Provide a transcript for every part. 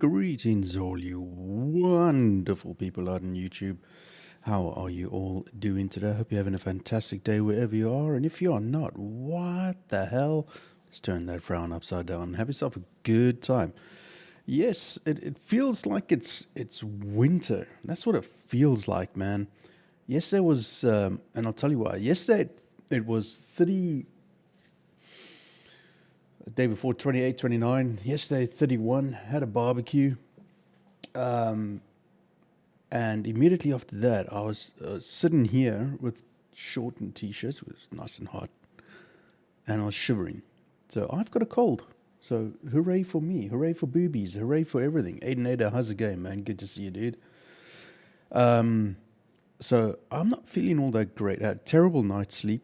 Greetings, all you wonderful people out on YouTube. How are you all doing today? I hope you're having a fantastic day wherever you are. And if you're not, what the hell? Let's turn that frown upside down and have yourself a good time. Yes, it feels like it's winter. That's what it feels like, man. Yesterday was, and I'll tell you why. Yesterday it was 30. The day before 28, 29. Yesterday 31. Had a barbecue. And immediately after that, I was sitting here with short and t-shirts. It was nice and hot. And I was shivering. So I've got a cold. So hooray for me. Hooray for boobies. Hooray for everything. Aiden, how's the game, man? Good to see you, dude. So I'm not feeling all that great. I had a terrible night's sleep.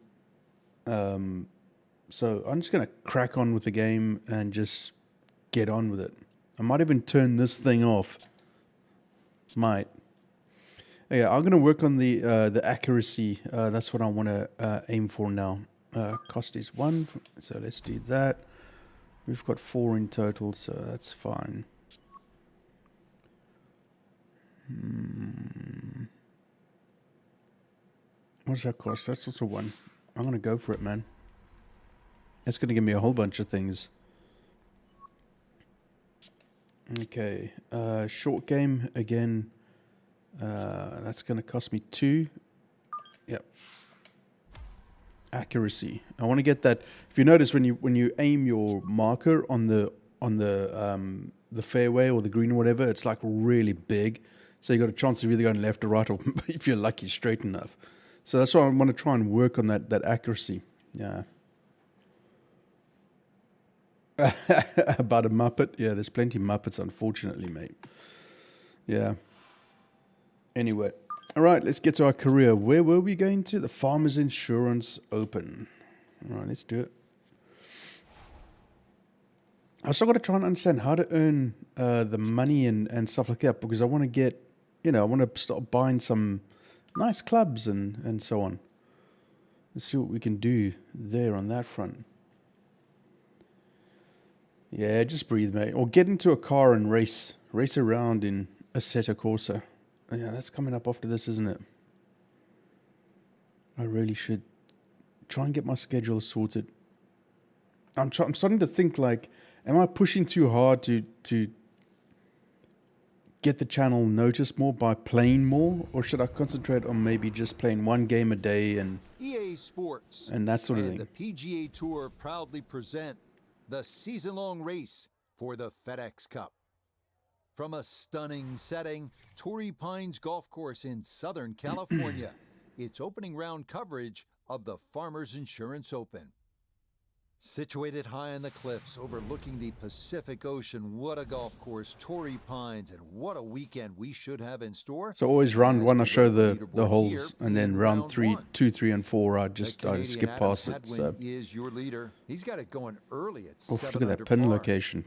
So I'm just going to crack on with the game and just get on with it. I might even turn this thing off. Might. Yeah, I'm going to work on the accuracy. That's what I want to aim for now. Cost is 1, so let's do that. We've got 4 in total, so that's fine. What's that cost? That's also 1. I'm going to go for it, man. That's going to give me a whole bunch of things. Okay, short game again. That's going to cost me 2. Yep. Accuracy. I want to get that. If you notice when you aim your marker on the fairway or the green or whatever, it's like really big. So you got a chance of either going left or right, or if you're lucky, straight enough. So that's why I want to try and work on that accuracy. Yeah. About a Muppet. Yeah, there's plenty of Muppets, unfortunately, mate. Yeah. Anyway. All right, let's get to our career. Where were we going to? The Farmers Insurance Open. All right, let's do it. I still got to try and understand how to earn the money and stuff like that, because I want to get, I want to start buying some nice clubs and so on. Let's see what we can do there on that front. Yeah, just breathe, mate. Or get into a car and race around in Assetto Corsa. Yeah, that's coming up after this, isn't it? I really should try and get my schedule sorted. I'm starting to think, like, am I pushing too hard to get the channel noticed more by playing more, or should I concentrate on maybe just playing one game a day and EA Sports and that sort of thing? The PGA Tour proudly present the season-long race for the FedEx Cup. From a stunning setting, Torrey Pines Golf Course in Southern California, it's opening round coverage of the Farmers Insurance Open. Situated high on the cliffs overlooking the Pacific Ocean, what a golf course, Torrey Pines, and what a weekend we should have in store. So always round 1 I show the holes, and then round 2, 3, and 4 I just skip past it. So is your leader. He's got it going early at 7 look at that pin par. location.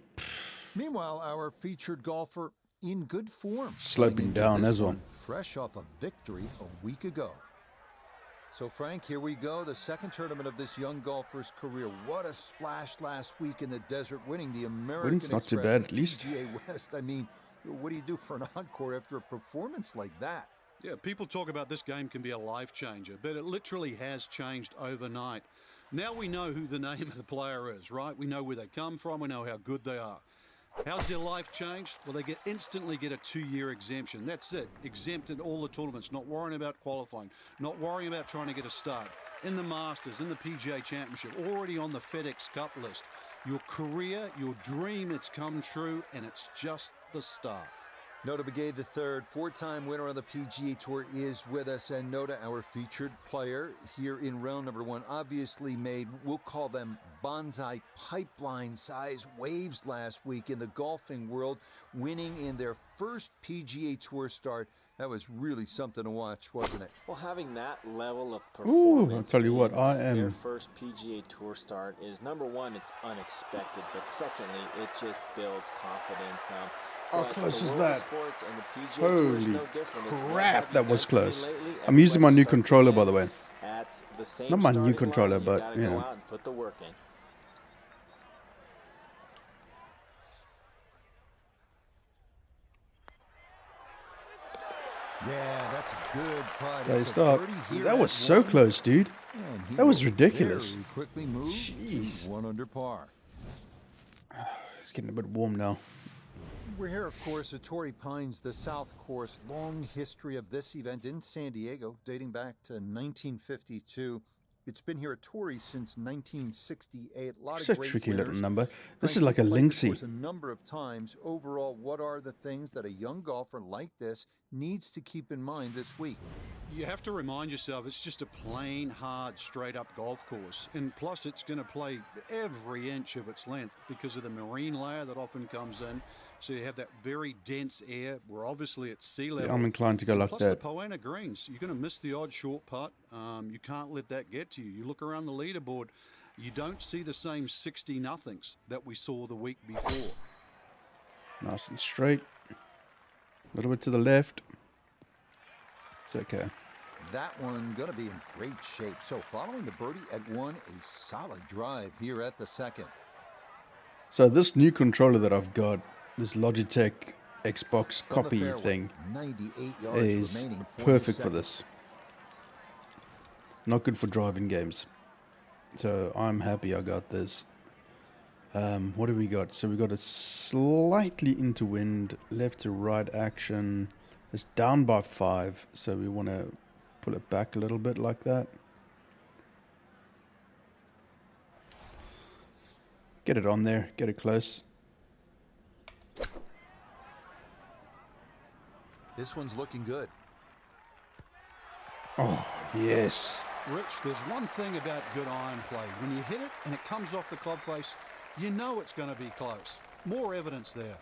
Meanwhile, our featured golfer in good form, sloping down as well, fresh off a victory a week ago. So Frank, here we go, the second tournament of this young golfer's career. What a splash last week in the desert, winning the American Win's not Express too bad, at least. PGA West. I mean, what do you do for an encore after a performance like that? Yeah, people talk about this game can be a life changer, but it literally has changed overnight. Now we know who the name of the player is, right? We know where they come from, we know how good they are. How's their life changed? Well, they instantly get a 2-year exemption. That's it. Exempted all the tournaments, not worrying about qualifying, not worrying about trying to get a start. In the Masters, in the PGA Championship, already on the FedEx Cup list. Your career, your dream, it's come true, and it's just the start. Nota Begay III, 4-time winner on the PGA Tour, is with us. And Nota, our featured player here in round number 1, obviously made, we'll call them bonsai pipeline-sized waves last week in the golfing world, winning in their first PGA Tour start. That was really something to watch, wasn't it? Well, having that level of performance, I'll tell you what, their first PGA Tour start is, number one, it's unexpected, but secondly, it just builds confidence. How close is that? Holy crap, that was close. I'm using my new controller, by the way. Not my new controller, but, you know. Put the work in. Yeah, that's a good putt. They It's a stop. birdie here That at was so one, close, dude. and he That was will ridiculous. very quickly move Jeez. to 1 under par. It's getting a bit warm now. We're here, of course, at Torrey Pines, the South Course. Long history of this event in San Diego, dating back to 1952. It's been here at Torrey since 1968. A lot It's of a great tricky winners. little number. This is Frankly, like a played the Linksy. course a number of times. Overall, what are the things that a young golfer like this needs to keep in mind this week? You have to remind yourself it's just a plain, hard, straight-up golf course. And plus, it's going to play every inch of its length because of the marine layer that often comes in. So you have that very dense air. We're obviously at sea level. I'm inclined to go like Plus that. the Poana greens. You're going to miss the odd short putt. You can't let that get to you. You look around the leaderboard, you don't see the same 60 nothings that we saw the week before. Nice and straight. A little bit to the left. It's okay. That one going to be in great shape. So following the birdie at 1, a solid drive here at the second. So this new controller that I've got, this Logitech Xbox From the copy fairway, thing, 98 yards is remaining for the perfect for second. this. Not good for driving games. So I'm happy I got this. What do we got? So we got a slightly into wind, left to right action. It's down by 5, so we want to pull it back a little bit like that. Get it on there, get it close. This one's looking good. Oh, yes. Rich, there's one thing about good iron play. When you hit it and it comes off the club face, you know it's going to be close. More evidence there.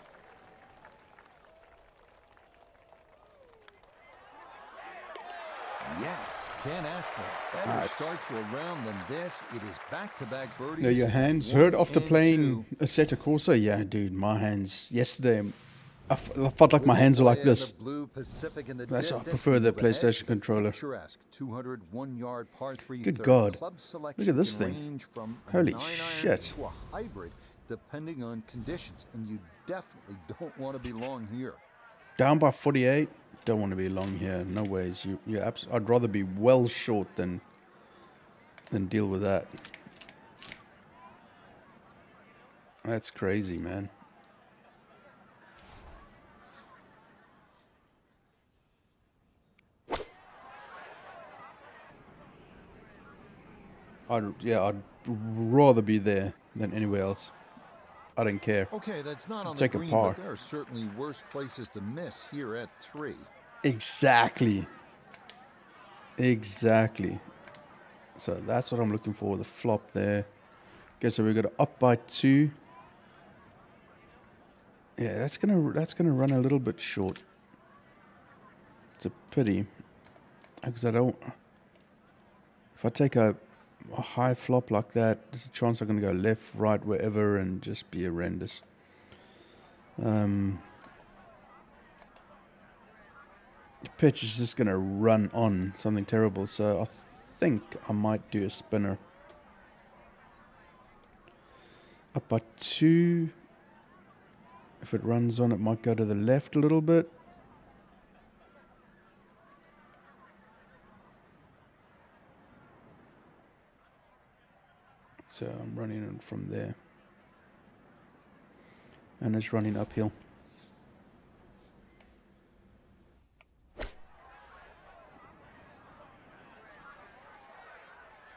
Yes, can't ask for a better Nice. start to a round than this. It is back-to-back birdies. Now your hands 1 hurt after and playing 2. Assetto Corsa? Yeah, dude, my hands yesterday, I felt like my hands were like this. Blue Pacific in the That's why I distance. prefer the Move ahead. PlayStation controller. Picturesque 201-yard par 3 Good third. God. Club Look selection at this can thing. range from a Holy 9-iron shit. to a hybrid, depending on conditions, and you definitely don't want to be long here. Down by 48. Don't want to be long here. No ways. I'd rather be well short than deal with that. That's crazy, man. I'd rather be there than anywhere else. I don't care. Okay, that's not on Take the a green, par. but there are certainly worse places to miss here at 3. Exactly. So that's what I'm looking for, the flop there. Okay, so we've got it up by 2. Yeah, that's gonna run a little bit short. It's a pity, because I don't. If I take a high flop like that, there's a chance I'm gonna go left, right, wherever, and just be horrendous. The pitch is just gonna run on something terrible, so I think I might do a spinner. Up by 2. If it runs on, it might go to the left a little bit. So I'm running it from there. And it's running uphill.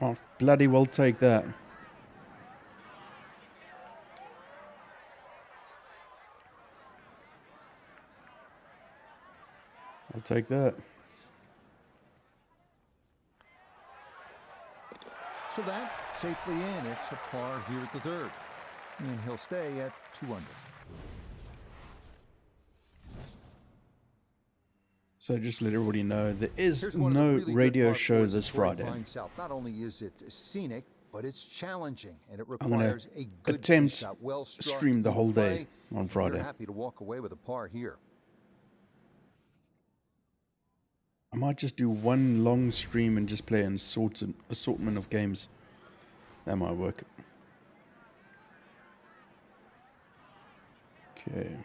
I'll bloody well take that. I'll take that. So that safely in. It's a par here at the 3rd. And he'll stay at 2 under. So just to let everybody know, there is Here's one of the no really good radio par show fours at this Torrey Friday. Pines South. Not only is it scenic, but it's challenging, and it I'm gonna requires a good attempt tee shot, well struck, stream the in whole day play, on and Friday. You're happy to walk away with a par here. I might just do one long stream and just play an assortment of games. That might work. Okay.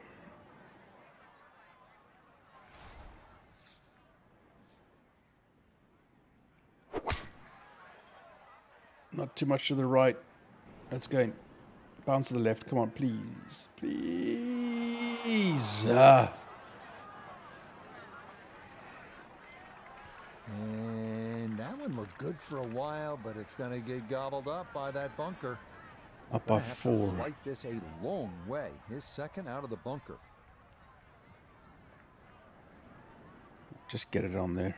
Not too much to the right. Let's go. Bounce to the left. Come on, please. Please. And that one looked good for a while, but it's going to get gobbled up by that bunker. Up by Gonna have to 4. Fight this a long way. His second out of the bunker. Just get it on there.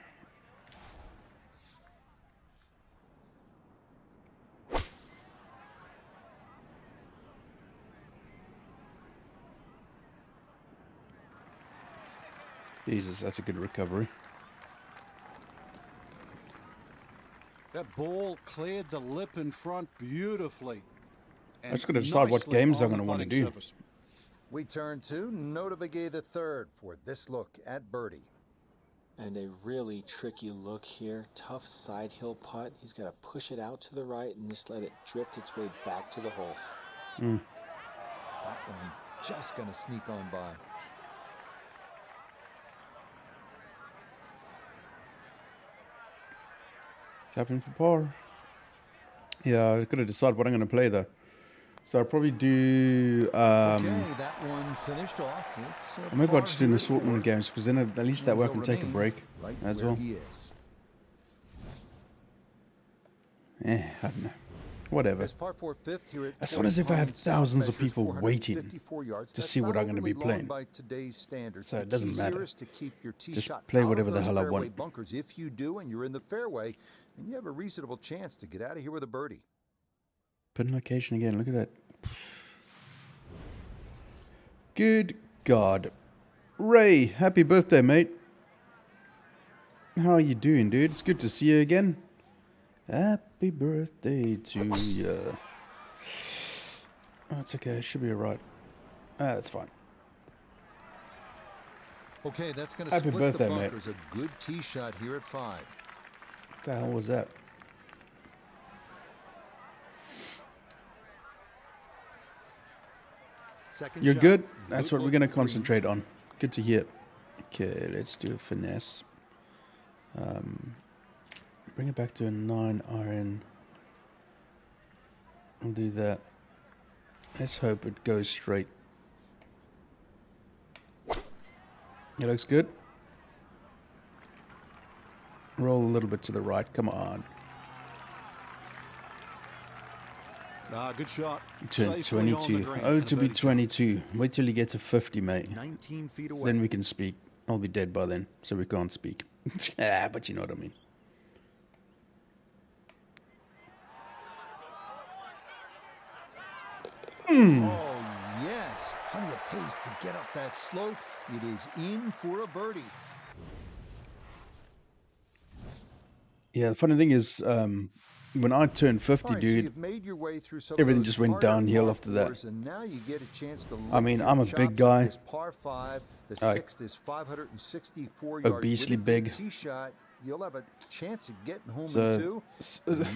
Jesus, that's a good recovery. That ball cleared the lip in front beautifully. I'm just going to decide what games I'm going to want to do. Surface. We turn to Notabege the third for this look at birdie. And a really tricky look here. Tough side hill putt. He's got to push it out to the right and just let it drift its way back to the hole. That one just going to sneak on by. Tapping for par. Yeah, I've got to decide what I'm going to play though. So I'll probably do. Okay, that one finished off. It's Maybe I'll just do an par assortment of games because then at least that way I can take a break right as where well. he is. I don't know. Whatever. As par 4 fifth here at As soon as if I have Torrey Pines thousands of South people measures waiting 454 yards. to That's see what not I'm gonna be overly long playing. by today's standards. So The it doesn't key matter. here is to keep your tee Just shot play out of whatever the those hell I fairway want. bunkers. If you do and you're in the fairway, and you have a reasonable chance to get out of here with a birdie. Pin location again. Look at that. Good God. Ray, happy birthday, mate. How are you doing, dude? It's good to see you again. Happy birthday to you. Oh, it's okay. It should be alright. That's fine. Okay, that's going to Happy split birthday, the mate. bunkers. A good tee shot here at 5. What the hell was that? Second You're shot. good? That's what we're look going to at the green. concentrate on. Good to hear. Okay, let's do a finesse. Bring it back to a 9 iron. I'll do that. Let's hope it goes straight. It looks good. Roll a little bit to the right. Come on. Good shot. Turn Safely on the 22. green. Oh, And a to be birdie shot. 22. Wait till you get to 50, mate. 19 feet away. Then we can speak. I'll be dead by then, so we can't speak. But you know what I mean. Oh, yes. Plenty of pace to get up that slope. It is in for a birdie. Yeah, the funny thing is, when I turned 50, All right, so dude, you've made your way through some of everything those just went harder downhill par after that. fours, and now you get a chance to I mean, lick I'm your a big chops guy. on this par 5. The Uh, sixth is 564 yards. obesely With a good big. tee shot, you'll have a chance of getting home in so 2.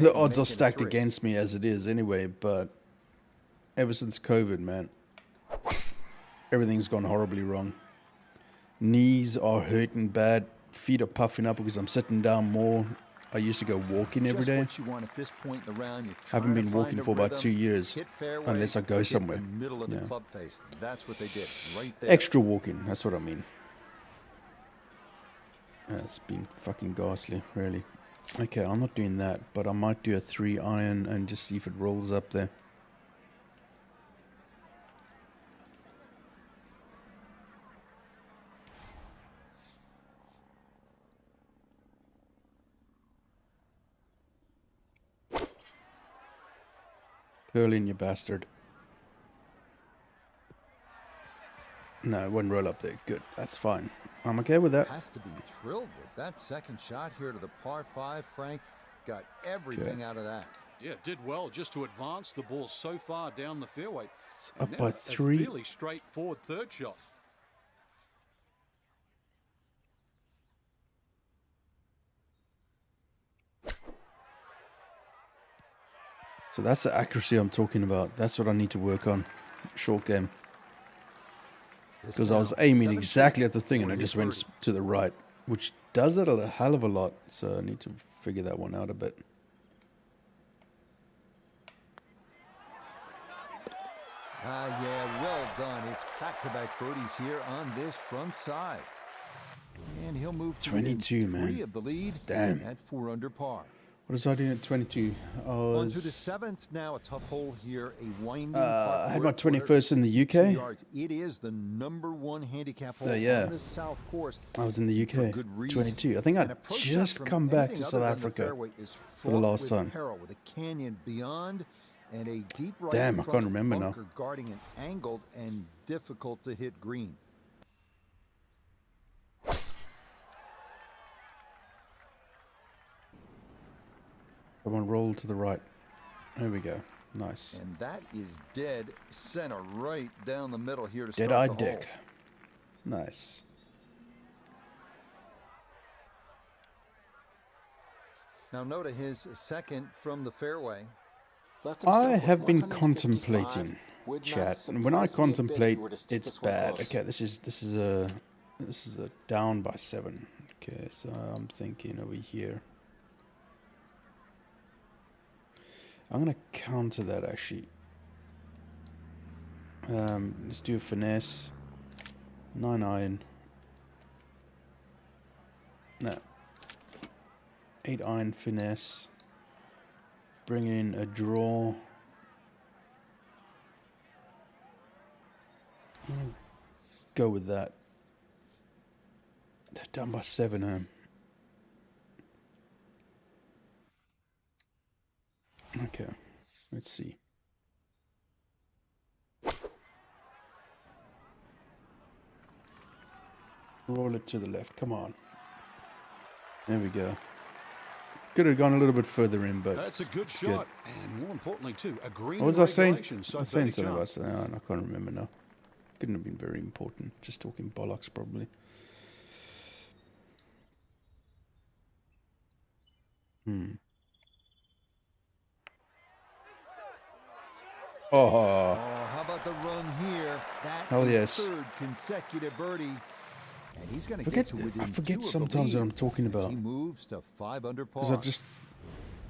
the odds are making it stacked 3. against me as it is anyway, but ever since COVID, man, everything's gone horribly wrong. Knees are hurting bad. Feet are puffing up because I'm sitting down more. I used to go walking every Just day. what you want at this point in the round. You're I haven't trying to been find walking a for about rhythm, 2 years, hit fairways, unless I go or hit somewhere. the middle of Yeah. the club face. That's what they did right there. Extra walking, that's what I mean. It's been fucking ghastly, really. Okay, I'm not doing that, but I might do a 3 iron and just see if it rolls up there. Curl in, you bastard. No, it wouldn't roll up there. Good, that's fine. I'm okay with that. Has to be thrilled with that second shot here to the par 5. Frank got everything out of that. Yeah, did well just to advance the ball so far down the fairway. It's And up now by a 3. fairly straightforward third shot. So that's the accuracy I'm talking about. That's what I need to work on. Short game. This Because I was now, aiming 7 exactly feet at the thing and for it his just went birdie. to the right, which does it a hell of a lot. So I need to figure that one out a bit. Yeah, well done. It's back-to-back birdies here on this front side. And he'll move to 22, three man. of the lead. Damn. At 4 under par. What was I doing at 22? On to the 7th now, a tough hole here, a winding I had my 21st in the UK. Yards. It is the #1 handicap hole yeah. on the South Course. I was in the UK, 22. I think I just come back to South Africa for the last time. With a canyon beyond and a deep right Damn, I can't remember now. Guarding an angled and difficult to hit green. Come on, roll to the right. There we go. Nice. And that is dead center right down the middle here to Dead start eye the dick. hole. Nice. Now Noda his second from the fairway. I have been contemplating, chat, and when I contemplate, it's bad. Okay, this is a down by 7. Okay, so I'm thinking over here. I'm gonna counter that actually. Let's do a finesse. 9 iron. No. 8 iron finesse. Bring in a draw. I'm gonna go with that. They're down by 7. Okay, let's see. Roll it to the left. Come on. There we go. Could have gone a little bit further in, but that's a good shot, and more importantly too, a green. What was I saying? So I was saying something about that. I can't remember now. Couldn't have been very important. Just talking bollocks, probably. Oh, how about the run here? That hell is yes. third consecutive birdie. And he's going to Forget- get to within I forget 2 of the sometimes lead what I'm talking as about. He moves to 5 under par. because I just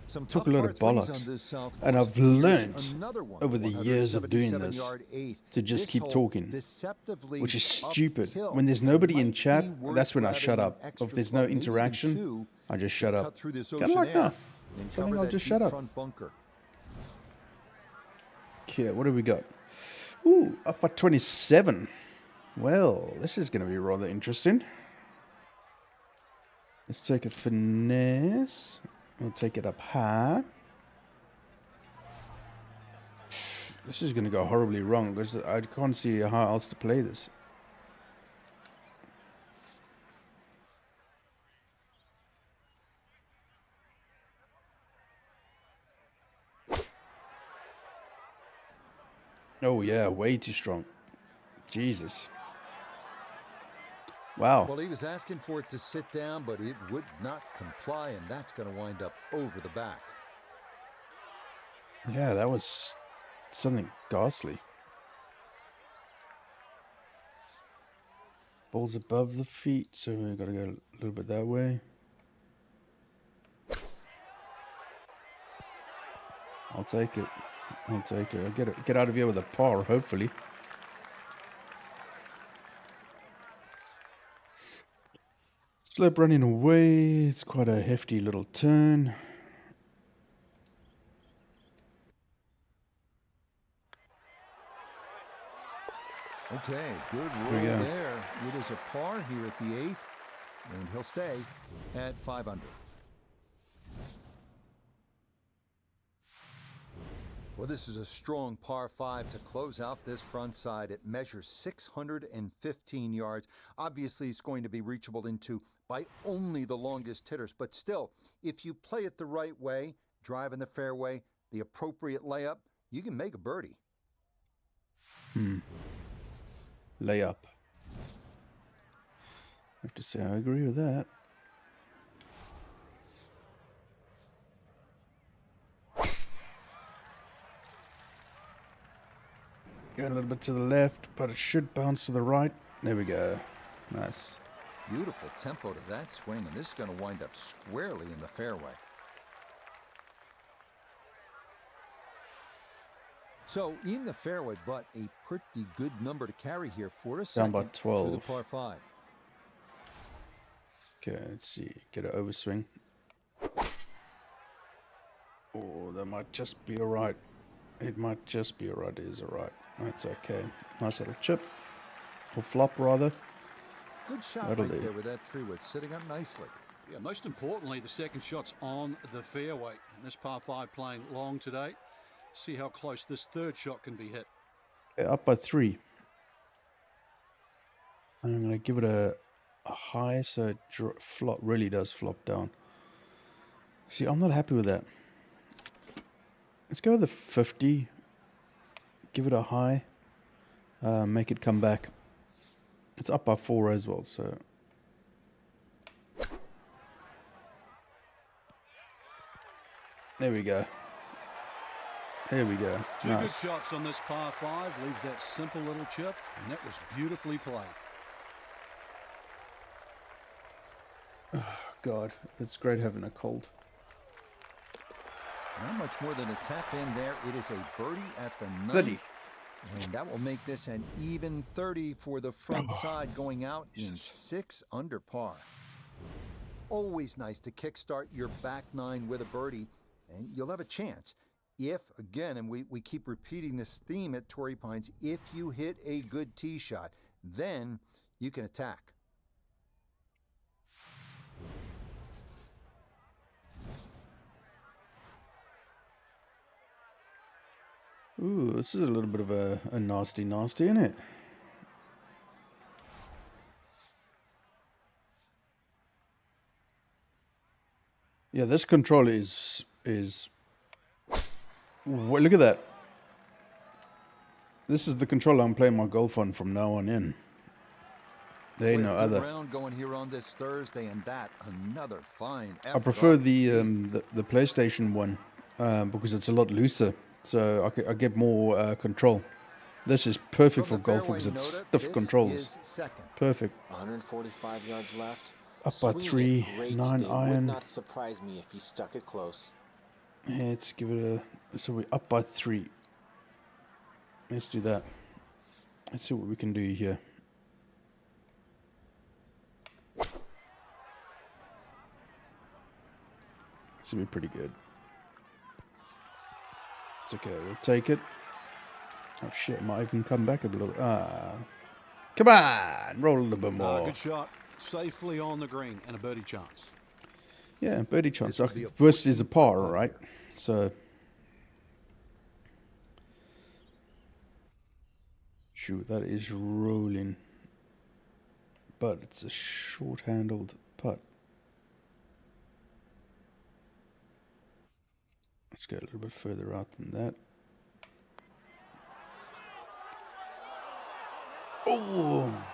Some took tough a lot of par threes bollocks. on this South And course. I've Here's learnt another one, over the years of doing this 177-yard eighth. to just This keep hole talking, deceptively which is stupid. uphill. When there's nobody in Might chat, be worth that's when I grabbing shut an up. extra If there's no club, maybe even interaction, 2, I just to shut cut up. through this Kinda ocean like air that. and So I think cover I'll that just deep shut up. front bunker. Okay, what do we got? Ooh, up by 27. Well, this is going to be rather interesting. Let's take a finesse. We'll take it up high. This is going to go horribly wrong because I can't see how else to play this. Oh yeah, way too strong. Jesus. Wow. Well, he was asking for it to sit down, but it would not comply, and that's going to wind up over the back. Yeah, that was something ghastly. Ball's above the feet, so we've got to go a little bit that way. I'll take it. I'll take it. I'll get out of here with a par, hopefully. Slip running away. It's quite a hefty little turn. Okay, good roll we go. there. It is a par here at the 8th, and he'll stay at 5 under. Well, this is a strong par 5 to close out this front side. It measures 615 yards. Obviously, it's going to be reachable into by only the longest hitters, but still, if you play it the right way, drive in the fairway, the appropriate layup, you can make a birdie. Layup. I have to say I agree with that. Go a little bit to the left, but it should bounce to the right. There we go. Nice. Beautiful tempo to that swing, and this is going to wind up squarely in the fairway. So in the fairway, but a pretty good number to carry here for a Down second by to the 12. par 5. Okay, let's see. Get an overswing. Oh, that might just be alright. It might just be alright. It is alright. That's okay. Nice little chip. Or flop, rather. Good shot That'll right do. there with that 3-wood sitting up nicely. Yeah, most importantly, the second shot's on the fairway. And this par 5 playing long today. See how close this third shot can be hit. Okay, up by 3. I'm going to give it a high, so it flop really does flop down. See, I'm not happy with that. Let's go with the 50. Give it a high. Make it come back. It's up by 4 as well, so... There we go. Here we go. Two Nice. good shots on this par 5. Leaves that simple little chip, and that was beautifully played. God, it's great having a cold. Not much more than a tap in there. It is a birdie at the 30. 9th. And that will make this an even 30 for the front side, going out in 6 under par. Always nice to kickstart your back 9 with a birdie, and you'll have a chance. If, again, and we keep repeating this theme at Torrey Pines, if you hit a good tee shot, then you can attack. Ooh, this is a little bit of a nasty, isn't it? Yeah, this controller is well, look at that. This is the controller I'm playing my golf on from now on in. There ain't Boy, no a good other. round going here on this Thursday, and that another fine I effort prefer off the tee. the PlayStation one because it's a lot looser, so I get more control. This is perfect for From the golf fairway, because it's note it, stiff this controls. is second. Perfect. 145 yards left. Up by Swinging 3, it great 9 today. iron. Would not surprise me if he stuck it close. Let's give it a... So we're up by 3. Let's do that. Let's see what we can do here. This will be pretty good. It's okay, we'll take it. Oh shit, might even come back a little bit. Come on! Roll a little bit more. Good shot. Safely on the green and a birdie chance. Yeah, birdie chance. This will be a First is a par, right? So... Shoot, that is rolling. But it's a short-handled putt. Let's go a little bit further out than that. Oh!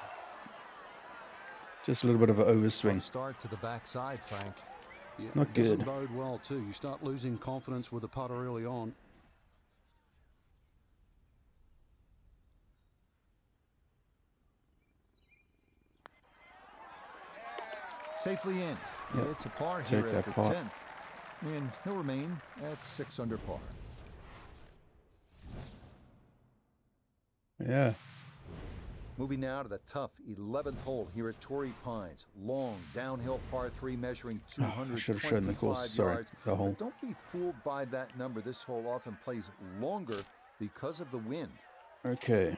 Just a little bit of an overswing. Start to the backside, Frank. Yeah, Not it doesn't good. bode well, too. You start losing confidence with the putter early on. Safely in. Yep. It's a par Take here that after par. 10. And he'll remain at 6 under par. Yeah. Moving now to the tough 11th hole here at Torrey Pines. Long downhill par 3 measuring I should have shown the 225 course. Sorry, yards. the hole. But don't be fooled by that number. This hole often plays longer because of the wind. Okay.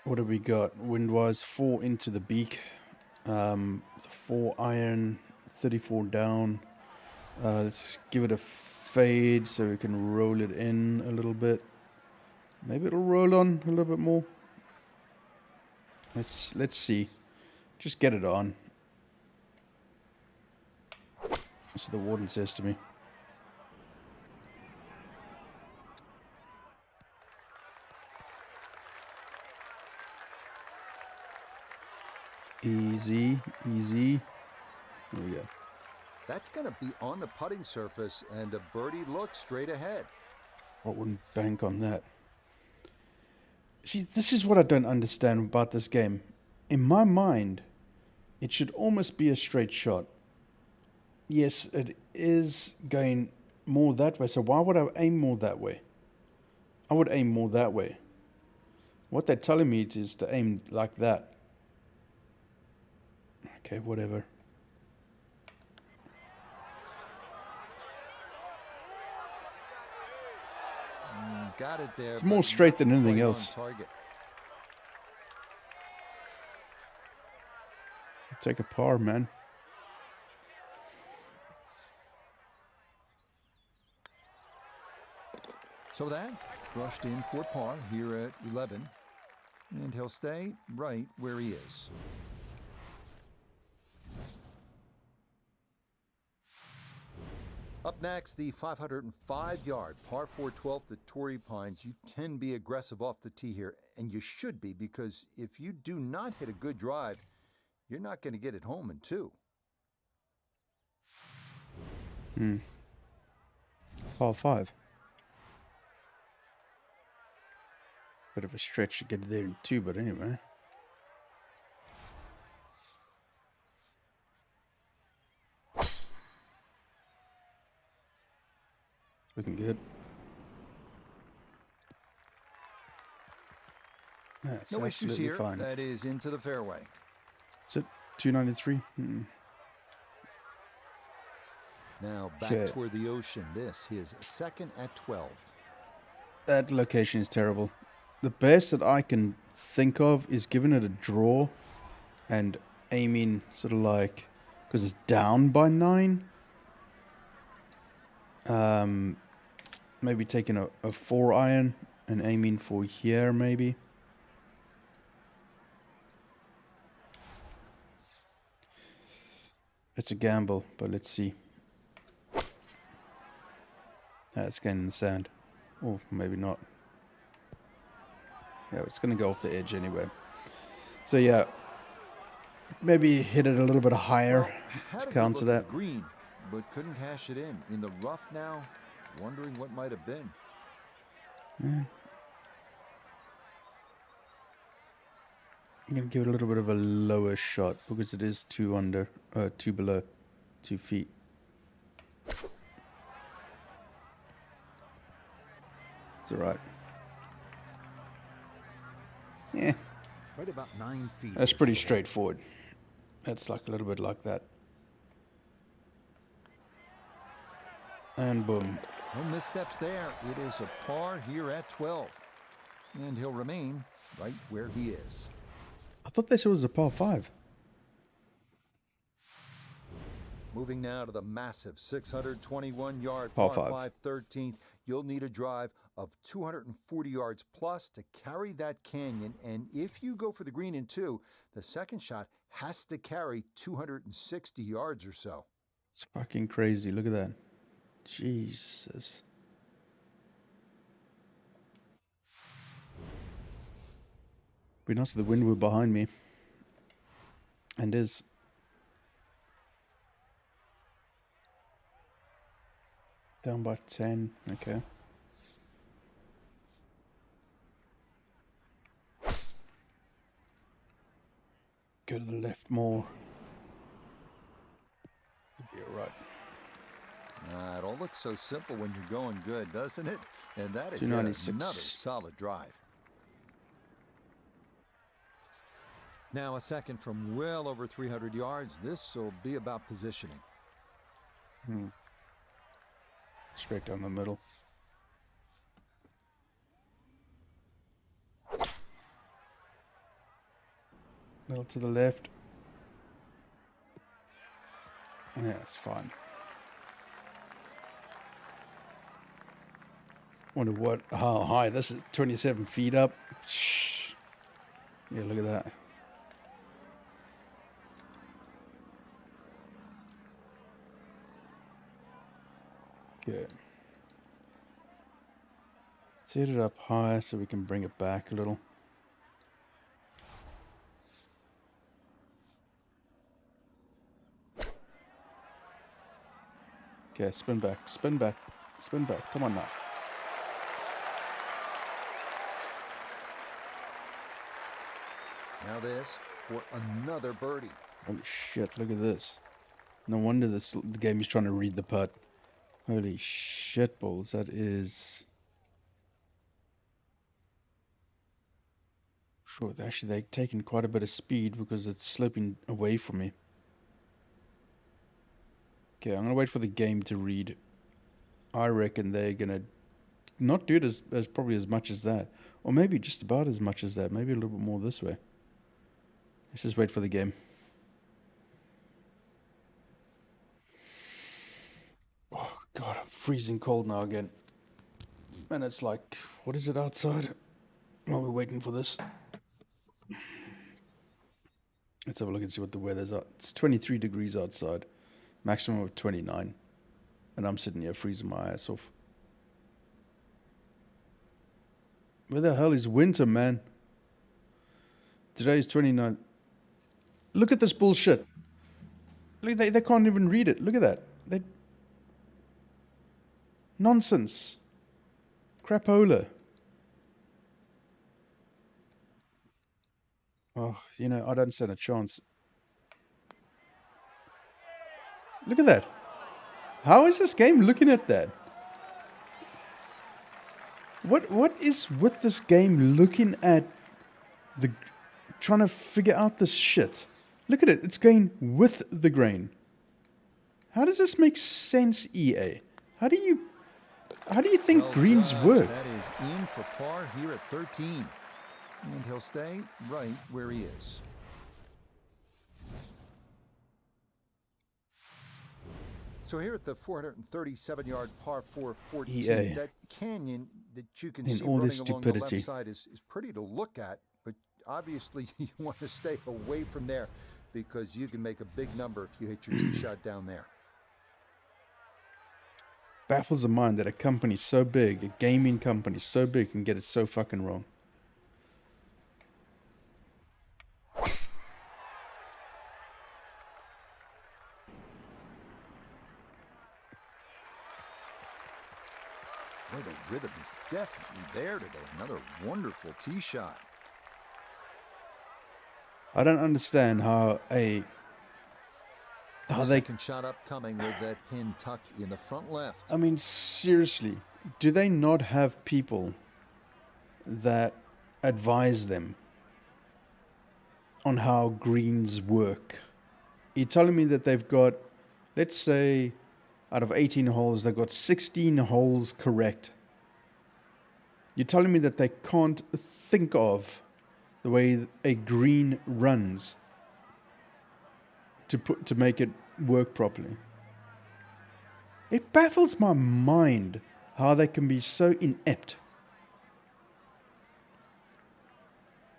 What have we got? Wind-wise, 4 into the beak. The 4 iron, 34 down. Let's give it a fade so we can roll it in a little bit. Maybe it'll roll on a little bit more. Let's see. Just get it on. That's what the warden says to me. Easy, easy. There we go. That's going to be on the putting surface, and a birdie look straight ahead. I wouldn't bank on that. See, this is what I don't understand about this game. In my mind, it should almost be a straight shot. Yes, it is going more that way, so why would I aim more that way? I would aim more that way. What they're telling me is to aim like that. Okay, whatever. Got it there. It's more straight than anything else. Target. Take a par, man. So that brushed in for par here at 11. And he'll stay right where he is. Up next, the 505-yard par 4 12th at Torrey Pines. You can be aggressive off the tee here, and you should be, because if you do not hit a good drive, you're not going to get it home in 2. Par 5. Bit of a stretch to get there in 2, but anyway. Looking good. That's No issues absolutely here. fine. That is into the fairway. Is it 293? Now back Okay. toward the ocean. This his second at 12. That location is terrible. The best that I can think of is giving it a draw and aiming sort of like, because it's down by 9. Maybe taking a 4 iron and aiming for here, maybe. It's a gamble, but let's see. It's getting in the sand. Or maybe not. Yeah, it's going to go off the edge anyway. So yeah, maybe hit it a little bit higher to counter that. Green, but couldn't cash it in the rough now. Wondering what might have been. I'm going to give it a little bit of a lower shot because it is 2 under, 2 below, 2 feet. It's alright. Yeah. Right about 9 feet. That's pretty straightforward. That's like a little bit like that. And boom. No missteps there. It is a par here at 12. And he'll remain right where he is. I thought this was a par 5. Moving now to the massive 621-yard Par par 5. 5 13th. You'll need a drive of 240 yards plus to carry that canyon. And if you go for the green in 2, the second shot has to carry 260 yards or so. It's fucking crazy. Look at that. Jesus. Be nice if the wind were behind me. And is. Down by 10. Okay. Go to the left more. You're right. It all looks so simple when you're going good, doesn't it? And that is yet 296. another solid drive. Now a second from well over 300 yards. This will be about positioning. Straight down the middle. Little to the left. Yeah, it's fine. Wonder what, how high this is. 27 feet up. Yeah, look at that. Good. Set it up high so we can bring it back a little. Okay, spin back, spin back, spin back. Come on now. Now this for another birdie. Holy shit, look at this. No wonder the game is trying to read the putt. Holy shit balls, that is Sure, actually they've taken quite a bit of speed because it's sloping away from me. Okay, I'm gonna wait for the game to read. I reckon they're gonna not do it as probably as much as that. Or maybe just about as much as that. Maybe a little bit more this way. Let's just wait for the game. Oh god, I'm freezing cold now again. And it's like, what is it outside? While we're waiting for this. Let's have a look and see what the weather's at. It's 23 degrees outside. Maximum of 29. And I'm sitting here freezing my ass off. Where the hell is winter, man? Today is 29. Look at this bullshit. Look, they can't even read it. Look at that. Nonsense. Crapola. Oh, you know, I don't stand a chance. Look at that. How is this game looking at that? What is with this game looking at the... trying to figure out this shit? Look at it. It's going with the grain. How does this make sense, EA? How do you think greens work? That is in for par here at 13. And he'll stay right where he is. So here at the 437-yard par 4 14, EA. that canyon that you can In see all running this along the stupidity. left side is pretty to look at, but obviously you want to stay away from there because you can make a big number if you hit your tee shot down there. Baffles the mind that a company so big, a gaming company so big, can get it so fucking wrong. Boy, the rhythm is definitely there today. Another wonderful tee shot. I don't understand how they Second shot upcoming with that pin tucked in the front left. I mean, seriously, do they not have people that advise them on how greens work? You're telling me that they've got, let's say, out of 18 holes, they've got 16 holes correct. You're telling me that they can't think of the way a green runs to make it work properly. It baffles my mind how they can be so inept.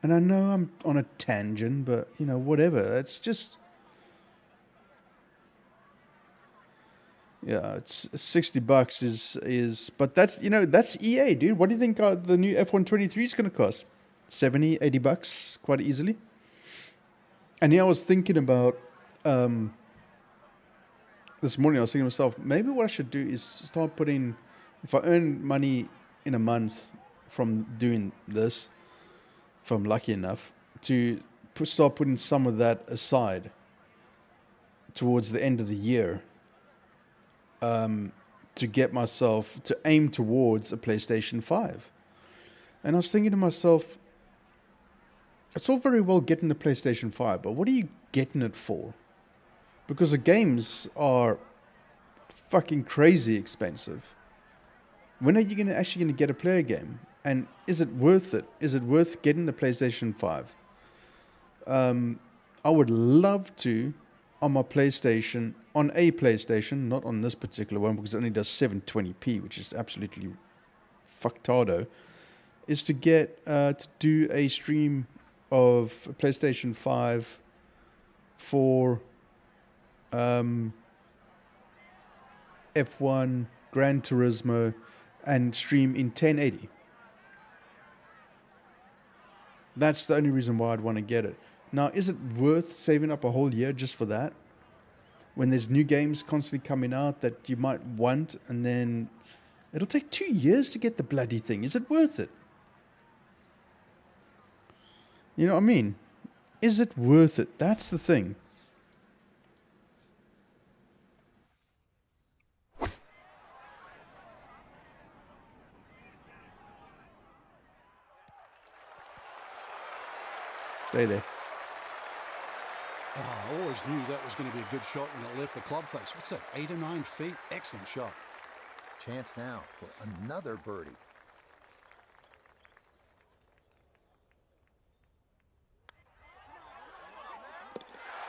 And I know I'm on a tangent, but you know, whatever. It's just, yeah, it's $60 is, but that's, you know, that's EA, dude. What do you think the new F123 is going to cost? 70, $80 quite easily. And yeah, I was thinking about, this morning I was thinking to myself, maybe what I should do is start putting, if I earn money in a month from doing this, if I'm lucky enough, to start putting some of that aside towards the end of the year, to get myself, to aim towards a PlayStation 5. And I was thinking to myself, it's all very well getting the PlayStation 5, but what are you getting it for? Because the games are fucking crazy expensive. When are you actually going to get a player game? And is it worth it? Is it worth getting the PlayStation 5? I would love to, on a PlayStation, not on this particular one, because it only does 720p, which is absolutely fucktardo, is to get, to do a stream of PlayStation 5 for F1, Gran Turismo, and stream in 1080. That's the only reason why I'd want to get it. Now, is it worth saving up a whole year just for that? When there's new games constantly coming out that you might want, and then it'll take 2 years to get the bloody thing. Is it worth it? You know what I mean? Is it worth it? That's the thing. Stay there. Oh, I always knew that was going to be a good shot when it left the club face. What's that, 8 or 9 feet? Excellent shot. Chance now for another birdie.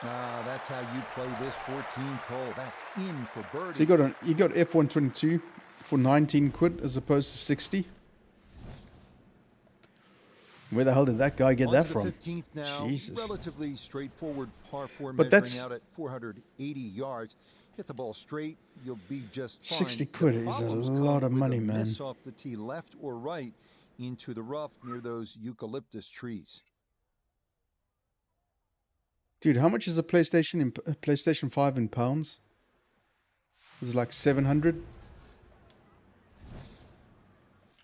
That's how you play this 14th hole. That's in for birdie. So you got F122 for 19 quid as opposed to 60. Where the hell did that guy get that from? 15th now. Jesus. Relatively straightforward par 4 But measuring that's out at 480 yards. Hit the ball straight, you'll be just fine. 60 quid The is a problems lot come of with money, a man. miss off the tee, left or right, into the rough near those eucalyptus trees. Dude, how much is a PlayStation 5 in pounds? Is it like 700?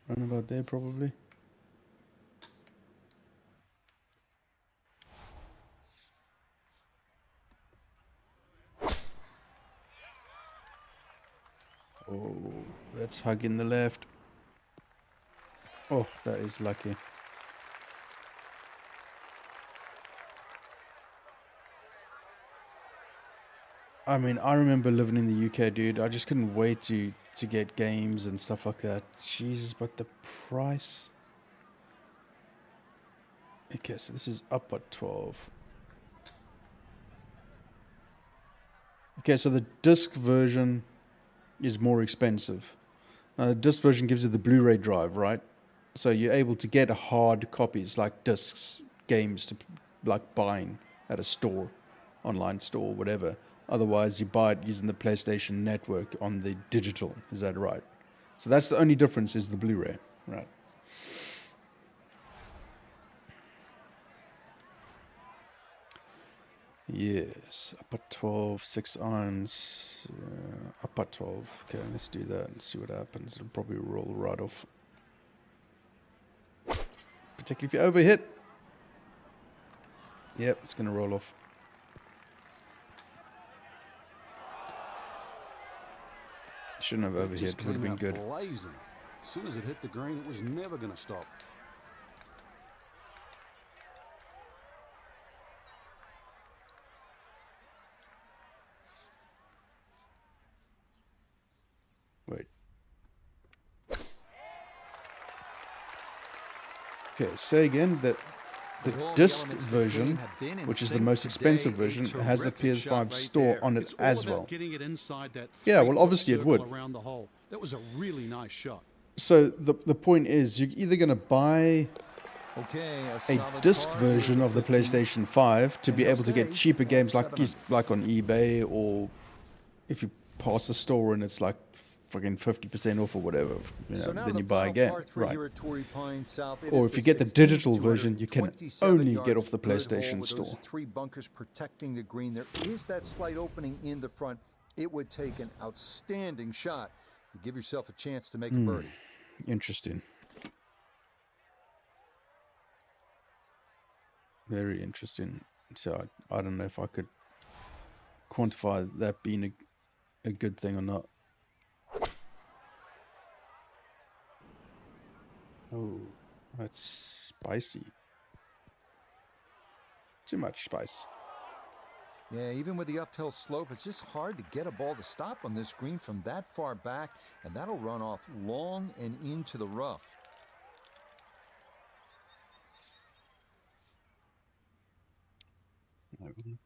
Around about there, probably. Oh, that's hugging the left. Oh, that is lucky. I mean, I remember living in the UK, dude. I just couldn't wait to get games and stuff like that. Jesus, but the price. Okay, so this is up at 12. Okay, so the disc version is more expensive. The disc version gives you the Blu-ray drive, right? So you're able to get hard copies like discs, games to like buying at a store, online store, whatever. Otherwise, you buy it using the PlayStation Network on the digital. Is that right? So that's the only difference is the Blu-ray, right? Yes, up at 12, 6 irons, up at 12. Okay, let's do that and see what happens. It'll probably roll right off. Particularly if you overhit. Yep, it's going to roll off. Shouldn't have overhit, would have been good. Blazing. As soon as it hit the green, it was never going to stop. Wait. Okay, say again that the disc version, which is the most expensive version, has the PS5 store on it as well. Yeah, well, obviously it would. That was a really nice shot. So the point is, you're either going to buy a disc version of the PlayStation 5 to be able to get cheaper games like on eBay, or if you pass a store and it's like fucking 50% off or whatever, you know, then you buy again, right? Or if you get the digital version, you can only get off the PlayStation store. 3 bunkers protecting the green. There is that slight opening in the front. It would take an outstanding shot to give yourself a chance to make a birdie. Interesting. Very interesting. So I don't know if I could quantify that being a good thing or not. Oh, that's spicy. Too much spice. Yeah, even with the uphill slope, it's just hard to get a ball to stop on this green from that far back, and that'll run off long and into the rough.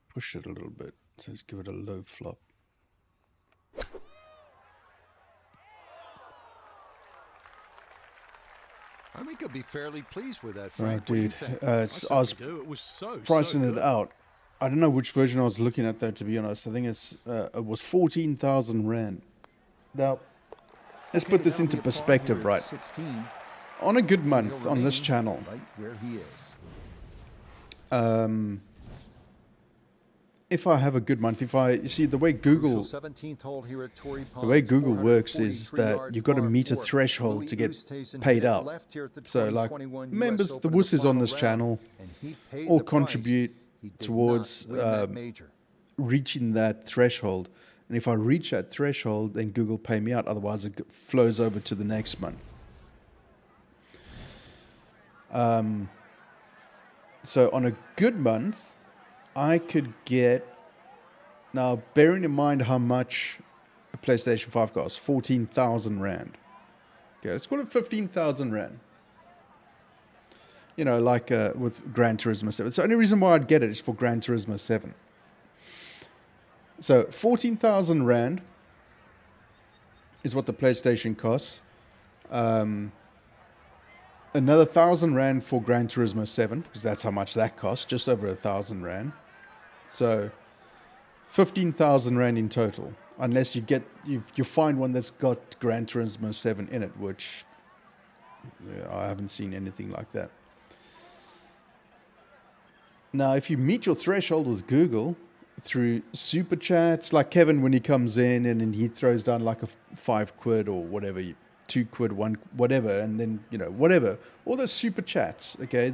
Push it a little bit. So let's give it a low flop. I think I'll be fairly pleased with that, Frank. Right, dude. I was pricing it out. I don't know which version I was looking at, though, to be honest. I think it was 14,000 Rand. Now, let's put this into perspective, right? On a good month on this channel, Right where he is. if I have a good month, you see the way Google, the way Google works is that you've got to meet a threshold to get paid out. So like members, the wusses on this channel all contribute towards reaching that threshold. And if I reach that threshold, then Google pay me out. Otherwise, it flows over to the next month. So on a good month, I could get, now bearing in mind how much a PlayStation 5 costs, 14,000 Rand. Okay, let's call it 15,000 Rand. You know, like with Gran Turismo 7. It's the only reason why I'd get it is for Gran Turismo 7. So 14,000 Rand is what the PlayStation costs. Another 1,000 Rand for Gran Turismo 7, because that's how much that costs, just over 1,000 Rand. So 15,000 Rand in total, unless you find one that's got Gran Turismo 7 in it, which I haven't seen anything like that. Now, if you meet your threshold with Google through super chats, like Kevin when he comes in and he throws down like a £5 or whatever, £2, one whatever, and then whatever, all those super chats. Okay,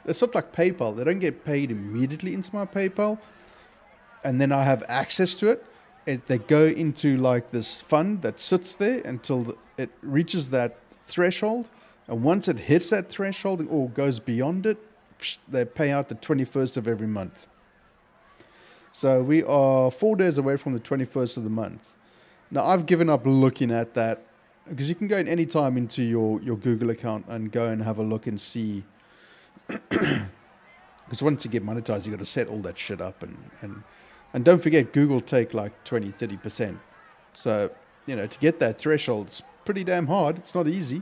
it's not like PayPal. They don't get paid immediately into my PayPal, and then I have access to it. They go into like this fund that sits there until it reaches that threshold, and once it hits that threshold or goes beyond it, they pay out the 21st of every month. So we are 4 days away from the 21st of the month. Now, I've given up looking at that, because you can go in any time into your Google account and go and have a look and see. Because once you get monetized, you've got to set all that shit up. And don't forget, Google take like 20-30%. So, to get that threshold, it's pretty damn hard. It's not easy.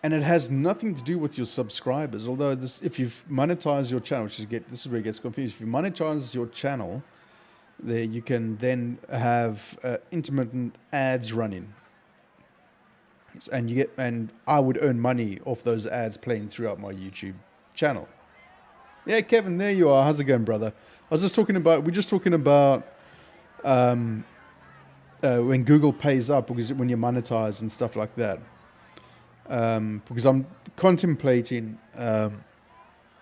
And it has nothing to do with your subscribers. Although if you've monetized your channel, this is where it gets confused. If you monetize your channel, there you can then have intermittent ads running, and I would earn money off those ads playing throughout my YouTube channel. Yeah, Kevin, there you are. How's it going, brother? We're just talking about when Google pays up, because when you monetize and stuff like that. Because I'm contemplating a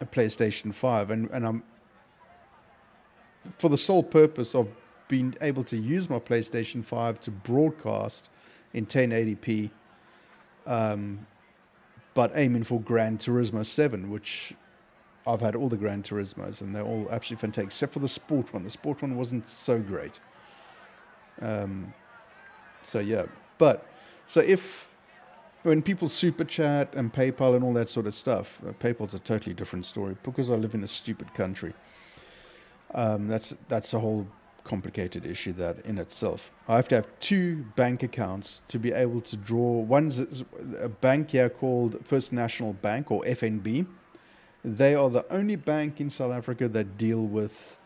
PlayStation 5, and I'm, for the sole purpose of being able to use my PlayStation 5 to broadcast in 1080p, but aiming for Gran Turismo 7, which I've had all the Gran Turismos, and they're all absolutely fantastic, except for the sport one. The sport one wasn't so great. So when people super chat and PayPal and all that sort of stuff, PayPal's a totally different story, because I live in a stupid country. That's a whole complicated issue that in itself. I have to have 2 bank accounts to be able to draw. One's a bank here called First National Bank, or FNB. They are the only bank in South Africa that deal with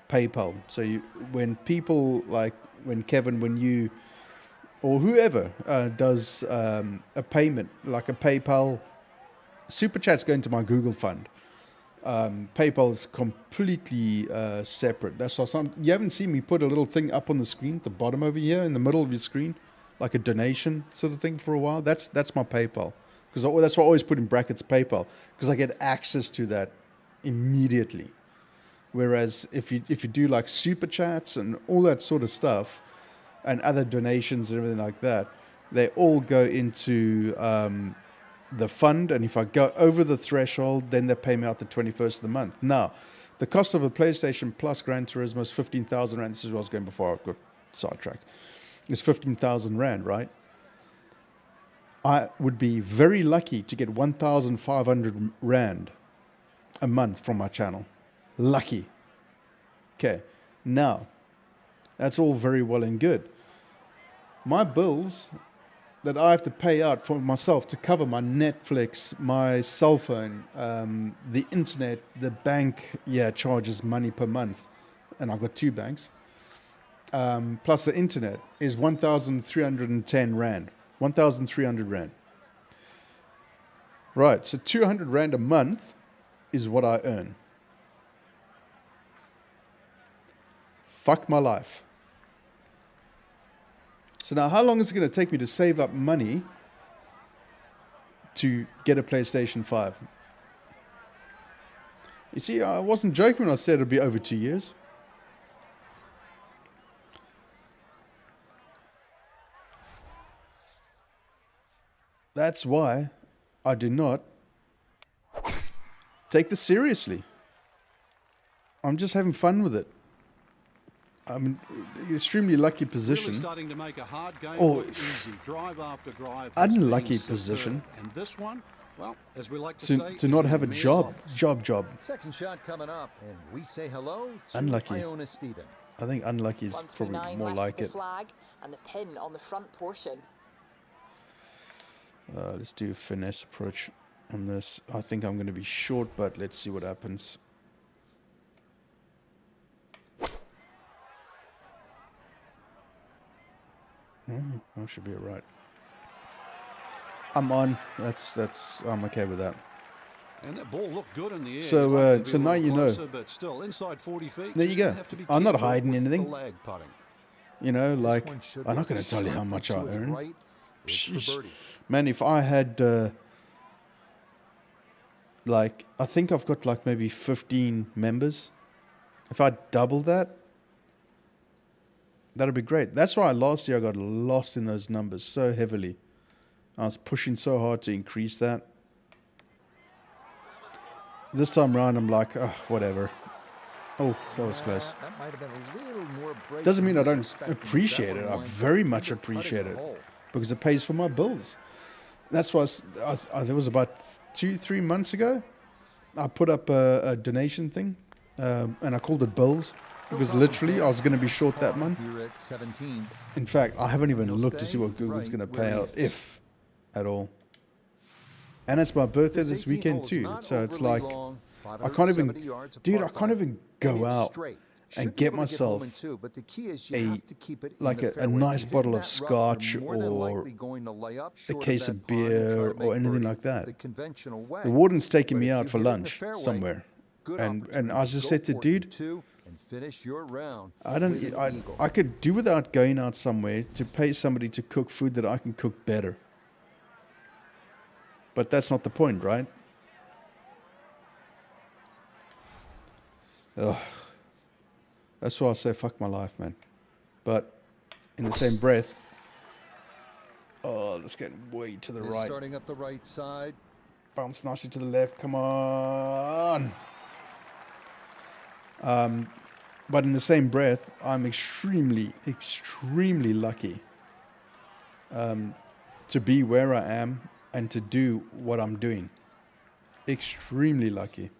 PayPal. So when Kevin, when you or whoever does a payment, like a PayPal, super chat's going to my Google fund. PayPal is completely separate. That's why you haven't seen me put a little thing up on the screen at the bottom over here in the middle of your screen, like a donation sort of thing for a while. That's my PayPal, because that's why I always put in brackets PayPal, because I get access to that immediately. Whereas if you do like super chats and all that sort of stuff, and other donations and everything like that, they all go into the fund, and if I go over the threshold, then they pay me out the 21st of the month. Now, the cost of a PlayStation Plus Gran Turismo is 15,000 Rand. This is where I was going before I got sidetracked. It's 15,000 Rand, right? I would be very lucky to get 1,500 Rand a month from my channel. Lucky. Okay. Now, that's all very well and good. My bills that I have to pay out for myself to cover my Netflix, my cell phone, the internet, the bank, charges money per month. And I've got 2 banks. Plus the internet is 1,310 Rand. 1,300 Rand. Right, so 200 Rand a month is what I earn. Fuck my life. So now, how long is it going to take me to save up money to get a PlayStation 5? You see, I wasn't joking when I said it'd be over 2 years. That's why I do not take this seriously. I'm just having fun with it. I'm in an extremely lucky position. Really starting to make a hard game Oh, look easy. Drive after drive. unlucky has been position. superb. And this one, well, as we like to say, To is not in have a Mayor's job. office. Second shot coming up, and we say hello to Unlucky. Iona Steven. I think unlucky is probably 139 more left like to the it. flag and the pin on the front portion. Let's do a finesse approach on this. I think I'm going to be short, but let's see what happens. I should be alright. I'm on. I'm okay with that. And that ball looked good in the air. So, You'd like to be so a now little you know. closer, but still, inside 40 feet, There you just go. gonna have to be I'm not careful hiding with anything. the lag putting. You know, This like, one should I'm not look going to tell you how sharply much I to its earn. right. It's for Sheesh. birdie. Man, if I had, like, I think I've got like maybe 15 members. If I double that, that'd be great. That's why last year I got lost in those numbers so heavily. I was pushing so hard to increase that. This time around, I'm like, oh, whatever. Oh, that was close. That might have been a little more break Doesn't than mean I was don't expected. appreciate That it. one I winds very up much either putting appreciate or it hole. because it pays for my bills. That's why there was about 2-3 months ago. I put up a donation thing, and I called it bills because literally I was going to be short that month. Here at 17. In fact, I haven't even He'll looked to stay see what Google's right going to where pay he out, is. if at all. And it's my birthday This this 18th weekend hole is too, not so it's overly like long, I can't even, 570 yards, a dude, par I can't five. even And go it's out straight. and Should be get able to home myself in two, but the key is you a have to keep it in like the a fairway. nice If you hit bottle that of rough, scotch you're more than or likely going to lay up a short case that of pond and try beer to make or anything birdie like that. the conventional way. The warden's taking But me if out you for hit it in the lunch fairway, somewhere, good and opportunity I to just go said to for it dude, in two and finish your round I don't, with an I, eagle. I could do without going out somewhere to pay somebody to cook food that I can cook better. But that's not the point, right? Ugh. That's why I say fuck my life, man. But in the same breath, oh, that's getting way to the Is right. starting up the right side. Bounce nicely to the left. Come on. But in the same breath, I'm extremely, extremely lucky to be where I am and to do what I'm doing. Extremely lucky.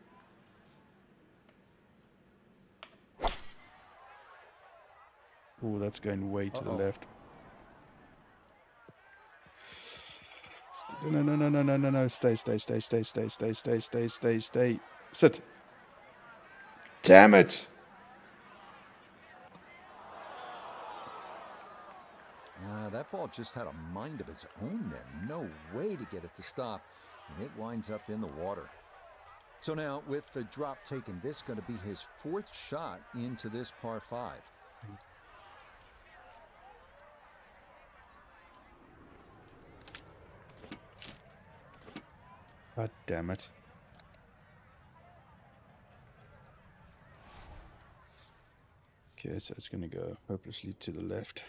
Oh, that's going way to the left. No. Stay. Sit. Damn it. That ball just had a mind of its own there. No way to get it to stop. And it winds up in the water. So now, with the drop taken, this is going to be his fourth shot into this par 5. God damn it. Okay, so it's going to go hopelessly to the left.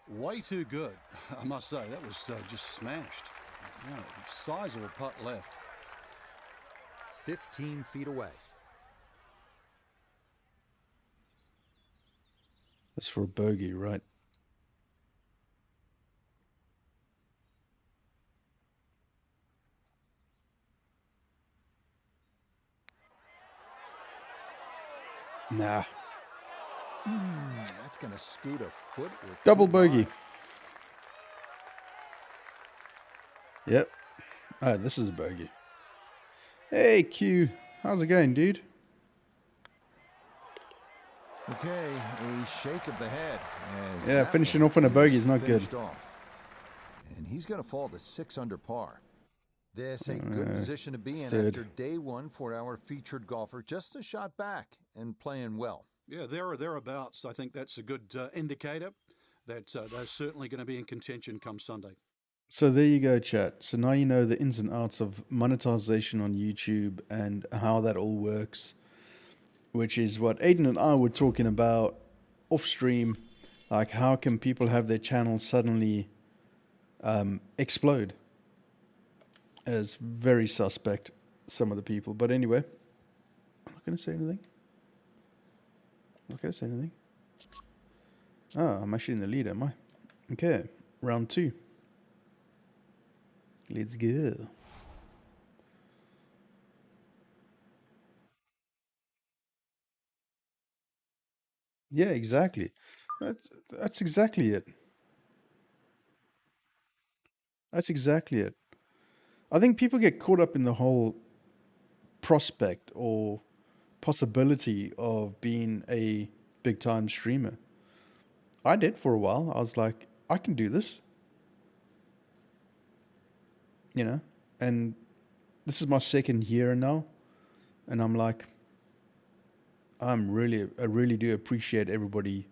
Way too good, I must say. That was just smashed. Yeah, sizable putt left. 15 feet away. That's for a bogey, right? Nah. That's going to scoot a foot or Double two bogey. by. Yep. Oh, this is a bogey. Hey, Q. How's it going, dude? Okay, a shake of the head. as Yeah, that finishing one off on a bogey is not good. finished off. And he's going to fall to 6 under par. This a good position to be in third. after day 1 for our featured golfer. Just a shot back and playing well. Yeah, there or thereabouts. I think that's a good indicator that they're certainly going to be in contention come Sunday. So there you go, chat. So now you know the ins and outs of monetization on YouTube and how that all works, which is what Aiden and I were talking about off stream. Like, how can people have their channel suddenly explode? As very suspect, some of the people. But anyway, I'm not going to say anything. Not going to say anything. Oh, I'm actually in the lead, am I? Okay, round 2. Let's go. Yeah, exactly. That's exactly it. That's exactly it. I think people get caught up in the whole prospect or possibility of being a big time streamer. I did for a while. I was like, I can do this. You know? And this is my second year now. And I'm like, I really do appreciate everybody,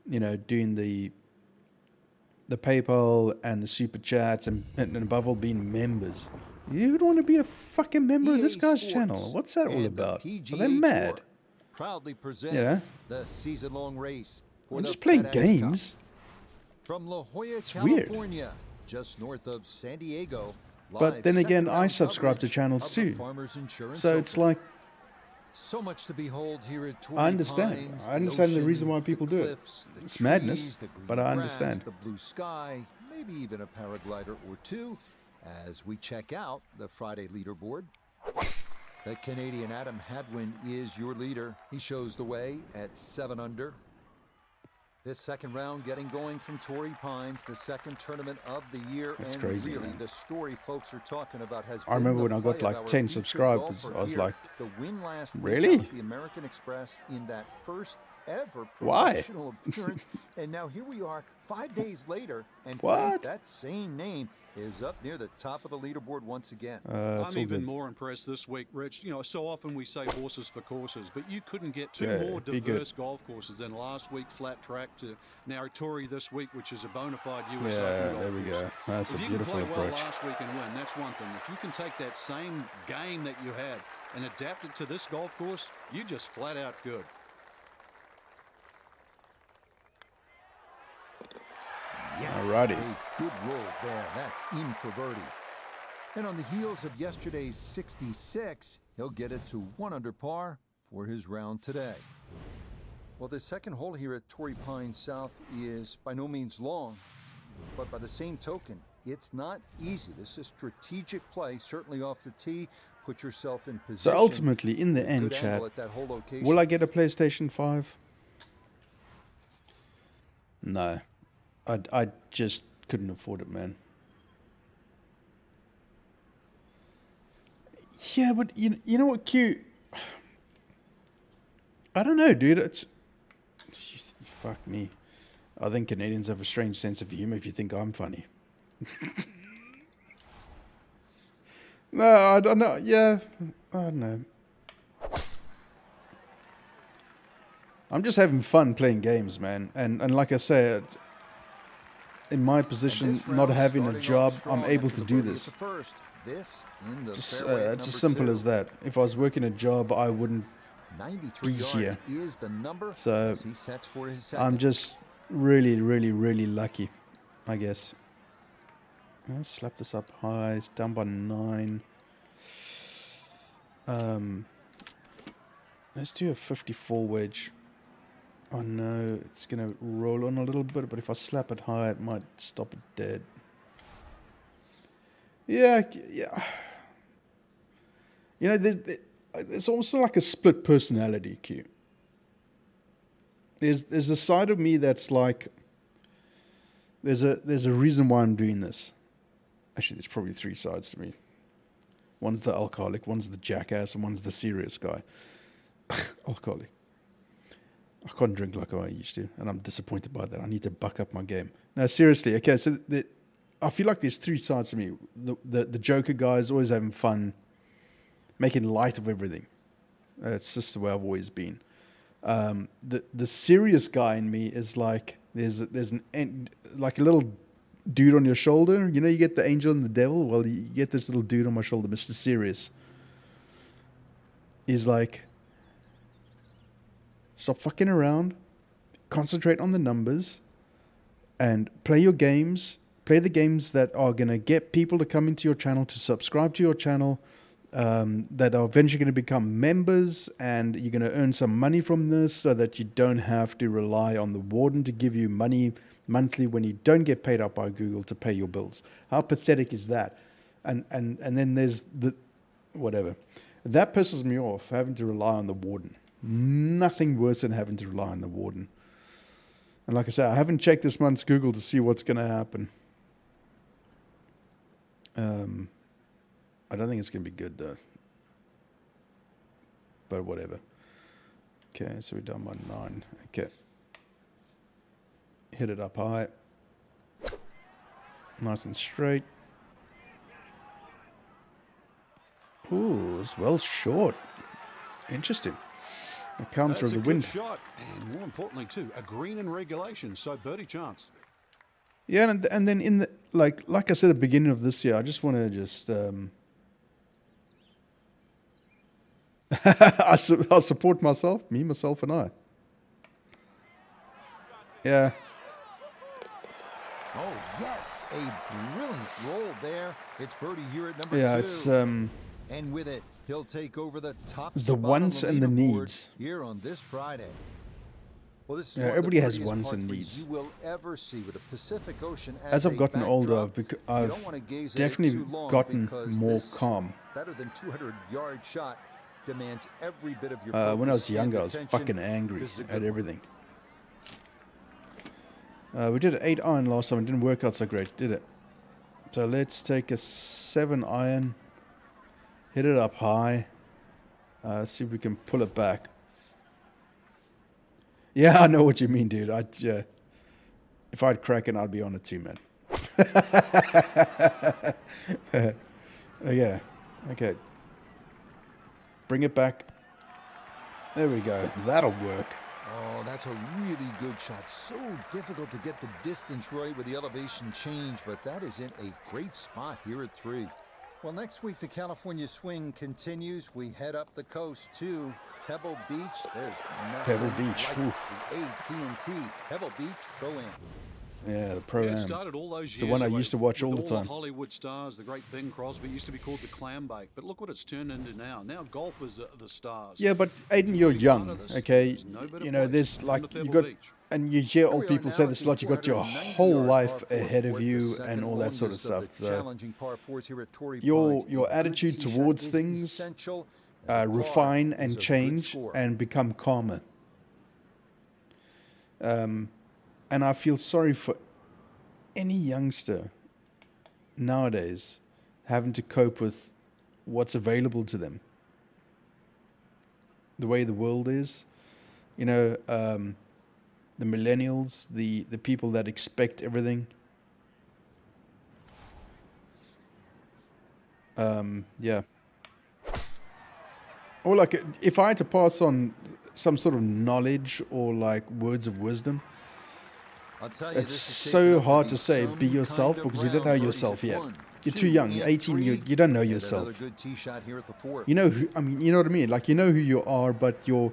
you know, doing the PayPal and the super chats and above all being members. You would want to be a fucking member of this guy's channel. What's that all about? Are they mad? Proudly present Yeah. the season-long race for I'm the just playing FedEx games. Cup. From La Jolla, It's weird. California, just north of San Diego. But then live again, I second-round subscribe to coverage channels of the too. Farmers Insurance So it's Open. like, So much to behold here at Torrey I understand. Pines, I understand the ocean, reason why the people do it. cliffs, the It's madness, trees, the green but I grass, understand. The blue sky, maybe even a paraglider or two, as we check out the Friday leaderboard. The Canadian Adam Hadwin is your leader. He shows the way at 7 under. This second round getting going from Torrey Pines, the second tournament of the year. That's and crazy, really, man. the story folks are talking about has I remember been when I the got play of like our 10 future subscribers, golfer I was here. like, The win last week really? out at the American Express in that first ever Why? professional appearance. And now here we are 5 days later, and What? Frank, that same name is up near the top of the leaderboard once again. It's I'm all even good. more impressed this week, Rich. You know, so often we say horses for courses, but you couldn't get two Yeah, more be good. diverse golf courses than last week, flat track, to now Torrey this week, which is a bona fide US Yeah, Open golf there we course. go. That's a If you can beautiful play well approach. last week and win, that's one thing. If you can take that same game that you had and adapt it to this golf course, you just flat out good. Yes, Alrighty. a good roll there. That's in for birdie. And on the heels of yesterday's 66, he'll get it to 1 under par for his round today. Well, the second hole here at Torrey Pines South is by no means long, but by the same token, it's not easy. This is strategic play, certainly off the tee. Put yourself in position. So ultimately, in the Good end, angle chat, at that whole location. will I get a PlayStation 5? No. I just couldn't afford it, man. Yeah, but you know what, Q? I don't know, dude. It's fuck me. I think Canadians have a strange sense of humor if you think I'm funny. No, I don't know. Yeah, I don't know. I'm just having fun playing games, man. And like I said, in my position, this not round having a starting job, off strong I'm able after to the do birdie at this. the first. This in the Just, fairway at it's as number simple 2. as that. If I was working a job, I wouldn't 93 be yards here. is the number So, as he sets for his second. I'm just really, really, really lucky, I guess. Let's slap this up high. It's down by 9. Let's do a 54 wedge. Oh no, it's going to roll on a little bit, but if I slap it high, it might stop it dead. Yeah. You know, there's also like a split personality, Q. There's a side of me that's like, there's a reason why I'm doing this. Actually, there's probably 3 sides to me. One's the alcoholic, one's the jackass, and one's the serious guy. Alcoholic. I can't drink like I used to, and I'm disappointed by that. I need to buck up my game. No, seriously. Okay, so I feel like there's 3 sides to me. The Joker guy is always having fun, making light of everything. It's just the way I've always been. The serious guy in me is like there's like a little dude on your shoulder. You know, you get the angel and the devil. Well, you get this little dude on my shoulder, Mr. Serious. He's like, stop fucking around. concentrate on the numbers and play your games. Play the games that are going to get people to come into your channel, to subscribe to your channel, that are eventually going to become members, and you're going to earn some money from this so that you don't have to rely on the warden to give you money monthly when you don't get paid up by Google to pay your bills. How pathetic is that? And then there's the whatever. That pisses me off, having to rely on the warden. Nothing worse than having to rely on the warden. And like I said, I haven't checked this month's Google to see what's going to happen. I don't think it's going to be good, though. But whatever. Okay, so we're done by 9. Okay. Hit it up high. Nice and straight. Ooh, it's well short. Interesting. A counter of the wind. That's a good shot, and more importantly too, a green in regulation, so birdie chance. Yeah, and then in the like I said at the beginning of this year, I just want to just I'll support myself, me, myself, and I. Yeah. Oh yes, a brilliant roll there. It's birdie here at number 2. Yeah, it's And with it, he'll take over the top the spot wants on and the leaderboard needs. here on this Friday. Well, this is Yeah, one of the everybody has prettiest wants par and threes needs. you will ever see with the Pacific Ocean As I've a gotten older, backdrop. I've You don't wanna gaze at it definitely too long gotten because more this calm. better than 200-yard shot demands every bit of your When I was focus and younger, I was attention. fucking angry This is a good at one. everything. We did an 8 iron last time. It didn't work out so great, did it? So let's take a 7 iron. Hit it up high. See if we can pull it back. Yeah, I know what you mean, dude. If I'd crack it, I'd be on it too, man. Yeah. Okay. Bring it back. There we go. That'll work. Oh, that's a really good shot. So difficult to get the distance right with the elevation change, but that is in a great spot here at 3. Well, next week the California swing continues. We head up the coast to Pebble Beach. There's nothing Pebble Beach. like Oof. the AT&T Pebble Beach Pro-Am. Yeah, the Yeah, Pro-Am. it started all those It's the years one I ago used to watch with all the time. Hollywood stars, the great Bing Crosby used to be called the Clambake, but look what it's turned into now. Now golf is the stars. Yeah, but Aiden, you're young, okay? There's no better You know, place there's than like, the you Pebble got, Beach. and you hear Here old we are people now say at this the a lot, you got your 490 whole yard life par ahead of 4, the you second and all that sort of longest stuff. the challenging par 4s here at Torrey Your Pines. A good attitude tee shot towards is things essential, and the par refine is a and good change score. and become calmer. And I feel sorry for any youngster nowadays having to cope with what's available to them. The way the world is, you know, the millennials, the people that expect everything. Yeah. Or like, if I had to pass on some sort of knowledge or like words of wisdom, I'll tell you, it's this is so shaping up hard be to say, some be yourself, kind of because you don't know round. yourself Birdies at yet. 1, You're 2, too young. and 18, 3, you don't know and yourself. Another good tee shot here at the 4th. You know who, I mean, you know what I mean? Like, you know who you are, but your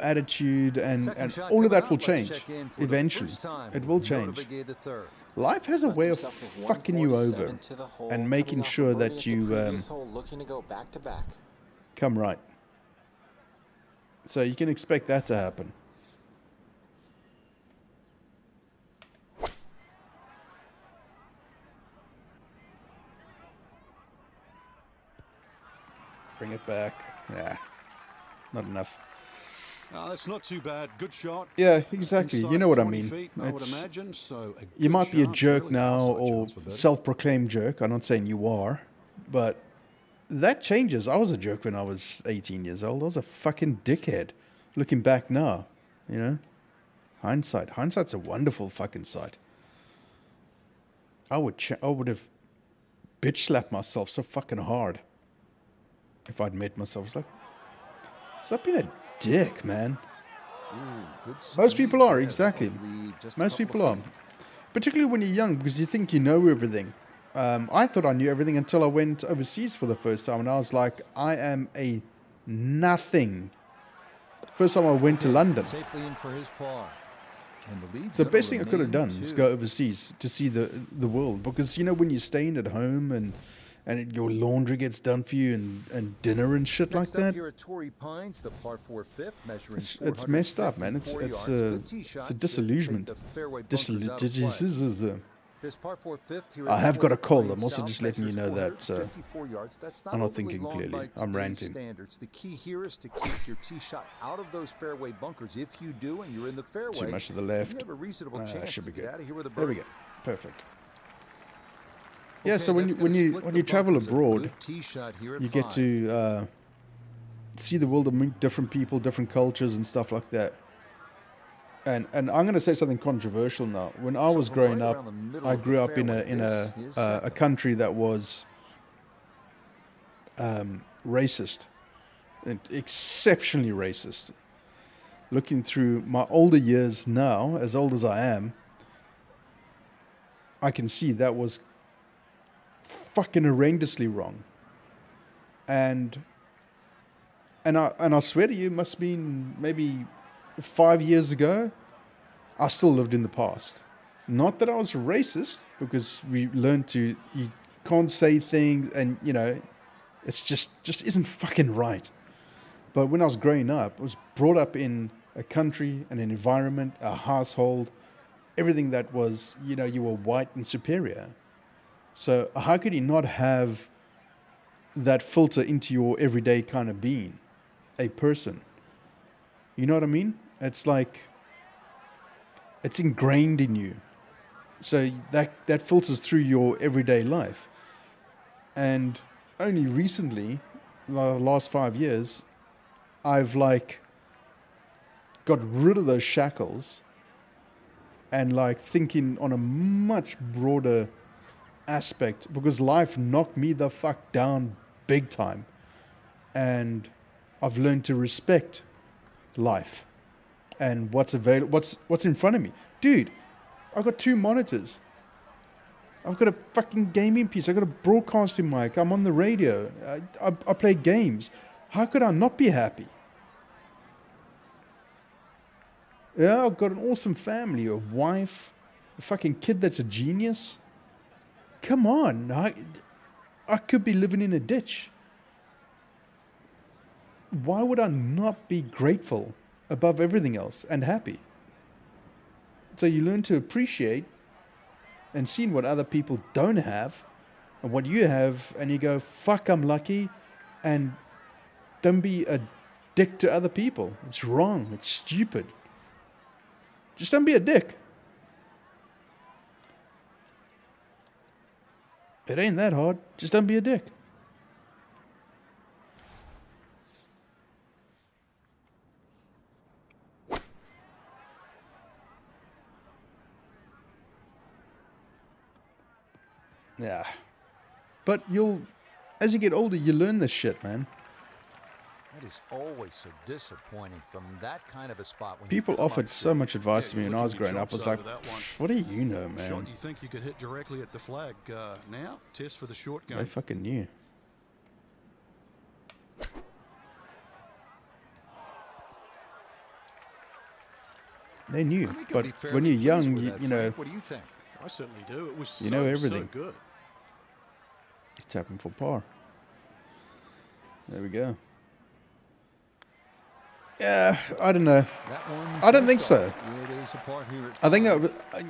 attitude and shot all of coming that up. will Let's change check in for the eventually. first time It will with change. Nottingham the third. Life has a Left way of himself with fucking you 147 over to the hole, and coming making off a sure birdie that at the you previous hole, looking to go back to back. come right. So you can expect that to happen. Bring it back. Yeah, not enough. That's not too bad. Good shot. Yeah, exactly. Inside You know what I 20 mean. feet, I would It's- imagine. So a You good might be a chance, jerk really, now outside or chance for birdie. self-proclaimed jerk. I'm not saying you are, but that changes. I was a jerk when I was 18 years old. I was a fucking dickhead. Looking back now, you know, hindsight. Hindsight's a wonderful fucking sight. I would have bitch slapped myself so fucking hard if I'd met myself. It's like, stop being a dick, man. Ooh, good Most speed people are, there. exactly. That'll leave just a Most couple people of are. feet. Particularly when you're young, because you think you know everything. I thought I knew everything until I went overseas for the first time, and I was like, I am a nothing. First time I went to London. Safely in for his par. And the lead's It's the gonna best thing I could have remain done is 2. go overseas to see the world. Because, you know, when you're staying at home and your laundry gets done for you and dinner and shit Next like up that, here at Torrey Pines, the par 4 fifth, measuring it's messed up, man. It's 454 a yards. Good tee shot it's a should disillusionment. take the fairway bunkers out of play. This par 4 fifth here I at have got a Torrey cold. Pines I'm also South just letting you know measures that 454 yards. That's I'm not overly thinking long clearly. by I'm today's ranting. standards. The key here is to keep your tee shot out of those fairway bunkers. If you do and you're in the fairway, Too much to the you left. have a reasonable chance Should to be get good. out of here with a There we birdie. go. Perfect. Yeah, Okay, so when that's you when gonna you split when the you travel bunkers. A abroad, good tee shot here at you get 5. to see the world and meet different people, different cultures, and stuff like that. And I'm going to say something controversial now. When I was from growing right up, around the middle I of the grew up in fairway, this is a second. country that was racist, and exceptionally racist. Looking through my older years now, as old as I am, I can see that was fucking horrendously wrong. And I swear to you, must have been maybe 5 years ago. I still lived in the past. Not that I was racist, because we learned you can't say things, and you know, it's just isn't fucking right. But when I was growing up, I was brought up in a country, an environment, a household, everything that was, you know, you were white and superior. So how could you not have that filter into your everyday kind of being, a person? You know what I mean? It's like, it's ingrained in you. So that filters through your everyday life. And only recently, the last 5 years, I've like got rid of those shackles and like thinking on a much broader aspect, because life knocked me the fuck down big time. And I've learned to respect life and what's available, what's in front of me. Dude, I've got 2 monitors. I've got a fucking gaming piece. I've got a broadcasting mic. I'm on the radio. I play games. How could I not be happy? Yeah, I've got an awesome family, a wife, a fucking kid that's a genius. Come on. I could be living in a ditch. Why would I not be grateful above everything else and happy? So you learn to appreciate and seeing what other people don't have and what you have, and you go, fuck, I'm lucky, and don't be a dick to other people. It's wrong. It's stupid. Just don't be a dick. It ain't that hard. Just don't be a dick. Yeah. But as you get older, you learn this shit, man. That is always so disappointing from that kind of a spot. When People you come offered up so short. much advice to me you when I was look at growing the up. I was jump like, side of that one. what do you know, man? Shot you think you could hit directly at the flag. Now, test for the short game. They fucking knew. They knew. We could But be when fairly you're young, pleased with you, that, you know, Frank. What do you think? I certainly do. It was You know so everything. good. it's happened for par. There we go. Yeah, I don't know. That one I don't think first so. off, it is a part here at I think five.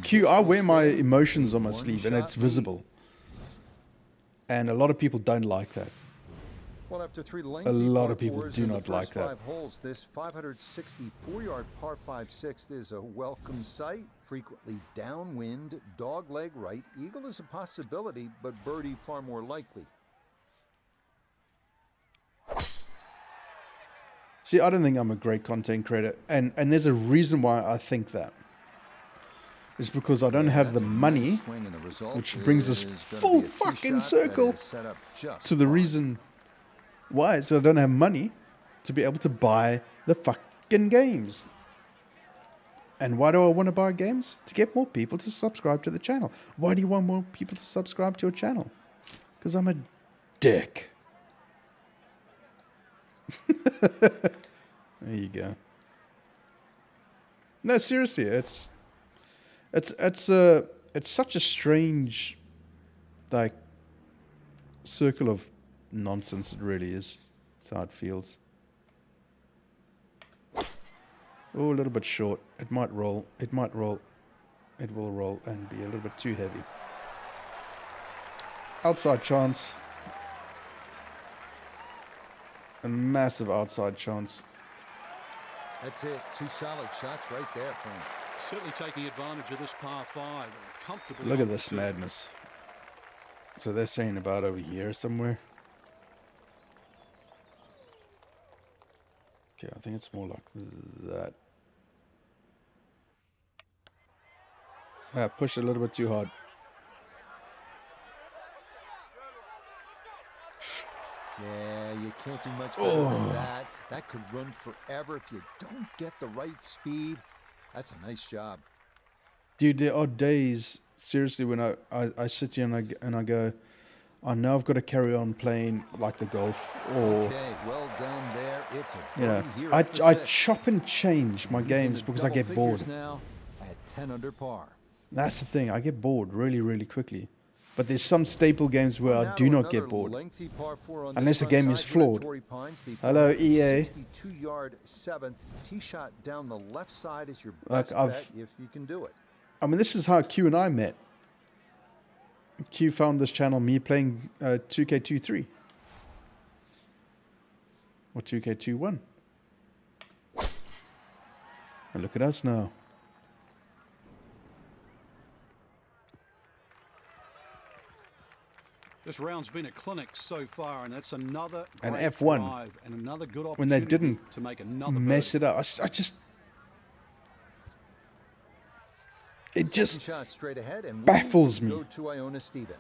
Q, I wear my Stay emotions on my one sleeve, and shot it's lead. visible. And a lot of people don't like that. Well, after 3 lengthy lot par of people fours do in the not like first that. 5 holes, this 564-yard par 5/6 is a welcome sight. Frequently downwind, dog leg right. Eagle is a possibility, but birdie far more likely. See, I don't think I'm a great content creator, and there's a reason why I think that. It's because I don't have the That's a money, nice swing, and the result which brings us is gonna full be a tee fucking shot circle that is set up just to the fine. reason why. So I don't have money to be able to buy the fucking games. And why do I want to buy games? To get more people to subscribe to the channel. Why do you want more people to subscribe to your channel? Because I'm a dick. There you go. No, seriously, it's such a strange, like, circle of nonsense. It really is. That's how it feels. Oh, a little bit short. It might roll. It might roll. It will roll and be a little bit too heavy. Outside chance. A massive outside chance. That's it. 2 solid shots right there for him. Certainly taking advantage of this par 5. Comfortably. Look at this madness. So they're saying about over here somewhere. Okay, I think it's more like that. Push a little bit too hard. Yeah, you can't do much better than that. That could run forever if you don't get the right speed. That's a nice job. Dude, there are days, seriously, when I sit here and I go, I know I've got to carry on playing like the golf, or Okay, well done there. It's a you know, birdie here I at the I 6th. chop and change my He's games into because I double get bored. figures now at 10 under par. That's the thing, I get bored really, really quickly. But there's some staple games where Now I do to not get another bored. lengthy par 4 on Unless this the game front is side here at flawed. Torrey Pines. The Hello, par EA. 62-yard 7th tee shot down the left side is your Like, best I've- bet if you can do it. I mean, this is how Q and I met. Q found this channel, me playing 2K23. Or 2K21. And look at us now. This round's been a clinic so far, and that's another An great F1. drive and another good When they opportunity didn't to make another mess birdie. it up. I just... It Second just... shot straight ahead and baffles we me. Go to Iona Stephen.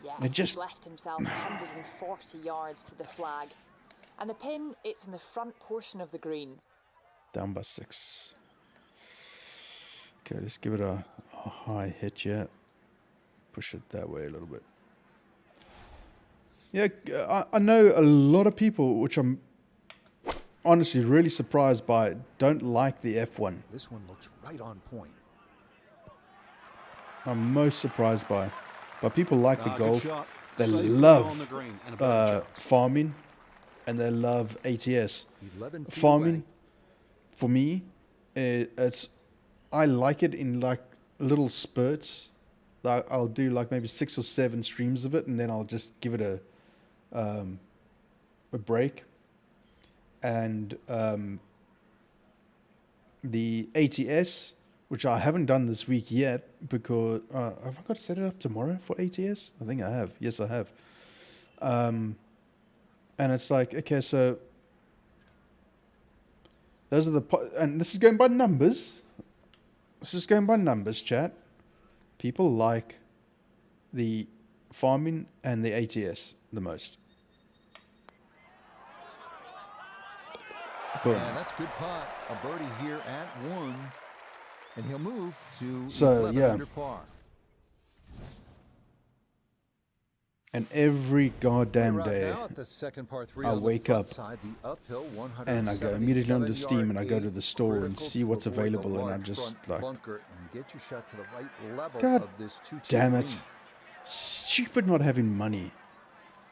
Yes, It just- he's left himself 140 yards to the flag. And the pin, it's in the front portion of the green. Down by 6. Okay, let's give it a high hit yet. Push it that way a little bit. Yeah, I know a lot of people, which I'm honestly really surprised by, don't like the F1. This one looks right on point. I'm most surprised by. But people like the Good golf. shot. They Safely love on the green and a birdie chance. farming, and they love ATS. 11 feet Farming, away. for me, it's I like it in like little spurts. Like I'll do like maybe 6 or 7 streams of it, and then I'll just give it a break. And the ATS, which I haven't done this week yet, because have I got to set it up tomorrow for ATS? I think I have. Yes, I have. And it's like, okay, so those are and this is going by numbers. This is going by numbers, chat. People like the farming and the ATS the most. Boom. And that's a good pot. A birdie here at 1. And he'll move to So, 11 yeah. under par. And every goddamn We're out day, now at the second par 3 I on the wake front up side, the uphill and I go immediately onto 177-yard Steam and I go to eighth, the store and critical see to what's avoid the available, and I large just front like, bunker and get your shot to the right level God of this two-tee damn green. it. Stupid not having money.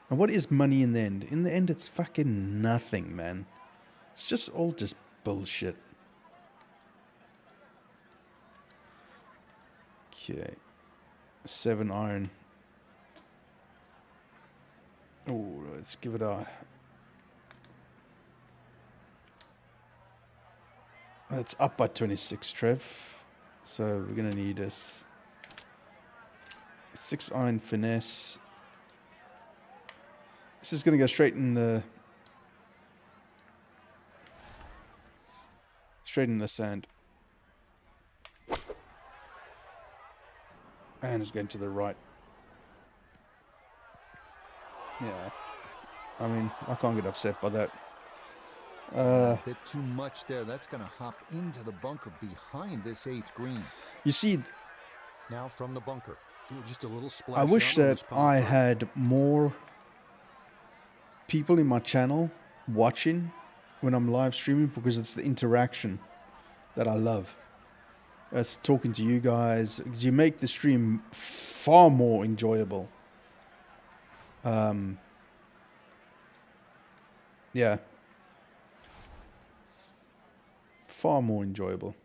And what is money in the end? In the end, it's fucking nothing, man. It's just all just bullshit. Okay. 7 iron. Oh, let's give it a... It's up by 26, Trev. So we're going to need a 6 iron finesse. This is going to go straight in the... Straight in the sand. And it's going to the right. Yeah. I mean, I can't get upset by that. A bit too much there. That's going to hop into the bunker behind this 8th green. You see, Now from the bunker. Ooh, just a little splash. I wish out on that this par I three. had more people in my channel watching when I'm live streaming, because it's the interaction that I love. That's talking to you guys. You make the stream far more enjoyable. Yeah. Far more enjoyable.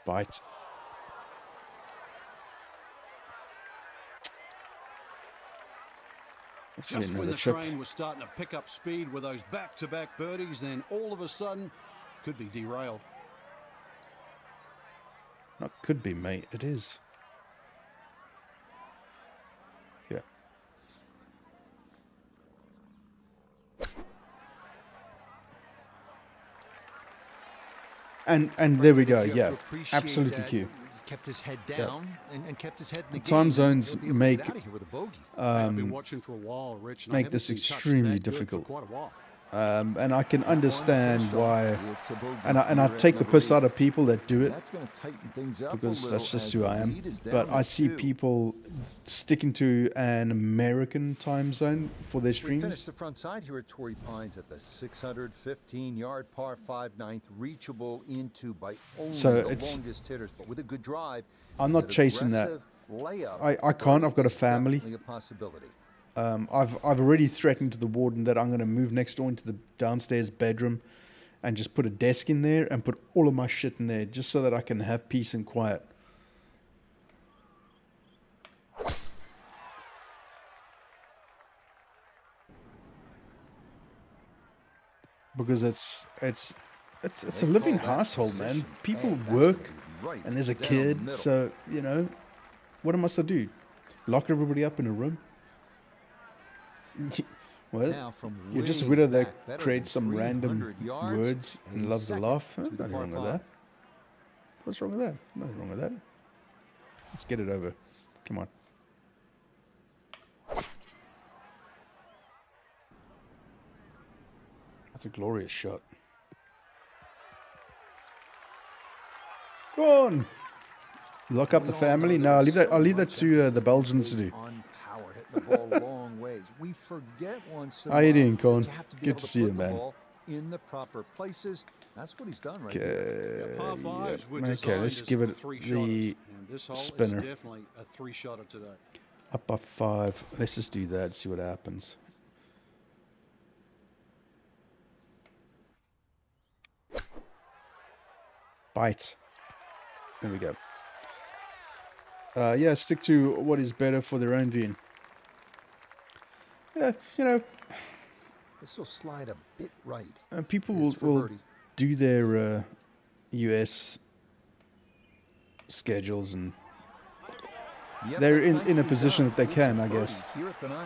Bite. Just when the train was starting to pick up speed with those back-to-back birdies, then all of a sudden could be derailed. Not could be, mate. It is. Yeah. And there we go. Yeah. Absolutely cute. Kept his head down and kept his head in the Time game. zones He'll be able to make get out of here with a bogey. I've been watching for a while, Rich, and I make haven't this seen touch extremely that good for difficult. quite a while. And I can understand why, It's a bogey and I here take at the number piss 8. out of people that do it, That's going to tighten things up because a that's little just as who the I am. lead is down But to I see 2. people sticking to an American time zone for their We finished streams. the front side here at Torrey Pines at the 615-yard par 5 ninth, reachable into by only So the it's- longest hitters, but with a good drive. I'm not that chasing that. aggressive layup I can't. I've got a is family. definitely a possibility. I've already threatened to the warden that I'm going to move next door into the downstairs bedroom and just put a desk in there and put all of my shit in there just so that I can have peace and quiet. Because it's a living household, man. People work and there's a kid, so you know, what am I supposed to do? Lock everybody up in a room? Well, Now from you're just a way widow back, that better creates than some random 300 yards, words and a loves a second laugh. to the Nothing par wrong with 5. that. What's wrong with that? Nothing wrong with that. Let's get it over. Come on. That's a glorious shot. Go on. Lock up the family. No, I'll leave that to the Belgians to do. On power, hitting the ball long ways. We forget once in a How you while doing, Colin? that you have to be Good able to see you, put the man. ball in the proper places. That's what he's done right there. Par fives were Okay, designed let's as give it three the shotters, and this hole spinner. is definitely a three-shotter today. Up by 5. Let's just do that, see what happens. Bite. There we go. Yeah, stick to what is better for their own viewing. Yeah, you know, This will slide a bit right. people It's for will birdie. do their US schedules, and Yep, they're that's in a nicely position done. that they It's a can, I birdie guess. Here at the 9th.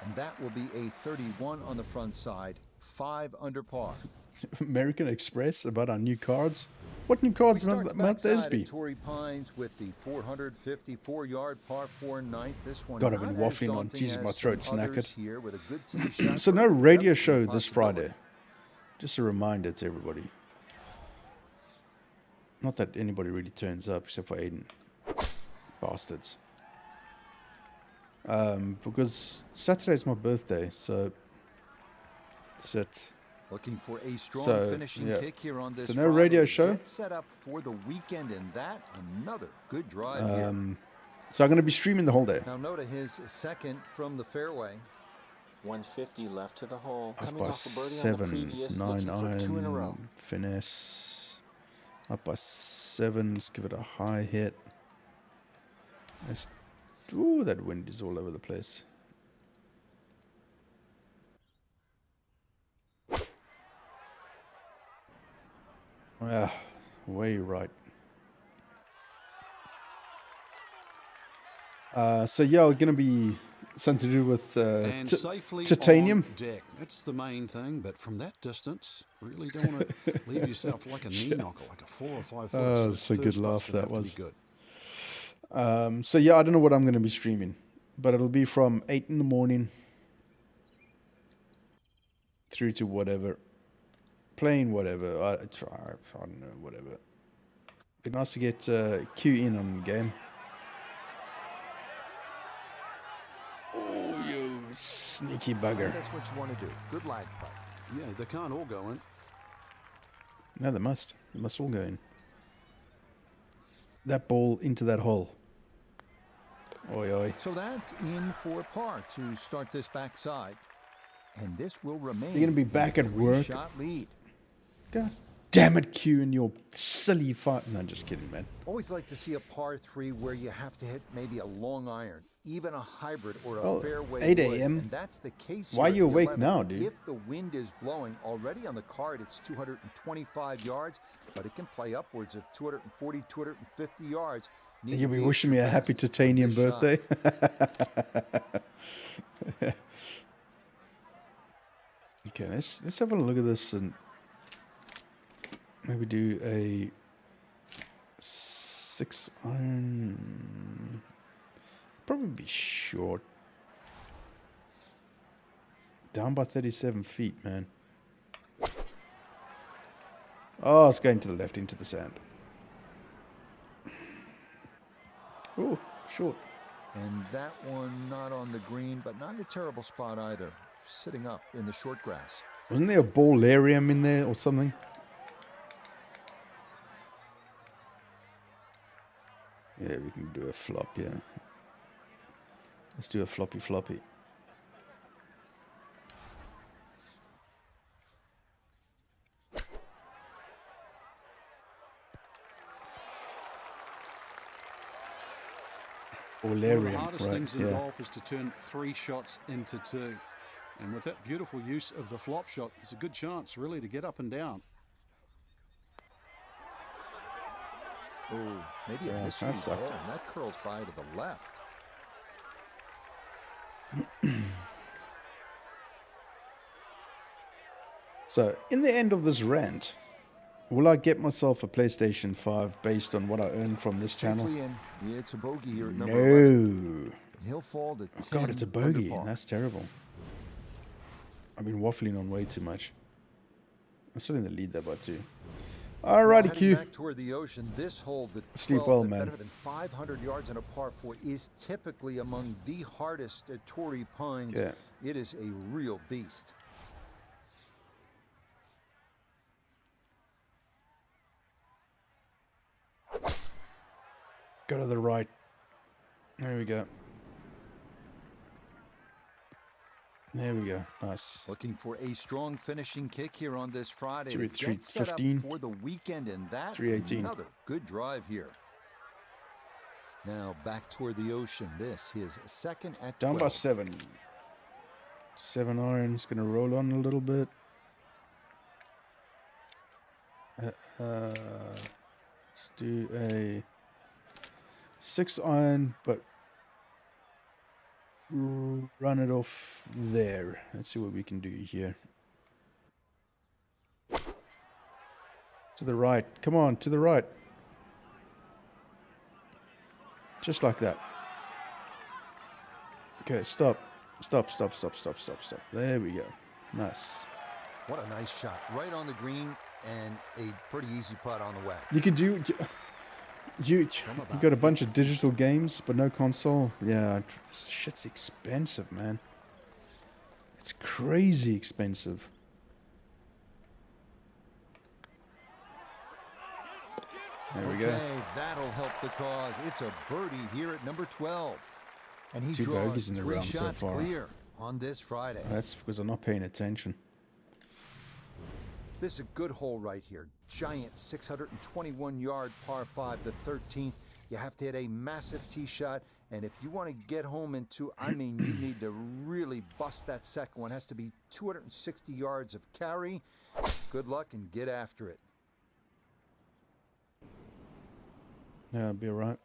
And that will be a 31 on the front side. 5 under par. American Express about our new cards. What new cards We start the might those backside be? at Torrey Pines with the 454-yard par 4 ninth. This one God, I've not been as waffling on. daunting Jesus, my as throat's some others knackered. here with a good tee shot, So no but radio definitely show a this possibility. Friday. Just a reminder to everybody. Not that anybody really turns up except for Aiden. Bastards. Because Saturday's my birthday, so sit. Looking for a strong So, finishing yeah. kick here on this So no Friday radio to show. Get set up for the weekend, and that another good drive here. So I'm going to be streaming the whole day. Now Noda his second from the fairway. 150 left to the hole. Up Coming by off a birdie on the 7, previous, 9 looking for 2 in a row. iron, finesse. Up by 7, let's give it a high hit. Let's, ooh, that wind is all over the place. Yeah, way right. So yeah, it's gonna be something to do with And safely titanium. on deck. That's the main thing, but from that distance, really don't want to leave yourself like a knee knocker, like a 4 or 5 foot. Oh, it's a good first laugh putt's gonna that have to be was. good. So yeah, I don't know what I'm gonna be streaming, but it'll be from 8 in the morning through to whatever, playing whatever. I don't know, whatever. Be nice to get Q in on the game. Oh, you sneaky bugger. That's what you want to do. Good lag putt. Yeah, they can't all go in. No, they must. They must all go in. That ball into that hole. Oi, oi. So that's in for par to start this backside. And this will remain. You're going to be back at work. Shot lead. God damn it, Q, and your silly fight. No, just kidding, man. Always like to see a par 3 where you have to hit maybe a long iron, even a hybrid or a Oh, fairway 8 wood, a.m.. and that's the case Why here are you at the awake 11. now, dude? If the wind is blowing, already on the card it's 225 yards, but it can play upwards of 240, 250 yards. Need You'll to be wishing me a happy surpassed titanium with this shot. birthday. Okay, let's have a look at this and maybe do a 6 iron. Probably be short. Down by 37 feet, man. Oh, it's going to the left into the sand. Oh, short. And that one not on the green, but not in a terrible spot either. Sitting up in the short grass. Wasn't there a ballarium in there or something? Yeah, we can do a flop, yeah. Let's do a floppy. One of the Ballarium, hardest right, things in yeah. golf is to turn 3 shots into 2. And with that beautiful use of the flop shot, it's a good chance, really, to get up and down. Oh, maybe Yeah, a mystery that there, sucked. and that curls by to the left. So, in the end of this rant, will I get myself a PlayStation 5 based on what I earn from this channel? Safely in. Yeah, it's a bogey here at number 11. No. And he'll fall to 10 Oh God, it's a under bogey. par. That's terrible. I've been waffling on way too much. I'm still in the lead there by 2. Well, Alrighty, heading Q. back toward the ocean, this hole, the Sleep 12th, well, at man. better than 500 yards on a par 4, is typically among the hardest at Torrey Pines. Yeah. It is a real beast. Go to the right. There we go. There we go. Nice. Looking for a strong finishing kick here on this Friday. to 3 get set up 15. for the weekend, and that 318. another good drive here. Now back toward the ocean. This his second at Down by 12. 7. 7 iron's gonna roll on a little bit. Let's do a 6 iron, but run it off there. Let's see what we can do here. To the right. Come on, to the right. Just like that. Okay, stop. Stop. There we go. Nice. What a nice shot. Right on the green and a pretty easy putt on the way. You could do... You got a bunch of digital games, but no console? Yeah, this shit's expensive, man. It's crazy expensive. There we go. Okay, that'll help the cause. It's a birdie here at number 12. And he 2 draws bogeys in the 3 round so shots far. clear on this Friday. That's because I'm not paying attention. This is a good hole right here. Giant 621-yard par 5, the 13th. You have to hit a massive tee shot, and if you want to get home into, I mean, you need to really bust that second one. It has to be 260 yards of carry. Good luck and get after it. Yeah, I'll be alright.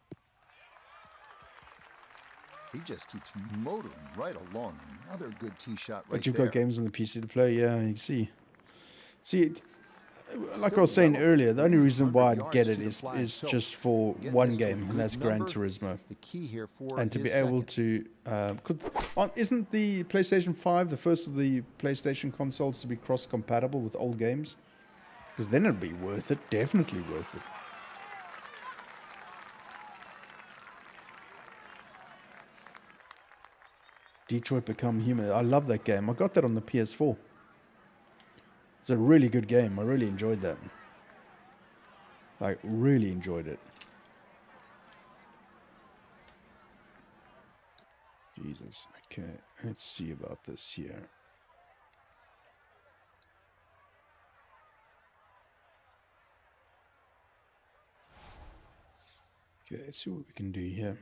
He just keeps motoring right along. Another good tee shot right But you've there. got games on the PC to play, yeah, you can see. See, like I was saying earlier, the only reason why I'd get it is just for one game, and that's Gran Turismo. The key here for And to be his able second. to, isn't the PlayStation 5 the first of the PlayStation consoles to be cross-compatible with old games? Because then it'd be worth it, definitely worth it. Detroit Become Human. I love that game. I got that on the PS4. It's a really good game. I really enjoyed that. Like, really enjoyed it. Jesus. Okay, let's see about this here. Okay, let's see what we can do here.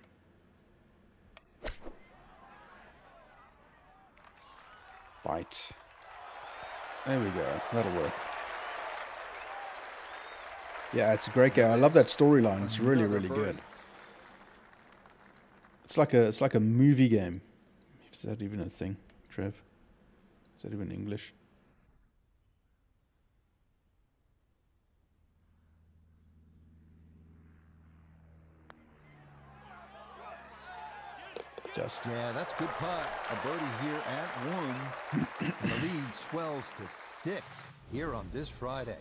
Bite. There we go. That'll work. Yeah, it's a great game. I love that storyline. It's really, really good. It's like a movie game. Is that even a thing, Trev? Is that even English? Just. Yeah, that's good putt. A birdie here at 1. And the lead swells to 6 here on this Friday.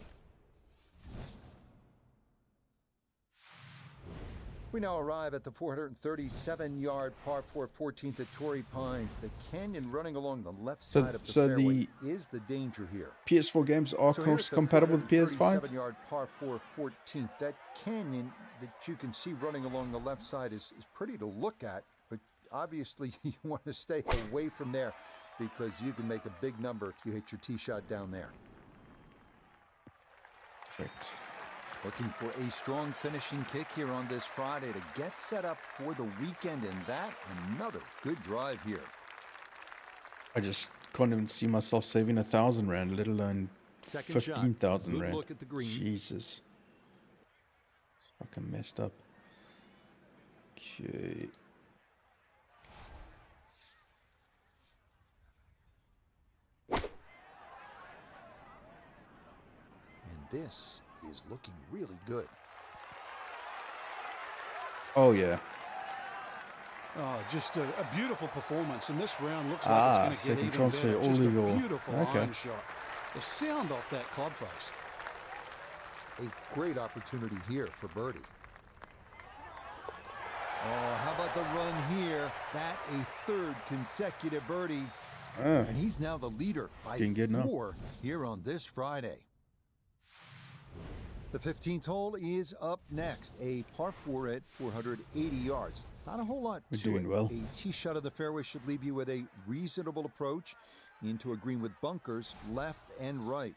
We now arrive at the 437-yard par 4 14th at Torrey Pines. The canyon running along the left side of the fairway is the danger here. PS4 games are compatible with PS5? 437-yard par 4 14th. That canyon that you can see running along the left side is pretty to look at, but obviously you want to stay away from there because you can make a big number if you hit your tee shot down there. Perfect. Looking for a strong finishing kick here on this Friday to get set up for the weekend, and that another good drive here. I just can't even see myself saving 1,000 rand, let alone 15,000 rand. Look at the green. Jesus, fucking messed up. Okay. And this is looking really good. Oh yeah. Oh, just a beautiful performance, and this round looks like it's going to get even better. Just a beautiful iron shot. The sound off that club face. A great opportunity here for birdie. Oh, how about the run here? That a 3rd consecutive birdie. And he's now the leader by 4 here on this Friday. The 15th hole is up next, a par 4 at 480 yards. Not a whole lot to it. Well. A tee shot of the fairway should leave you with a reasonable approach into a green with bunkers left and right.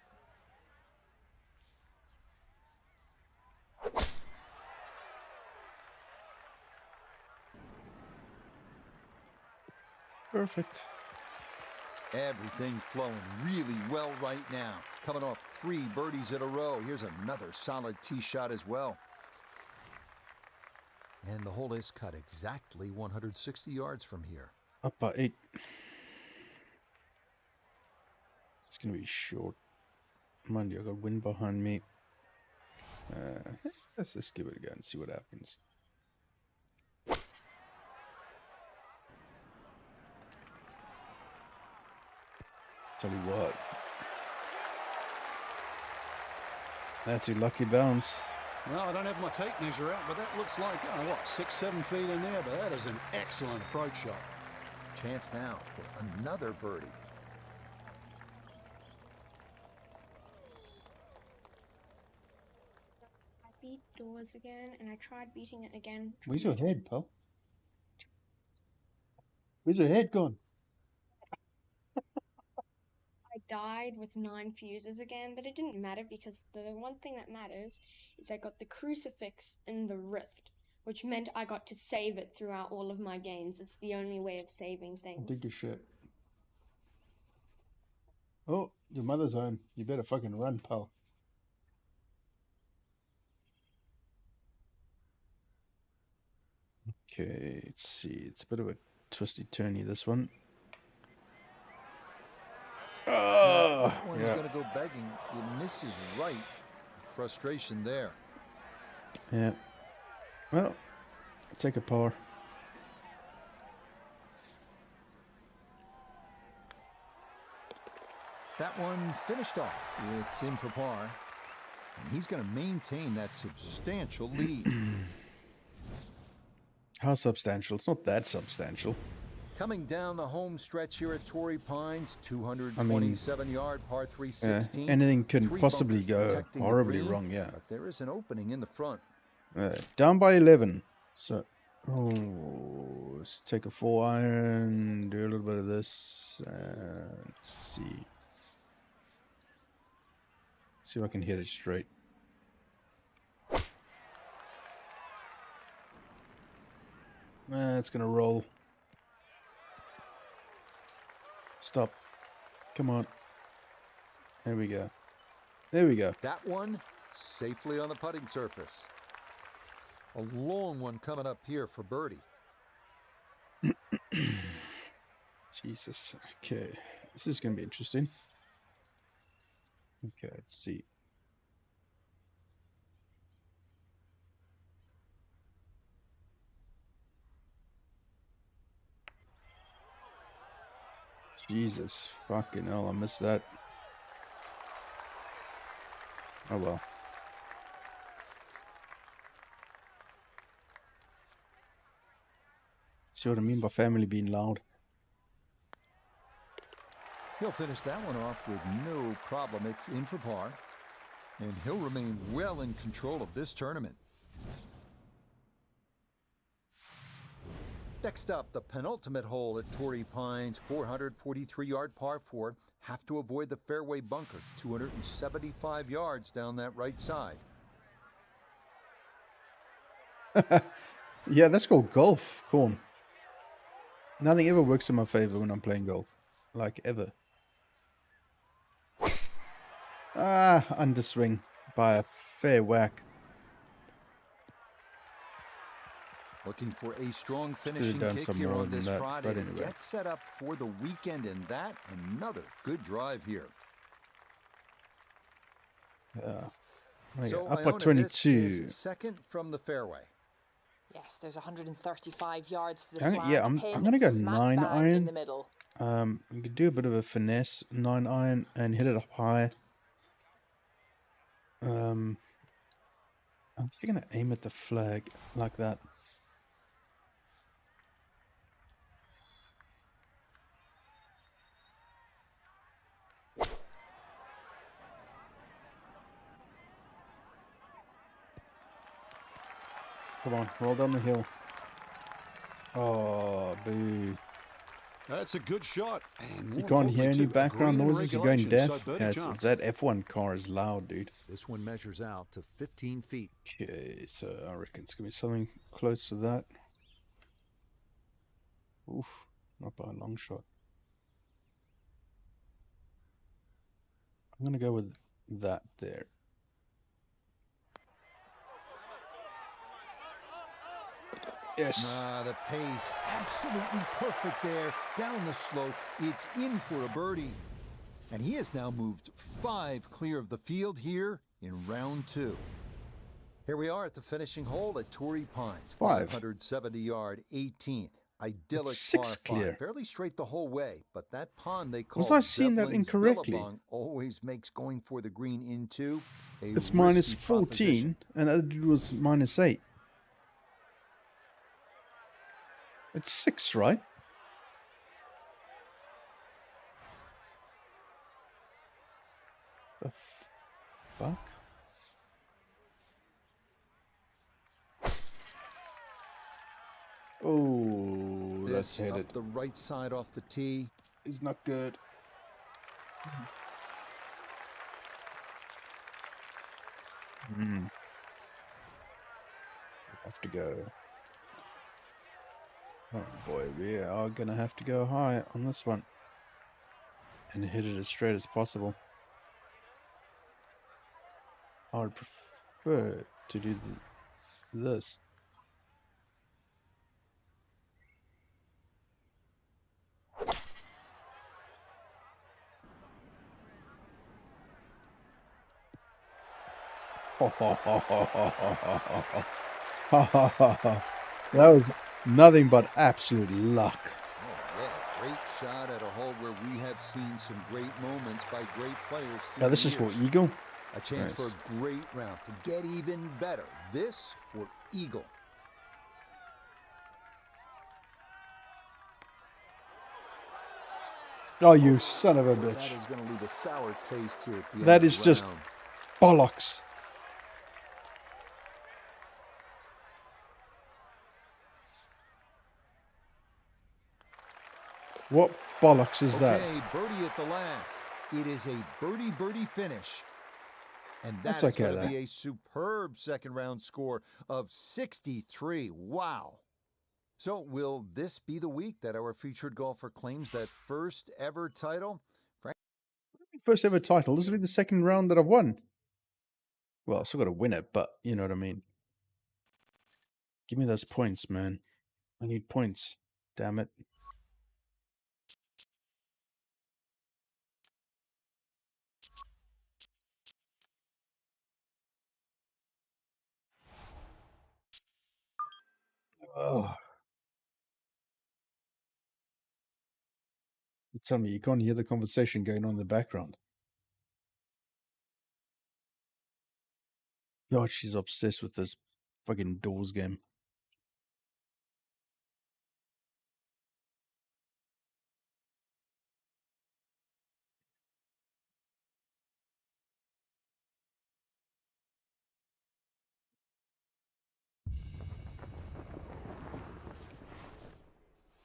Perfect. Everything flowing really well right now. Coming off 3 birdies in a row. Here's another solid tee shot as well. And the hole is cut exactly 160 yards from here. Up by 8. It's going to be short. Mind you, I got wind behind me. Let's just give it a go and see what happens. Tell you what. That's a lucky bounce. Well, I don't have my tape measure out, but that looks like, 6-7 feet in there, but that is an excellent approach shot. Chance now for another birdie. I beat doors again, and I tried beating it again. Where's your head, pal? Where's your head gone? I died with 9 fuses again, but it didn't matter because the one thing that matters is I got the crucifix in the rift, which meant I got to save it throughout all of my games. It's the only way of saving things. Dig your shit. Oh, your mother's home. You better fucking run, pal. Okay, let's see. It's a bit of a twisty-turny, this one. Oh, that one's going to go begging. It misses right. Frustration there. Yeah. Well, I'll take a par. That one finished off. It's in for par. And he's going to maintain that substantial lead. How substantial? It's not that substantial. Coming down the home stretch here at Torrey Pines, 227-yard par 3 16. Anything can Three possibly bunkers go protecting the horribly green, wrong, yeah. But there is an opening in the front. Down by 11. So, let's take a 4-iron, do a little bit of this, and see. See if I can hit it straight. It's gonna roll. Stop. Come on. There we go. There we go. That one safely on the putting surface. A long one coming up here for birdie. Jesus. Okay. This is gonna be interesting. Okay, let's see. Jesus fucking hell, I missed that. Oh well. See what I mean by family being loud? He'll finish that one off with no problem. It's in for par. And he'll remain well in control of this tournament. Next up, the penultimate hole at Torrey Pines, 443-yard par 4. Have to avoid the fairway bunker, 275 yards down that right side. Yeah, that's called golf, Corn. Nothing ever works in my favor when I'm playing golf. Like, ever. Ah, underswing by a fair whack. Looking for a strong finishing done kick some here more on than this that, Friday but to anyway. get set up for the weekend, and that another good drive here. So up Iona, at 22. this is second from the fairway. Yes, there's 135 yards to the I'm- flag. yeah, I'm pin gonna go smack 9 bang iron. in the middle. We could do a bit of a finesse 9-iron and hit it up high. I'm just gonna aim at the flag like that. Come on, roll down the hill. Oh, boo. That's a good shot. And You more can't hear importantly, any too, background agreeing noises, you're going regulations, deaf. so better Yes, chance. that F1 car is loud, dude. This one measures out to 15 feet. Okay, so I reckon it's gonna be something close to that. Oof, not by a long shot. I'm gonna go with that there. Yes. The pace, absolutely perfect there. Down the slope, it's in for a birdie. And he has now moved 5 clear of the field here in round 2. Here we are at the finishing hole at Torrey Pines. 570-yard 18th. Idyllic Six par clear. 5. Fairly straight the whole way, but that pond they call Was I seeing that Zevlin's incorrectly? Billabong always makes going for the green into a It's minus risky 14, proposition. and that dude was minus 8. It's 6, right? The fuck? Oh, that's This headed. up the right side off the tee. It's not good. Have to go. Oh boy, we are gonna have to go high on this one and hit it as straight as possible. I would prefer to do this. That was nothing but absolute luck. Oh, yeah, great shot at a hole where we have seen some great moments by great players. through Now the this is for years. Eagle. A chance for Nice. a great round to get even better. This for Eagle. Oh, you son of a That bitch. is going to leave a sour taste here at the end That of is the just round. bollocks. What bollocks is that? Okay, birdie at the last. It is a birdie finish. And That's that is okay, going to though. be a superb second round score of 63. Wow. So will this be the week that our featured golfer claims that first ever title? First ever title. This will be the second round that I've won. Well, I still got to win it, but you know what I mean. Give me those points, man. I need points. Damn it. Oh. You tell me you can't hear the conversation going on in the background. God, she's obsessed with this fucking Doors game.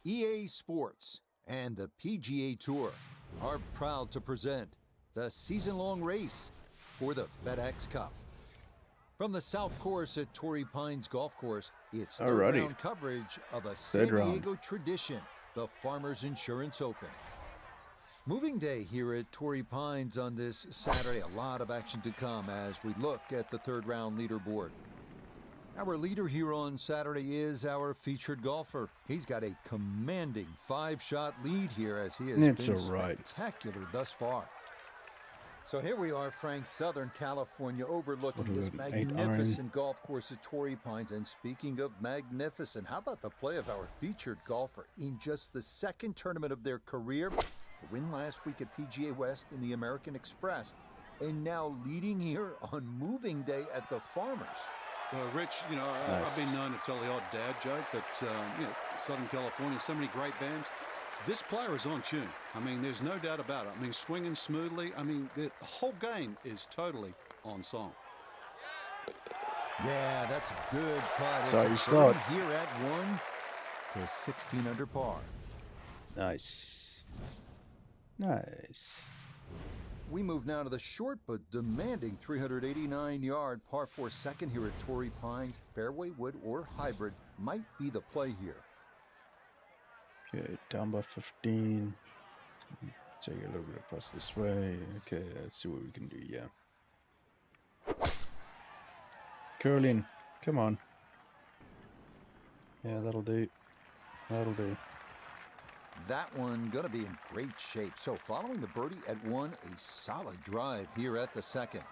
EA Sports and the PGA Tour are proud to present the season-long race for the FedEx Cup. From the South Course at Torrey Pines Golf Course, it's Alrighty. third-round coverage of a San Third round. Diego tradition, the Farmers Insurance Open. Moving day here at Torrey Pines on this Saturday. A lot of action to come as we look at the third-round leaderboard. Our leader here on Saturday is our featured golfer. He's got a commanding 5-shot lead here as he has It's been alright. spectacular thus far. So here we are, Frank, Southern California, overlooking What this about an 8 magnificent golf course at Torrey Pines. And speaking of magnificent, how about the play of our featured golfer in just the second tournament of their career? The win last week at PGA West in the American Express, and now leading here on moving day at the Farmers. Rich, you know, I've been known to tell the odd dad joke, but, you know, Southern California, so many great bands. This player is on tune. I mean, there's no doubt about it. I mean, swinging smoothly. I mean, the whole game is totally on song. Yeah, that's a good putt. Sorry, It's a start. birdie here at 1 to 16 under par. Nice. Nice. We move now to the short but demanding 389-yard par 4 second here at Torrey Pines. Fairway, wood, or hybrid might be the play here. Okay, down by 15. Take a little bit across this way. Okay, let's see what we can do, yeah. Curling, come on. Yeah, that'll do. That'll do. That one gonna be in great shape. So following the birdie at 1, a solid drive here at the second.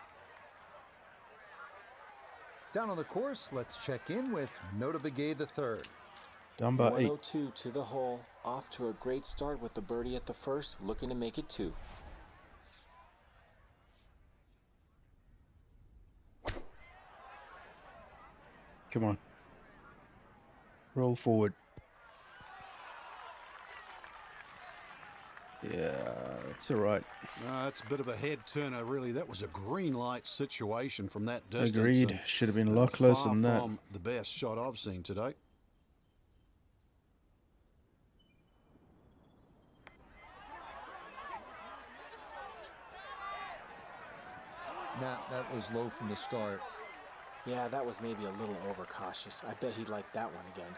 Down on the course, let's check in with Nota Begay the third. Down by 8. 102 to the hole. Off to a great start with the birdie at the first, looking to make it 2. Come on. Roll forward. Yeah, it's alright. That's a bit of a head turner, really. That was a green light situation from that distance. Agreed. and Should have been a lot closer far than that. from the best shot I've seen today. Now, that was low from the start. Yeah, that was maybe a little overcautious. I bet he'd like that one again.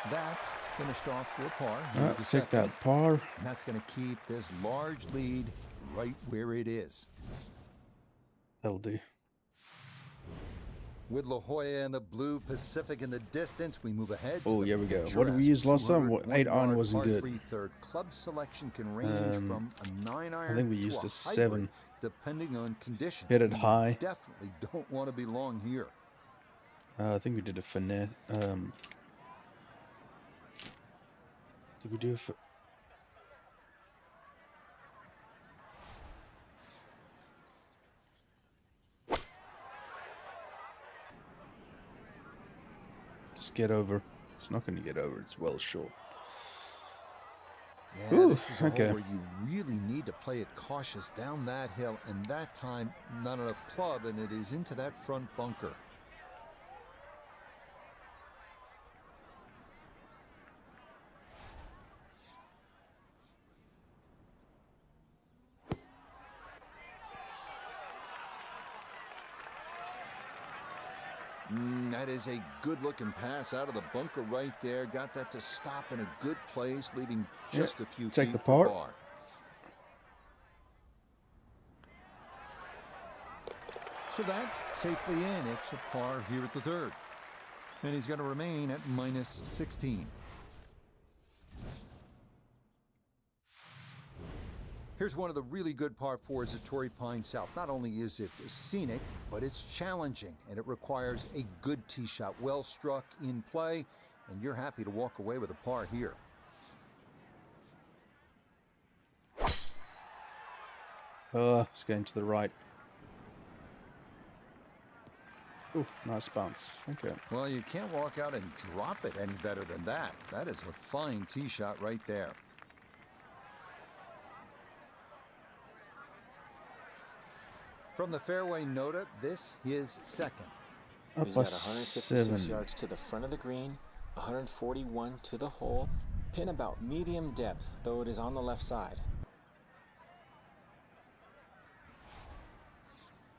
That finished off for a par. here at the Take second. that par. And that's going to keep this large lead right where it is. That'll do. With La Jolla and the Blue Pacific in the distance, we move ahead. Oh, to the here we go. What did we picturesque use last time? What, 8 iron 201-yard wasn't par good. 3 third. Club selection can range from a 9 iron I think we to used a a 7. hybrid, depending on conditions. Hit it And you high. Definitely don't want to be long here. I think we did a finesse. Did we do it for... Just get over. It's not going to get over. It's well short. Yeah, Ooh, this is a hole okay. where you really need to play it cautious down that hill, and that time, not enough club, and it is into that front bunker. That is a good-looking pass out of the bunker right there. Got that to stop in a good place, leaving just a few Take feet the for par. par. So that safely in. It's a par here at the third. And he's going to remain at minus 16. Here's one of the really good par fours at Torrey Pines South. Not only is it scenic, but it's challenging, and it requires a good tee shot, well struck in play, and you're happy to walk away with a par here. It's going to the right. Oh, nice bounce. Okay. Well, you can't walk out and drop it any better than that. That is a fine tee shot right there. From the fairway nota, this is second. Up He's by got 156 7. yards to the front of the green, 141 to the hole. Pin about medium depth, though it is on the left side.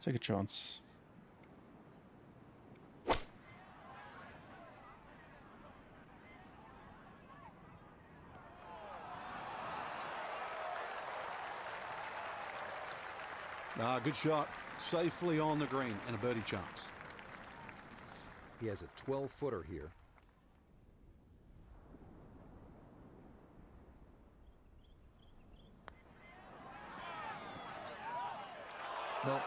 Take a chance. Good shot. Safely on the green and a birdie chance. He has a 12-footer here. Nope.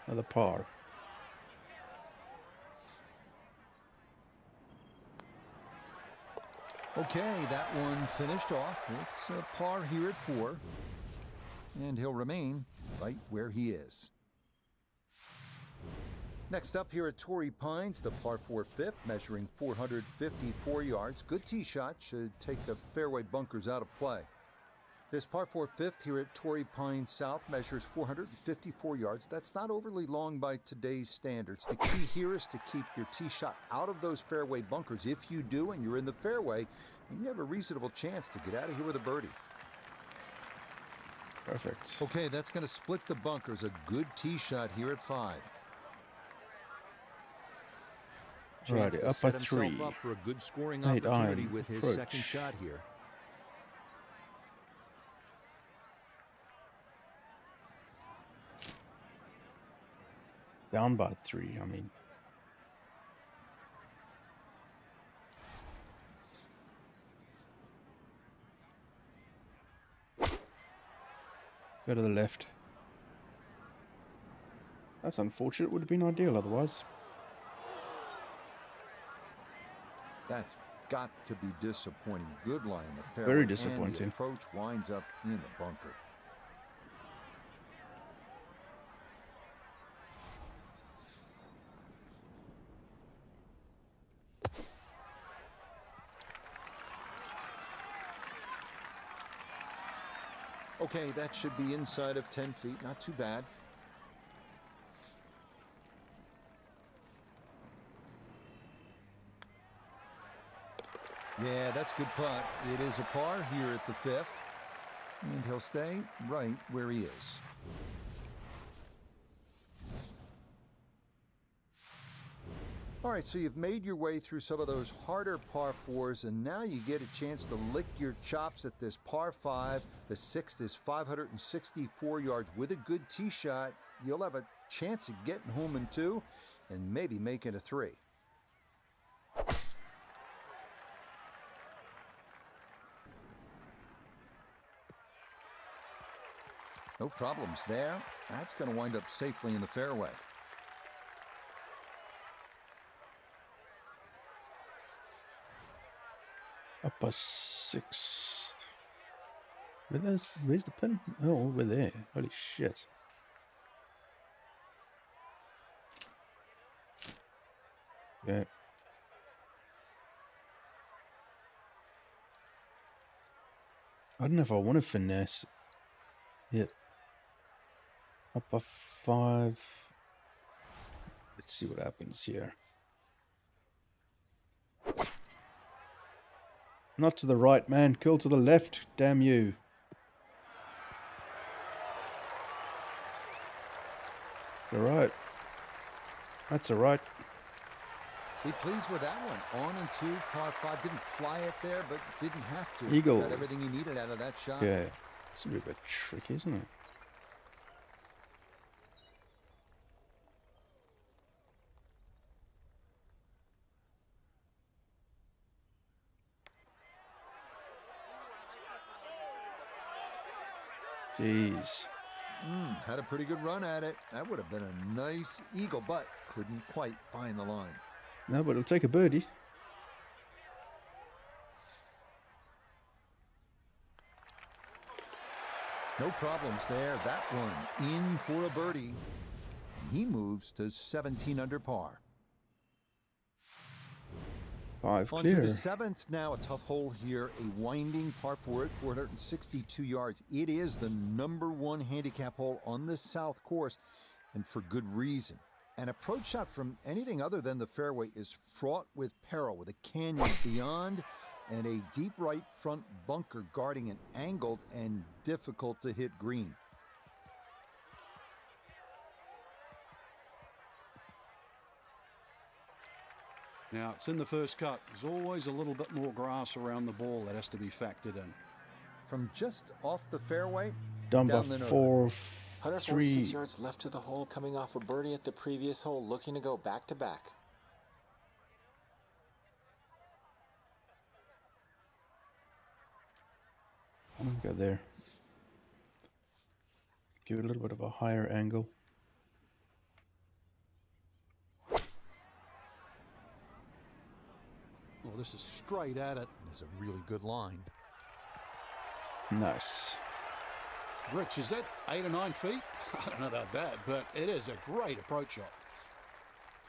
Another par. Okay, that one finished off. It's a par here at 4. And he'll remain right where he is. Next up here at Torrey Pines, the par 4 fifth, measuring 454 yards. Good tee shot, should take the fairway bunkers out of play. This par 4 fifth here at Torrey Pines South measures 454 yards. That's not overly long by today's standards. The key here is to keep your tee shot out of those fairway bunkers. If you do and you're in the fairway, you have a reasonable chance to get out of here with a birdie. Perfect. Okay, that's going to split the bunkers. A good tee shot here at 5. Chance Alrighty, to up set by himself 3. up for a good scoring 8 opportunity iron with his approach. second shot here. Down by 3, I mean. Go to the left. That's unfortunate. Would have been ideal otherwise. That's got to be disappointing. Good line in the fairway. Very And disappointing. the approach winds up in the bunker. Okay, that should be inside of 10 feet. Not too bad. Yeah, that's good putt. It is a par here at the 5th. And he'll stay right where he is. All right, so you've made your way through some of those harder par 4s, and now you get a chance to lick your chops at this par 5. The 6th is 564 yards. With a good tee shot, you'll have a chance of getting home in 2 and maybe making a 3. No problems there. That's going to wind up safely in the fairway. Up by 6. Where's the pin? Oh, over there. Holy shit. Yeah. I don't know if I want to finesse it. Up by 5. Let's see what happens here. Not to the right, man. Curl to the left. Damn you. It's alright. That's alright. Be pleased with that one. On and 2, par 5. Didn't fly it there, but didn't have to. Eagle. Got everything he needed out of that shot. Yeah. It's a bit of a trick, isn't it? Jeez. Had a pretty good run at it. That would have been a nice eagle, but couldn't quite find the line. No, but it'll take a birdie. No problems there. That one in for a birdie. He moves to 17 under par. 5 On clear. to the 7th now, a tough hole here, a winding par 4 at 462 yards. It is the #1 handicap hole on this south course, and for good reason. An approach shot from anything other than the fairway is fraught with peril, with a canyon beyond and a deep right front bunker guarding an angled and difficult to hit green. Now, it's in the first cut. There's always a little bit more grass around the ball that has to be factored in. From just off the fairway, Down by down the nose. 4, 146 3. yards left to the hole, coming off a birdie at the previous hole, looking to go back to back. Go there. Give it a little bit of a higher angle. Well, this is straight at it. It's a really good line. Nice. Rich, is that 8 or 9 feet? I don't know about that, but it is a great approach shot.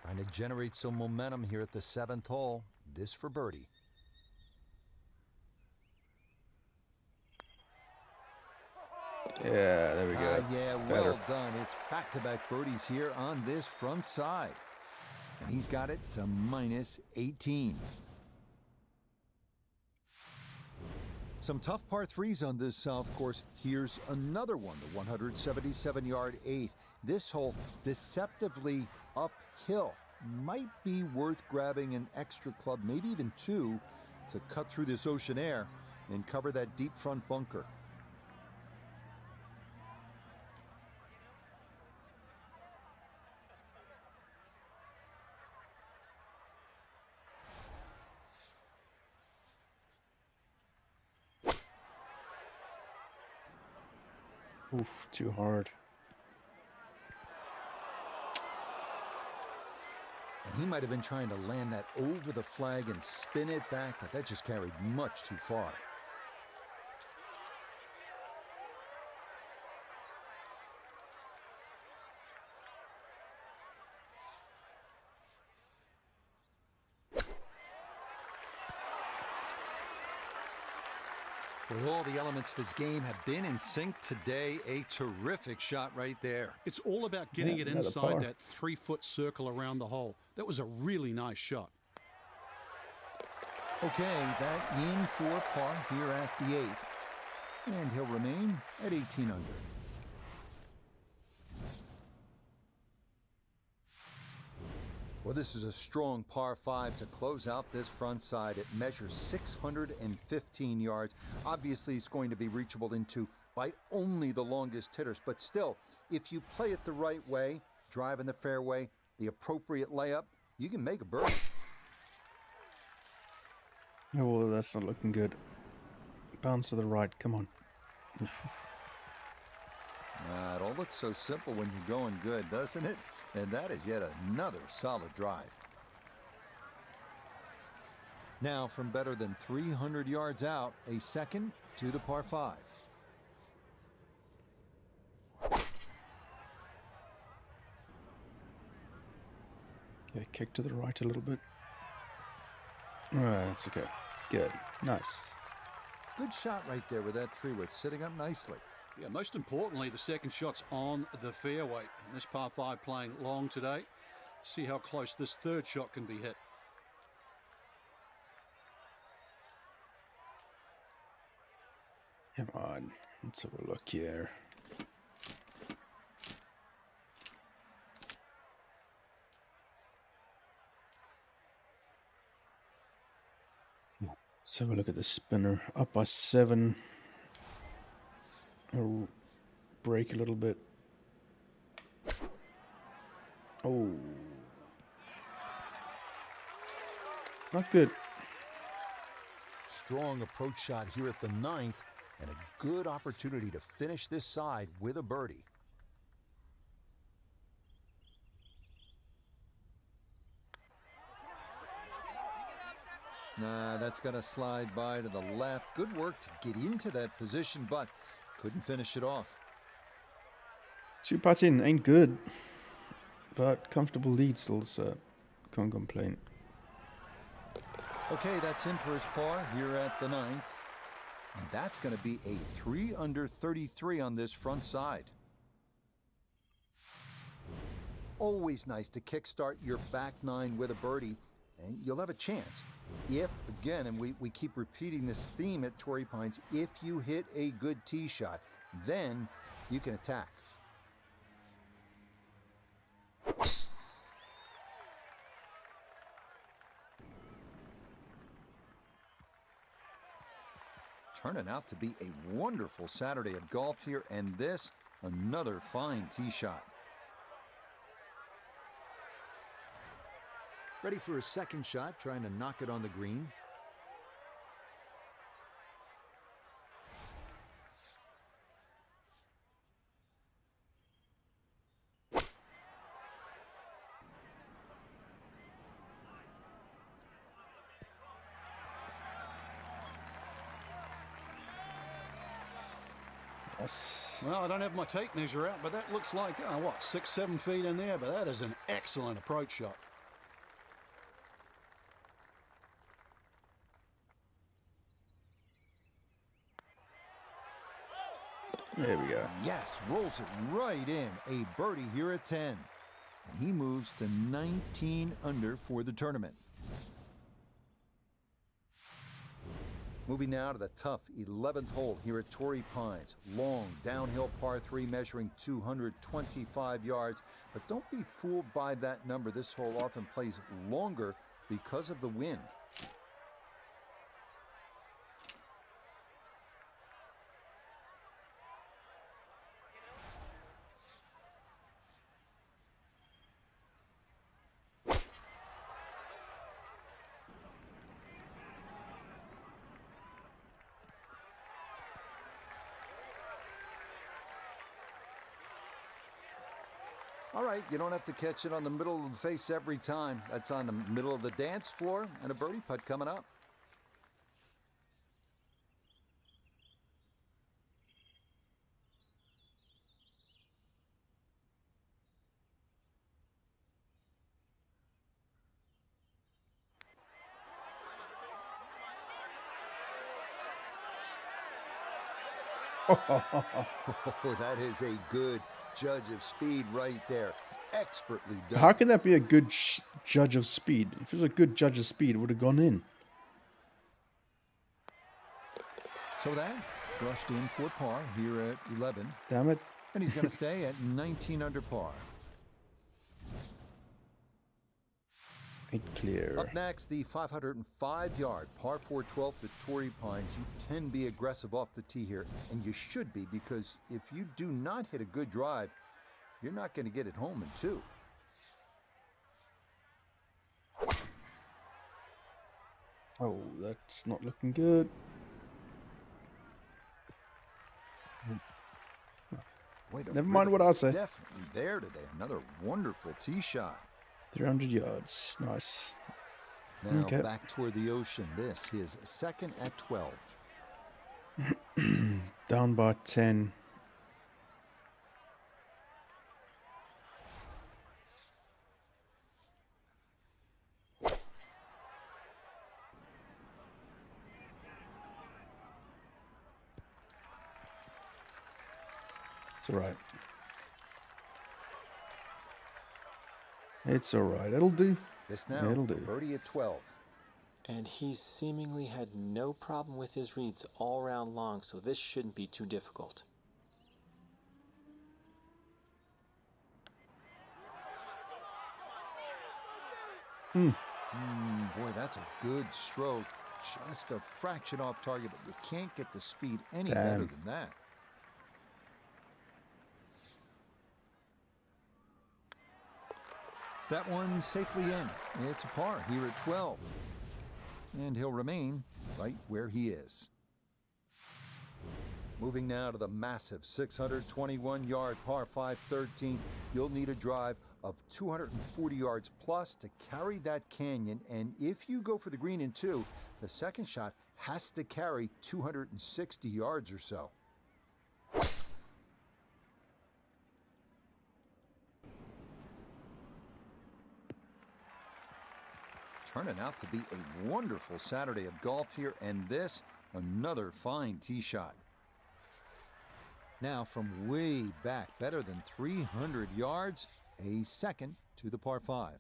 Trying to generate some momentum here at the 7th hole. This for birdie. Yeah, there we go. Yeah, Better. well done. It's back-to-back birdies here on this front side. And he's got it to -18. Some tough par 3s on this south course. Here's another one, the 177-yard 8th. This hole deceptively uphill. Might be worth grabbing an extra club, maybe even 2, to cut through this ocean air and cover that deep front bunker. Oof, too hard. And he might have been trying to land that over the flag and spin it back, but that just carried much too far. Well, all the elements of his game have been in sync today. A terrific shot right there. It's all about getting Yeah, it another inside par. that 3-foot circle around the hole. That was a really nice shot. Okay, that in for par here at the 8th. And he'll remain at 18 under. Well, this is a strong par 5 to close out this front side. It measures 615 yards. Obviously, it's going to be reachable into by only the longest hitters. But still, if you play it the right way, drive in the fairway, the appropriate layup, you can make a birdie. Oh, well, that's not looking good. Bounce to the right. Come on. It all looks so simple when you're going good, doesn't it? And that is yet another solid drive. Now from better than 300 yards out, a second to the par 5. Okay, kick to the right a little bit. Alright, that's okay. Good. Nice. Good shot right there with that 3-wood sitting up nicely. Yeah, most importantly, the second shot's on the fairway. And this par 5 playing long today. See how close this third shot can be hit. Come on. Let's have a look here. Let's have a look at the spinner. Up by 7. I'll break a little bit. Oh. Not good. Strong approach shot here at the 9th, and a good opportunity to finish this side with a birdie. Nah, that's going to slide by to the left. Good work to get into that position, but couldn't finish it off. 2 putt in ain't good, but comfortable lead still, so can't complain. Okay, that's in for his par here at the 9th. And that's going to be a 3 under 33 on this front side. Always nice to kickstart your back 9 with a birdie, and you'll have a chance. If, again, and we keep repeating this theme at Torrey Pines, if you hit a good tee shot, then you can attack. Turning out to be a wonderful Saturday of golf here, and this, another fine tee shot. Ready for a second shot, trying to knock it on the green. Yes. Well, I don't have my tape measure out, but that looks like, what, 6-7 feet in there? But that is an excellent approach shot. There we go. Yes, rolls it right in. A birdie here at 10. And he moves to 19 under for the tournament. Moving now to the tough 11th hole here at Torrey Pines. Long downhill par 3 measuring 225 yards. But don't be fooled by that number. This hole often plays longer because of the wind. All right, you don't have to catch it on the middle of the face every time. That's on the middle of the dance floor, and a birdie putt coming up. Oh, that is a good judge of speed right there. Expertly done. How can that be a good judge of speed? If it was a good judge of speed, it would have gone in. So that brushed in for par here at 11. Damn it. And he's going to stay at 19 under par. Ain't clear. Up next, the 505-yard par 4 12th at Torrey Pines. You can be aggressive off the tee here, and you should be, because if you do not hit a good drive, you're not going to get it home in 2. Oh, that's not looking good. Boy, the Never mind what rhythm I is say. Definitely there today. Another wonderful tee shot. 300 yards. Nice. Now Okay. back toward the ocean. This his second at 12. Down by 10. It's alright. It's alright. It'll do. This now It'll do. birdie at 12. And he seemingly had no problem with his reads all round long, so this shouldn't be too difficult. Boy, that's a good stroke. Just a fraction off target, but you can't get the speed any better than that. That one safely in. It's a par here at 12. And he'll remain right where he is. Moving now to the massive 621-yard par 5 13. You'll need a drive of 240 yards plus to carry that canyon. And if you go for the green in 2, the second shot has to carry 260 yards or so. Turning out to be a wonderful Saturday of golf here, and this, another fine tee shot. Now from way back, better than 300 yards, a second to the par 5.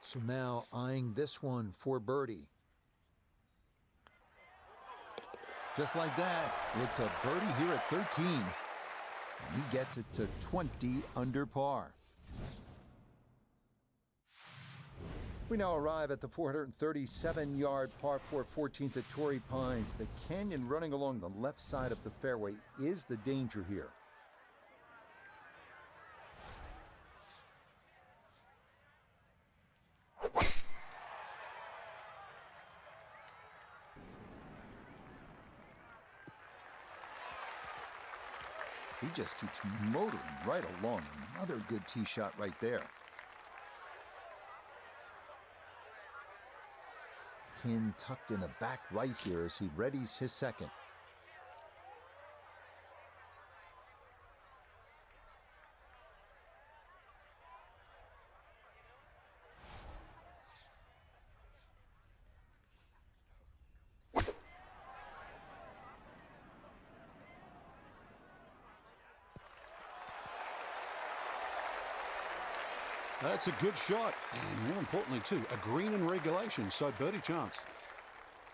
So now eyeing this one for birdie. Just like that, it's a birdie here at 13. And he gets it to 20 under par. We now arrive at the 437-yard par 4 14th at Torrey Pines. The canyon running along the left side of the fairway is the danger here. He just keeps motoring right along. Another good tee shot right there. Pin tucked in the back right here as he readies his second. That's a good shot, and more importantly too, a green in regulation, so birdie chance.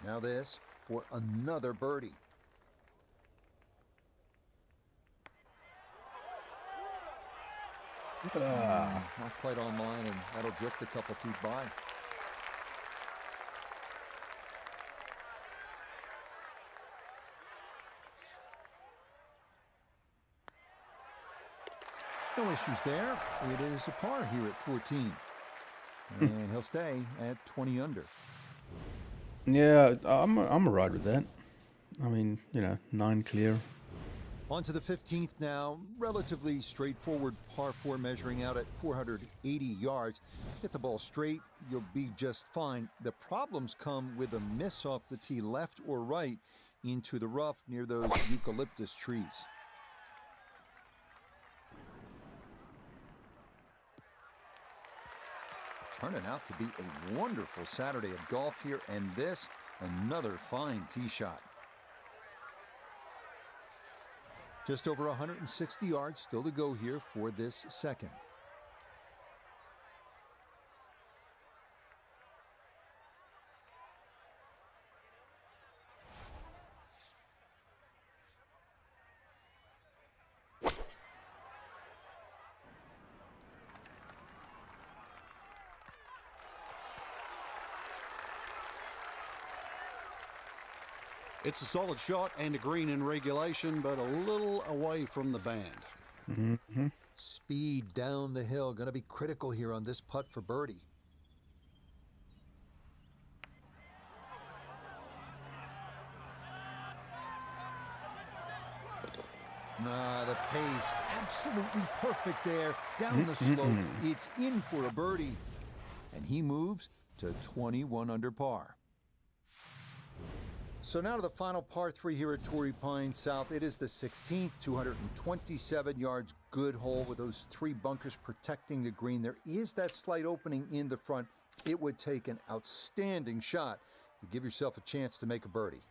Now this for another birdie. Not quite online, and that'll drift a couple feet by. No issues there. It is a par here at 14. And he'll stay at 20 under. Yeah, I'm alright with that. I mean, you know, 9 clear. On to the 15th now. Relatively straightforward par 4 measuring out at 480 yards. Hit the ball straight, you'll be just fine. The problems come with a miss off the tee left or right into the rough near those eucalyptus trees. Turning out to be a wonderful Saturday of golf here, and this, another fine tee shot. Just over 160 yards still to go here for this second. It's a solid shot and a green in regulation, but a little away from the band. Speed down the hill, going to be critical here on this putt for birdie. The pace, absolutely perfect there. Down the slope, it's in for a birdie. And he moves to 21 under par. So now to the final par 3 here at Torrey Pines South. It is the 16th, 227 yards, good hole with those 3 bunkers protecting the green. There is that slight opening in the front. It would take an outstanding shot to give yourself a chance to make a birdie.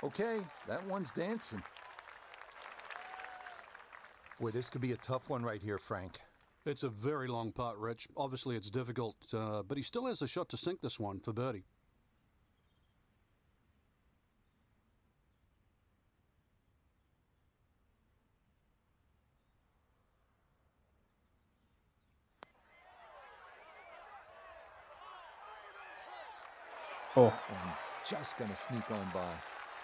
Okay, that one's dancing. Boy, this could be a tough one right here, Frank. It's a very long putt, Rich. Obviously, it's difficult, but he still has a shot to sink this one for birdie. Oh, Just gonna sneak on by.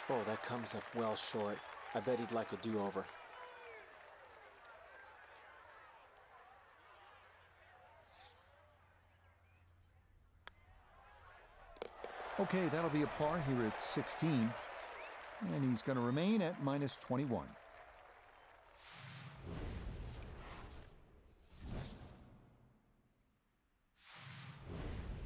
Oh, that comes up well short. I bet he'd like a do-over. Okay, that'll be a par here at 16. And he's gonna remain at minus 21.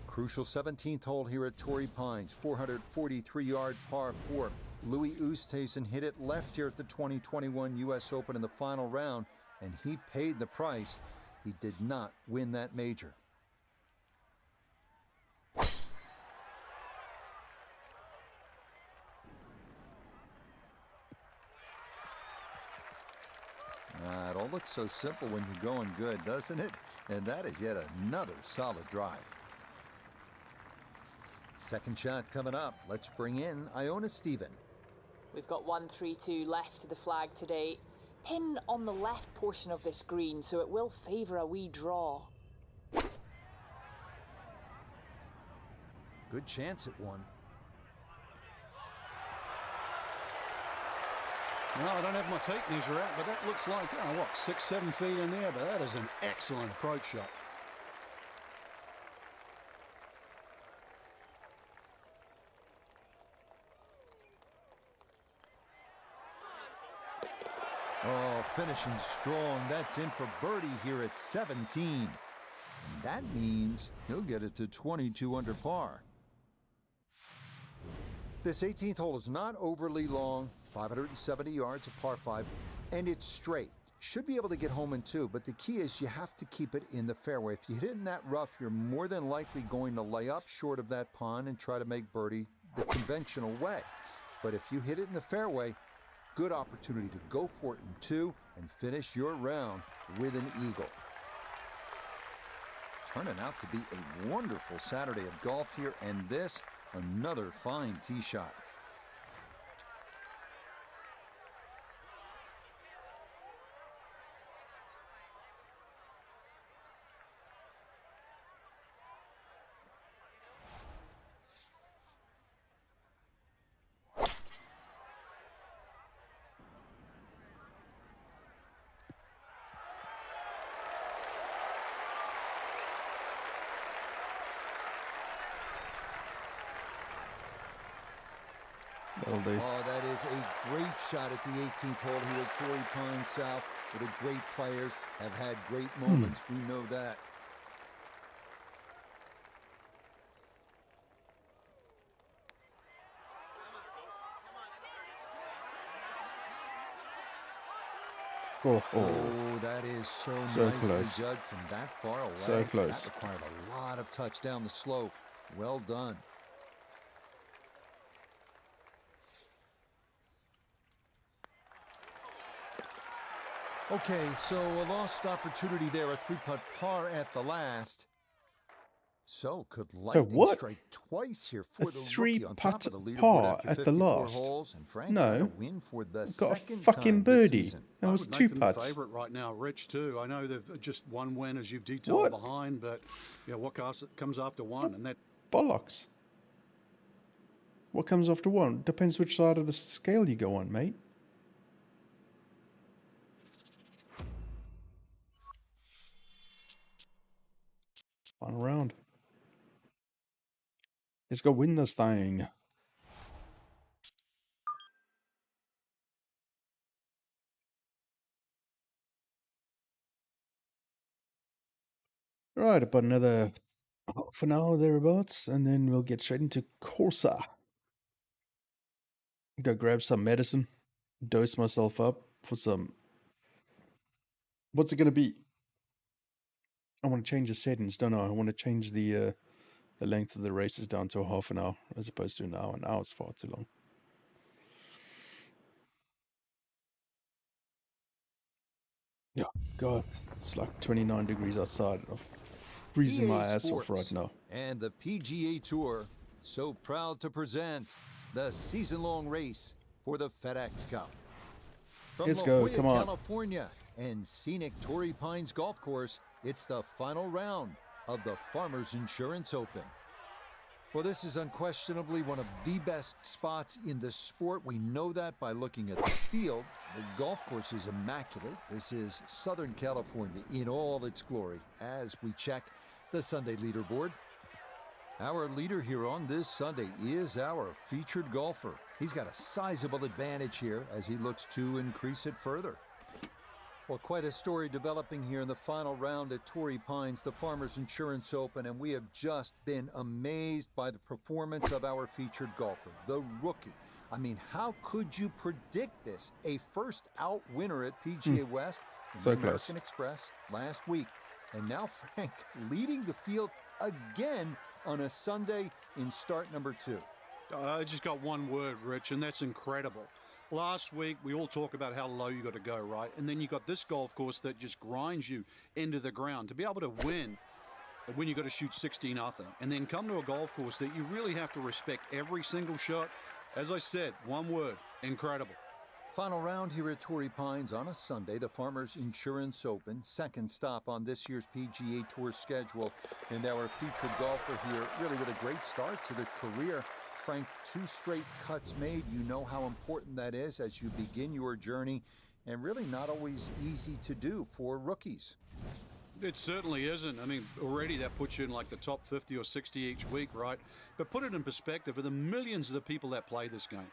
Crucial 17th hole here at Torrey Pines, 443-yard par 4. Louis Oosthuizen hit it left here at the 2021 U.S. Open in the final round, and he paid the price. He did not win that major. It all looks so simple when you're going good, doesn't it? And that is yet another solid drive. Second shot coming up. Let's bring in Iona Stephen. We've got 1-3-2 left to the flag today. Pin on the left portion of this green, so it will favour a wee draw. Good chance at one. No, I don't have my tape measure out, but that looks like, 6-7 feet in there, but that is an excellent approach shot. Oh, finishing strong. That's in for birdie here at 17. And that means he'll get it to 22 under par. This 18th hole is not overly long, 570 yards, a par 5, and it's straight. Should be able to get home in 2, but the key is you have to keep it in the fairway. If you hit it in that rough, you're more than likely going to lay up short of that pond and try to make birdie the conventional way. But if you hit it in the fairway, good opportunity to go for it in 2 and finish your round with an eagle. Turning out to be a wonderful Saturday of golf here, and this, another fine tee shot. that'll do. Oh, that is a great shot at the 18th hole here at Torrey Pines South, where the great players have had great moments. We know that. Oh, that is so nicely close. judged from that far away. So close. That required a lot of touch down the slope. Well done. Okay, so a lost opportunity there, a 3-putt par at the last. So could So lightning what? strike twice here A for the three rookie on top of putt the leaderboard par after at the 54 last. holes, and Frank No. trying to win for the Got a second fucking time this birdie. season. That I was would 2 make them the putts. favourite right now, Rich, too. I know they've just one win, as you've detailed What? behind, but you know, what comes after one? And that Bollocks. What comes after one? Depends which side of the scale you go on, mate. Final round. Let's go win this thing. Right, about another half an hour thereabouts, and then we'll get straight into Corsa. Go grab some medicine, dose myself up for some. What's it gonna be? I want to change the settings, don't I? I want to change the length of the races down to a half an hour as opposed to an hour. An hour is far too long. Yeah, God, it's like 29 degrees outside. I'm freezing my ass off right now. And the PGA Tour, so proud to present the season-long race for the FedEx Cup. From Let's La go, Jolla, come on. California and scenic Torrey Pines Golf Course, it's the final round of the Farmers Insurance Open. Well, this is unquestionably one of the best spots in the sport. We know that by looking at the field. The golf course is immaculate. This is Southern California in all its glory as we check the Sunday leaderboard. Our leader here on this Sunday is our featured golfer. He's got a sizable advantage here as he looks to increase it further. Well, quite a story developing here in the final round at Torrey Pines, the Farmers Insurance Open, and we have just been amazed by the performance of our featured golfer, the rookie. I mean, how could you predict this? A first out winner at PGA West and So the close. American Express last week. And now Frank leading the field again on a Sunday in start number 2. I just got one word, Rich, and that's incredible. Last week, we all talk about how low you got to go, right? And then you got this golf course that just grinds you into the ground. To be able to win, when you got to shoot 60-0, and then come to a golf course that you really have to respect every single shot. As I said, one word, incredible. Final round here at Torrey Pines on a Sunday, the Farmers Insurance Open, second stop on this year's PGA Tour schedule. And our featured golfer here, really with a great start to the career. Frank, 2 straight cuts made. You know how important that is as you begin your journey, and really not always easy to do for rookies. It certainly isn't. I mean, already that puts you in like the top 50 or 60 each week, right? But put it in perspective of the millions of the people that play this game,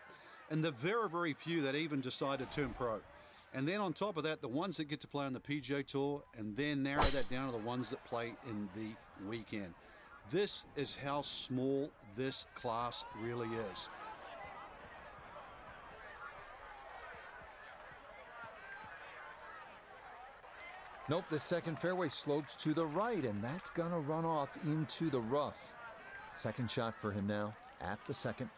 and the very, very few that even decide to turn pro. And then on top of that, the ones that get to play on the PGA Tour, and then narrow that down to the ones that play in the weekend. This is how small this class really is. Nope, the second fairway slopes to the right, and that's going to run off into the rough. Second shot for him now at the second.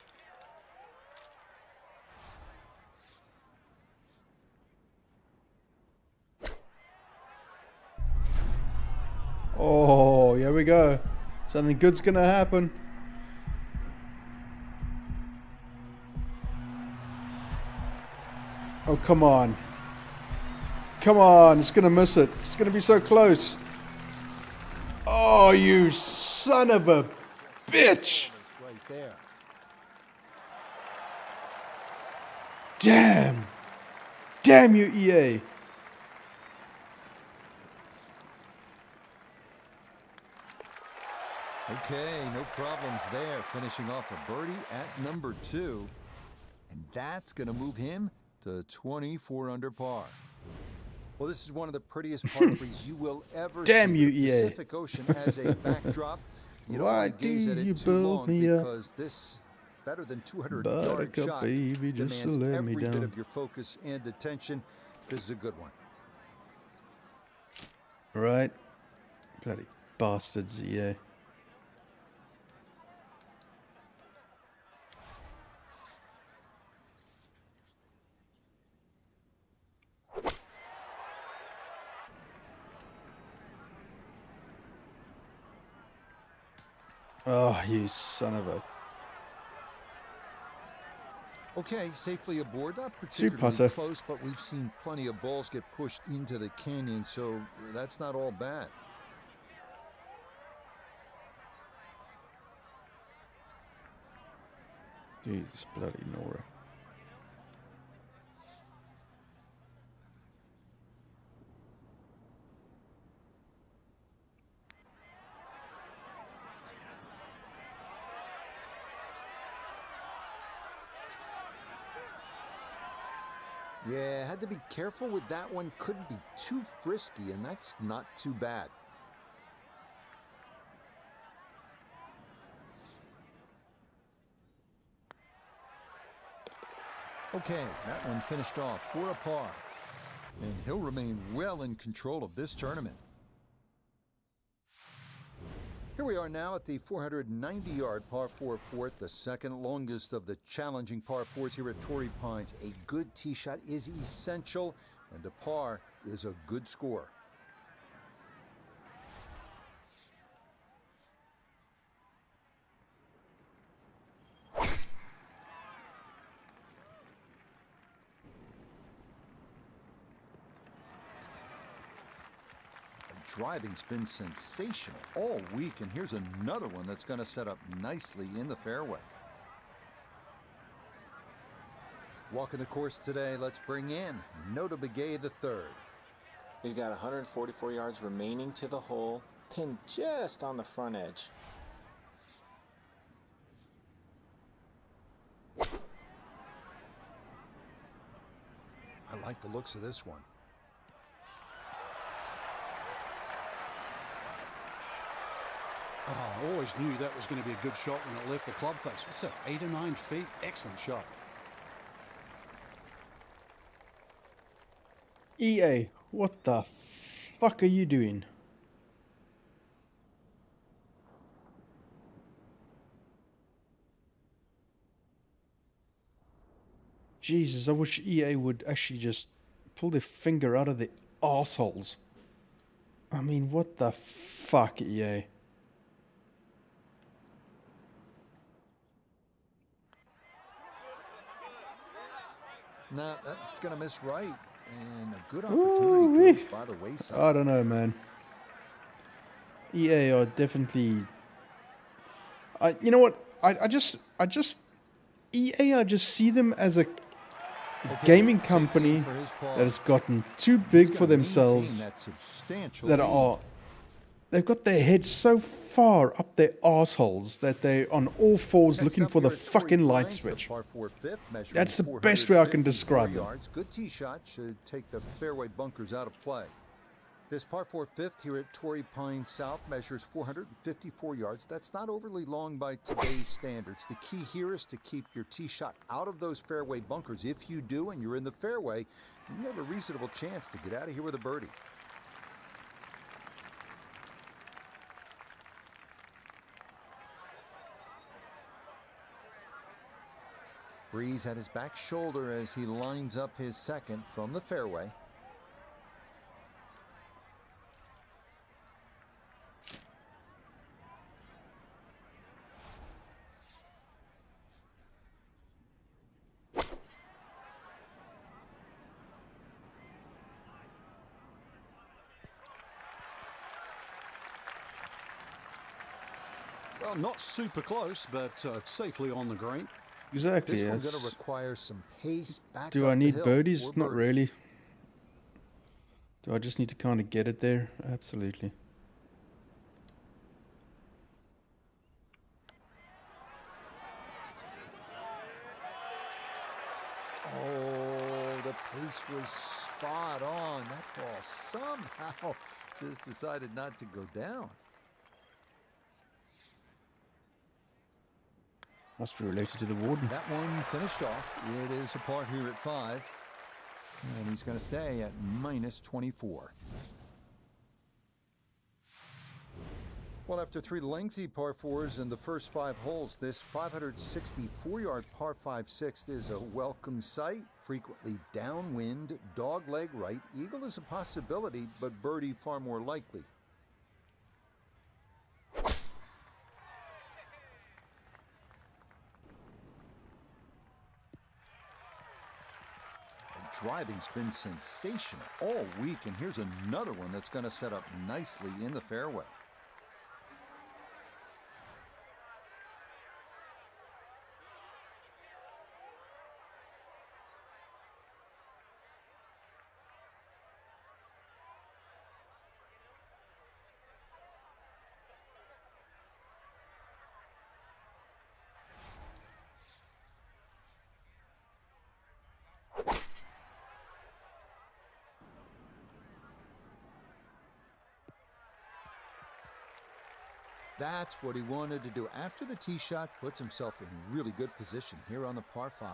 Oh, here we go. Something good's gonna happen. Oh, come on. Come on, it's gonna miss it. It's gonna be so close. Oh, you son of a bitch. Right there. Damn. Damn you, EA. Okay, no problems there. Finishing off a birdie at number 2. And that's going to move him to 24 under par. Well, this is one of the prettiest par threes you will ever Damn see. you, The EA. Pacific Ocean as a backdrop. You don't Why want to gaze do at you it too build long me up? because this better than 200-yard Buttercup, shot baby, just to demands let every me bit down. of your focus and attention. This is a good one. Right? Bloody bastards, EA. Oh, you son of a... Okay, safely aboard. Not Two particularly putter. close, but we've seen plenty of balls get pushed into the canyon, so that's not all bad. Jesus bloody Nora. Yeah, had to be careful with that one. Couldn't be too frisky, and that's not too bad. Okay, that one finished off for a par. And he'll remain well in control of this tournament. Here we are now at the 490-yard par 4 fourth, the second longest of the challenging par 4s here at Torrey Pines. A good tee shot is essential, and a par is a good score. Driving's been sensational all week, and here's another one that's going to set up nicely in the fairway. Walking the course today, let's bring in Notah the third. He's got 144 yards remaining to the hole, pinned just on the front edge. I like the looks of this one. Oh, I always knew that was going to be a good shot when it left the club face. What's that, 8 or 9 feet? Excellent shot. EA, what the fuck are you doing? Jesus, I wish EA would actually just pull their finger out of the arseholes. I mean, what the fuck, EA? No, that's going to miss right. And a good opportunity goes by the wayside. I don't know, man. EA are definitely... you know what? I just EA, I just see them as a gaming company that has gotten too big for themselves. They've got their heads so far up their assholes that they're on all fours looking for the fucking light switch. That's the best way I can describe them. Good tee shot should take the fairway bunkers out of play. This par 4 fifth here at Torrey Pines South measures 454 yards. That's not overly long by today's standards. The key here is to keep your tee shot out of those fairway bunkers. If you do and you're in the fairway, you have a reasonable chance to get out of here with a birdie. Breeze at his back shoulder as he lines up his second from the fairway. Well, not super close, but safely on the green. Exactly. This one's going to require some pace back Do up I need the hill birdies? or Not birdie. really. Do I just need to kind of get it there? Absolutely. Oh, the pace was spot on. That ball somehow just decided not to go down. Must be related to the warden. That one finished off. It is a par here at 5. And he's going to stay at minus 24. Well, after 3 lengthy par 4s in the first 5 holes, this 564-yard par 5/6 is a welcome sight. Frequently downwind, dogleg right. Eagle is a possibility, but birdie far more likely. driving's been sensational all week, and here's another one that's going to set up nicely in the fairway. That's what he wanted to do. After the tee shot, puts himself in really good position here on the par 5.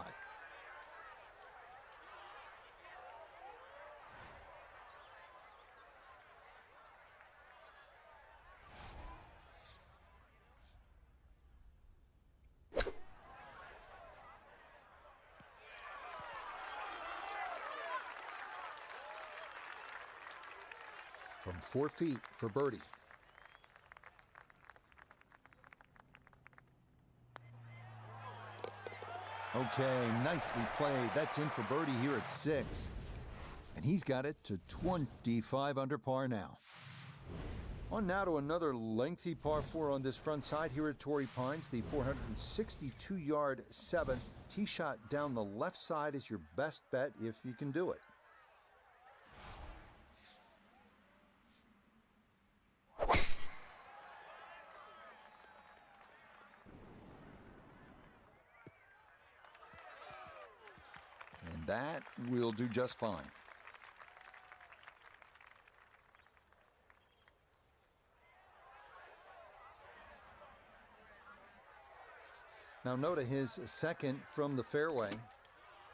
From 4 feet for birdie. Okay, nicely played. That's in for birdie here at 6. And he's got it to 25 under par now. On now to another lengthy par 4 on this front side here at Torrey Pines. The 462-yard 7th. Tee shot down the left side is your best bet if you can do it. That will do just fine. Now note his second from the fairway.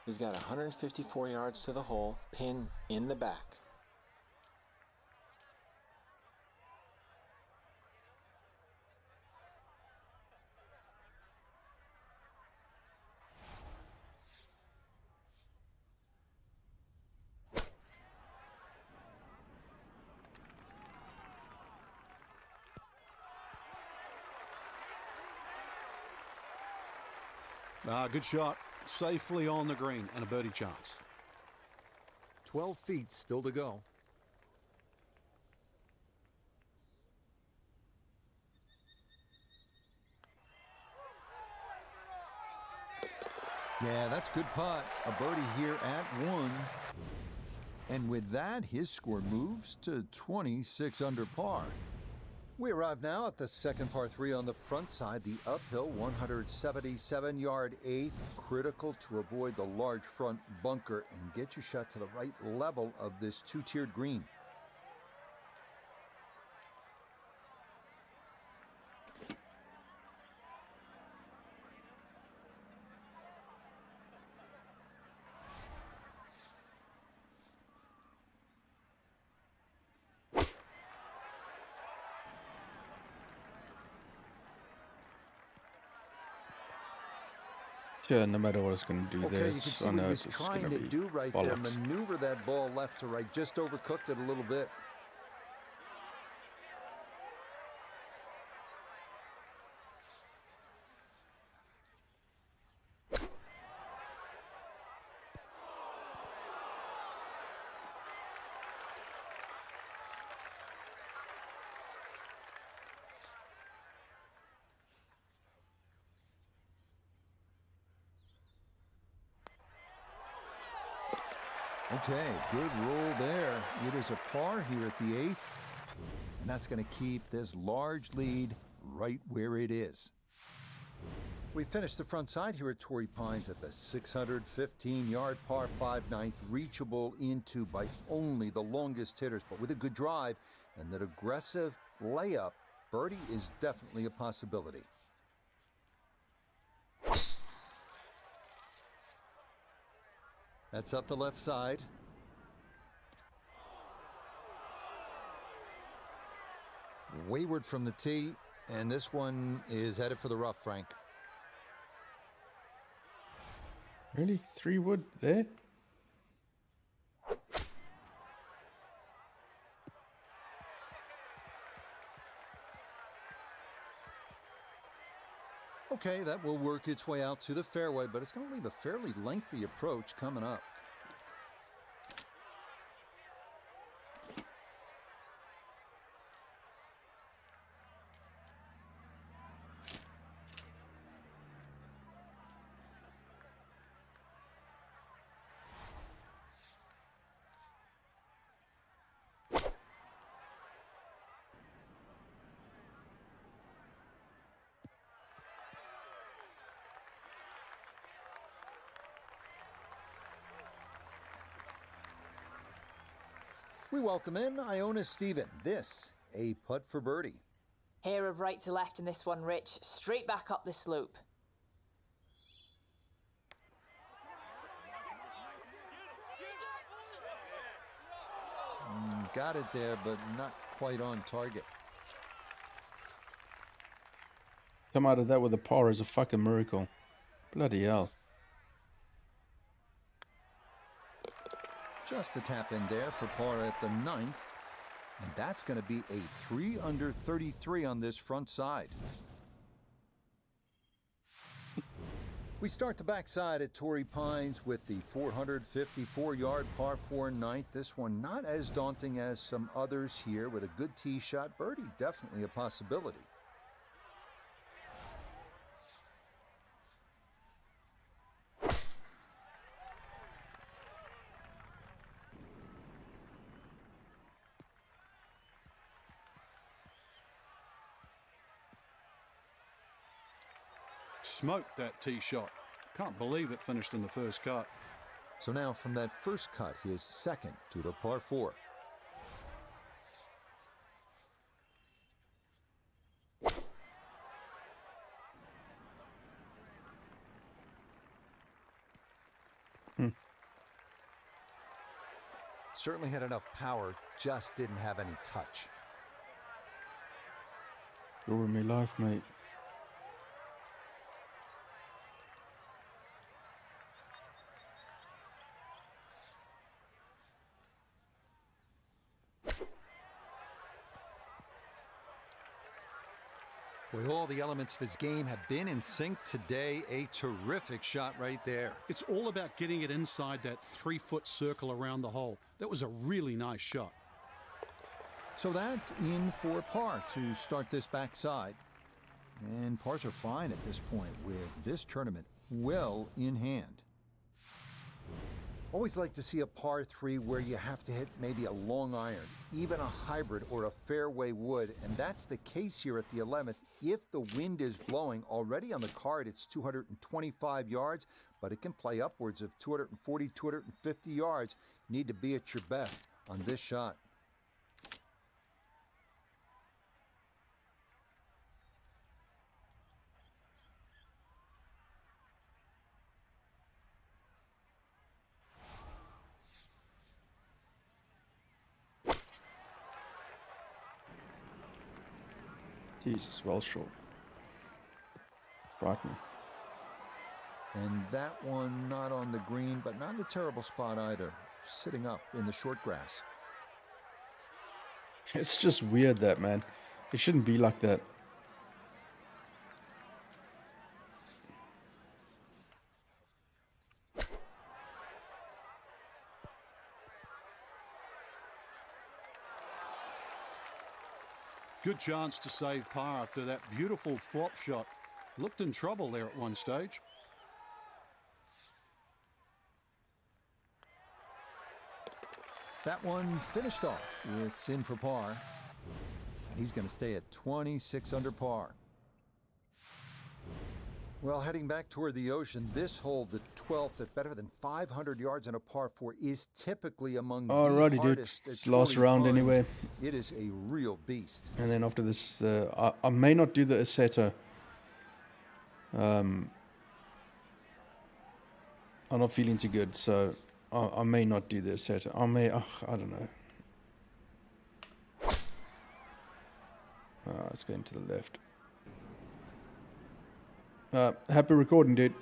He's got 154 yards to the hole, pin in the back. Good shot. Safely on the green and a birdie chance. 12 feet still to go. Yeah, that's good putt. A birdie here at 1. And with that, his score moves to 26 under par. We arrive now at the second par 3 on the front side, the uphill 177-yard 8th, critical to avoid the large front bunker and get your shot to the right level of this 2-tiered green. Yeah, no matter what it's going to do Okay, there, you can see what he was trying to do right there. Maneuver that ball left to right. Just overcooked it a little bit. Okay, good roll there. It is a par here at the 8th, and that's going to keep this large lead right where it is. We finished the front side here at Torrey Pines at the 615-yard par 5 9th, reachable into by only the longest hitters, but with a good drive and that aggressive layup, birdie is definitely a possibility. That's up the left side. Wayward from the tee, and this one is headed for the rough, Frank. Really? 3 wood there? Okay, that will work its way out to the fairway, but it's going to leave a fairly lengthy approach coming up. We welcome in Iona Steven. This, a putt for birdie. Hair of right to left in this one, Rich. Straight back up the slope. Got it there, but not quite on target. Come out of that with a par is a fucking miracle. Bloody hell. Just a tap in there for par at the 9th. And that's going to be a 3 under 33 on this front side. We start the backside at Torrey Pines with the 454-yard par 4 9th. This one not as daunting as some others here with a good tee shot. Birdie definitely a possibility. Smoked that tee shot. Can't believe it finished in the first cut. So now from that first cut, his second to the par 4. Certainly had enough power, just didn't have any touch. You're in my life, mate. Boy, all the elements of his game have been in sync today. A terrific shot right there. It's all about getting it inside that 3-foot circle around the hole. That was a really nice shot. So that's in for par to start this backside. And pars are fine at this point with this tournament well in hand. Always like to see a par 3 where you have to hit maybe a long iron, even a hybrid or a fairway wood, and that's the case here at the 11th. If the wind is blowing, already on the card it's 225 yards, but it can play upwards of 240, 250 yards. Need to be at your best on this shot. Jesus, well short. Frightening. And that one not on the green, but not in a terrible spot either. Sitting up in the short grass. It's just weird that, man. It shouldn't be like that. Good chance to save par after that beautiful flop shot. Looked in trouble there at one stage. That one finished off. It's in for par. And he's going to stay at 26 under par. Well, heading back toward the ocean, this hole, the 12th at better than 500 yards on a par 4, is typically among the hardest. It's last round anyway. It is a real beast. And then after this, I may not do the Assetto. I'm not feeling too good, so I may not do the Assetto. I may, I don't know. Let's go into the left. Happy recording, dude.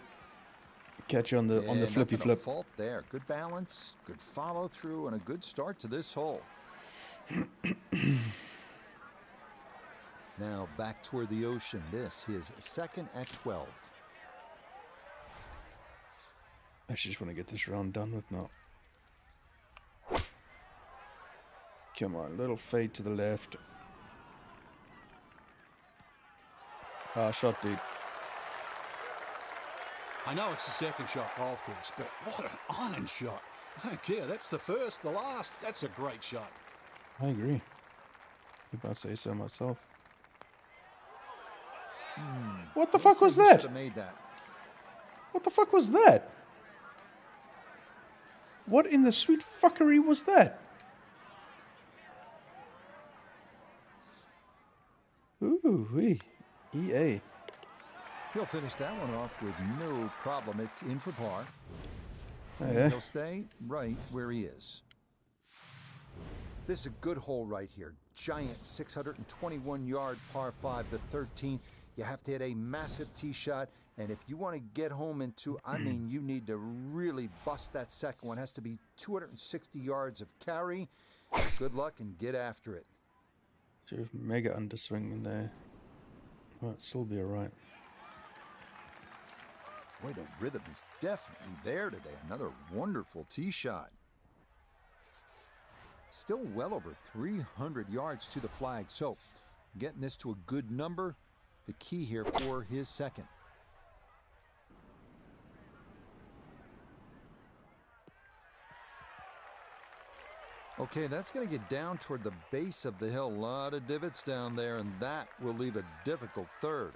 Catch you on the flippy flip. Fault there. Good balance, good follow through, and a good start to this hole. Now back toward the ocean. This his second at 12. I just want to get this round done with now. Come on, little fade to the left. Shot, dude. I know it's the second shot golf course, but what an iron shot. I don't care. That's the first, the last. That's a great shot. I agree. If I say so myself. What the fuck was that? Made that. What the fuck was that? What in the sweet fuckery was that? Ooh, wee. EA. He'll finish that one off with no problem. It's in for par. Oh, And yeah. he'll stay right where he is. This is a good hole right here. Giant 621-yard par 5, the 13th. You have to hit a massive tee shot, and if you want to get home into, I mean, you need to really bust that second one. It has to be 260 yards of carry. Good luck and get after it. Should have mega underswing in there. Might still be alright. Boy, the rhythm is definitely there today. Another wonderful tee shot. Still well over 300 yards to the flag, so getting this to a good number, the key here for his second. Okay, that's going to get down toward the base of the hill. A lot of divots down there, and that will leave a difficult third.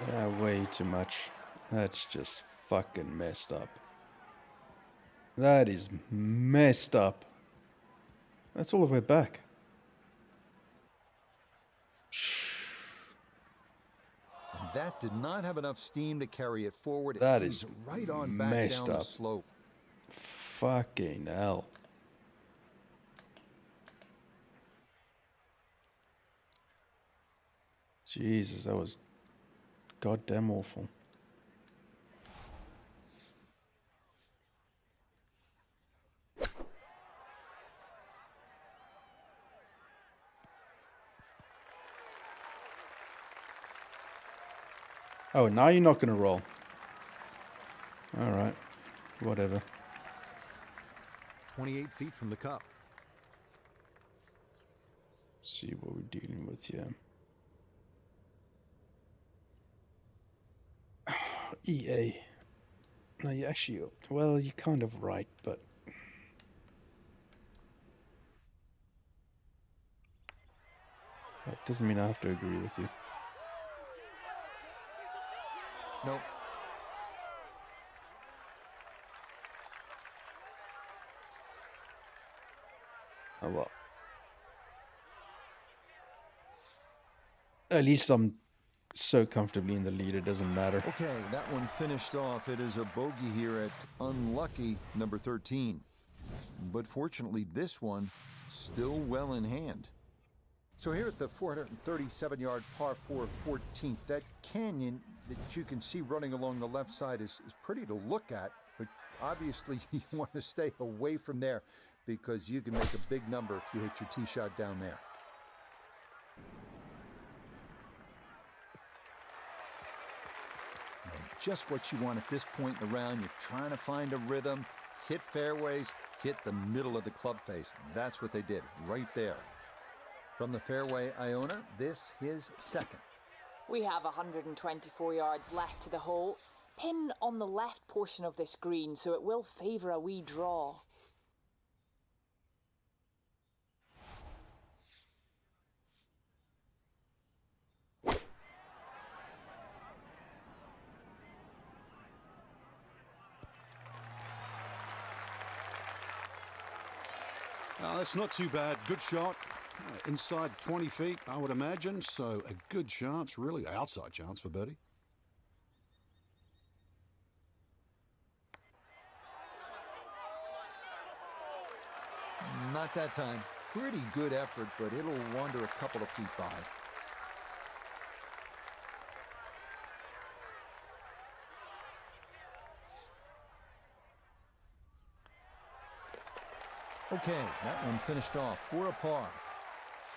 Yeah, way too much. That's just fucking messed up. That is messed up. That's all the way back. And that did not have enough steam to carry it forward. That It is flew right on back messed down the up. slope. Fucking hell. Jesus, that was goddamn awful. Oh, now you're not gonna roll. Alright. Whatever. 28 feet from the cup. See what we're dealing with here. EA. No, you actually, well, you're kind of right, but that doesn't mean I have to agree with you. Nope. Oh well. At least I'm so comfortably in the lead, it doesn't matter. Okay, that one finished off. It is a bogey here at unlucky number 13. But fortunately, this one still well in hand. So here at the 437-yard par 4 14th, that canyon that you can see running along the left side is pretty to look at, but obviously you want to stay away from there because you can make a big number if you hit your tee shot down there. Just what you want at this point in the round. You're trying to find a rhythm, hit fairways, hit the middle of the club face. That's what they did right there. From the fairway, Iona, this his second. We have 124 yards left to the hole. Pin on the left portion of this green, so it will favour a wee draw. That's not too bad. Good shot. Inside 20 feet, I would imagine. So a good chance, really outside chance for birdie. Not that time. Pretty good effort, but it'll wander a couple of feet by. Okay, that one finished off for a par.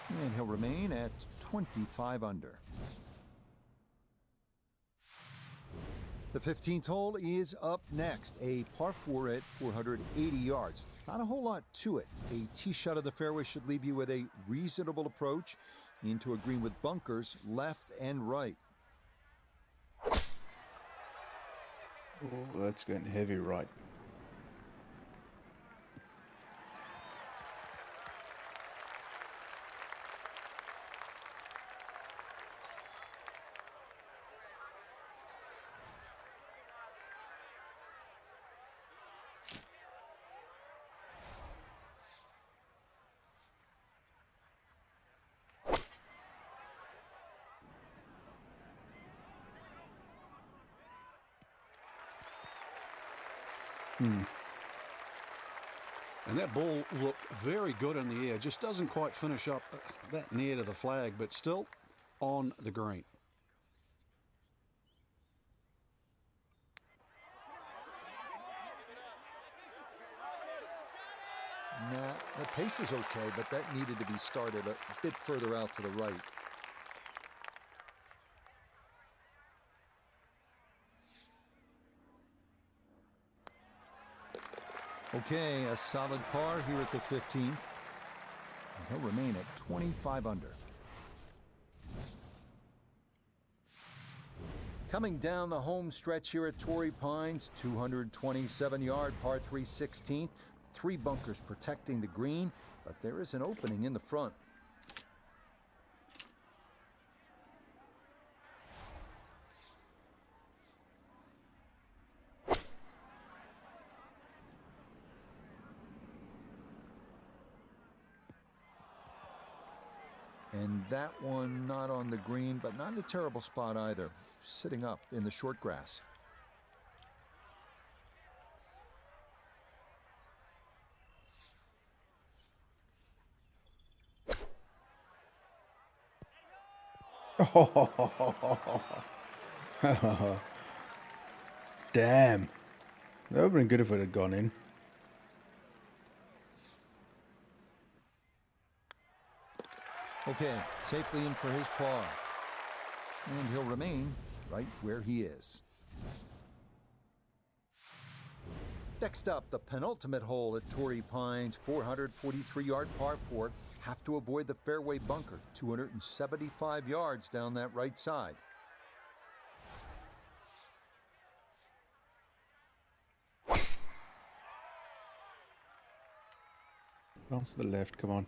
And he'll remain at 25 under. The 15th hole is up next. A par 4 at 480 yards. Not a whole lot to it. A tee shot of the fairway should leave you with a reasonable approach into a green with bunkers left and right. Oh, that's going heavy right. And that ball looked very good in the air. Just doesn't quite finish up that near to the flag, but still on the green. Nah, the pace was okay, but that needed to be started a bit further out to the right. Okay, a solid par here at the 15th. And he'll remain at 25 under. Coming down the home stretch here at Torrey Pines, 227-yard par 3 16th. 3 bunkers protecting the green, but there is an opening in the front. And that one not on the green, but not in a terrible spot either. Sitting up in the short grass. Damn. That would have been good if it had gone in. Okay, safely in for his par. And he'll remain right where he is. Next up, the penultimate hole at Torrey Pines, 443-yard par 4. Have to avoid the fairway bunker, 275 yards down that right side. Bounce to the left, come on.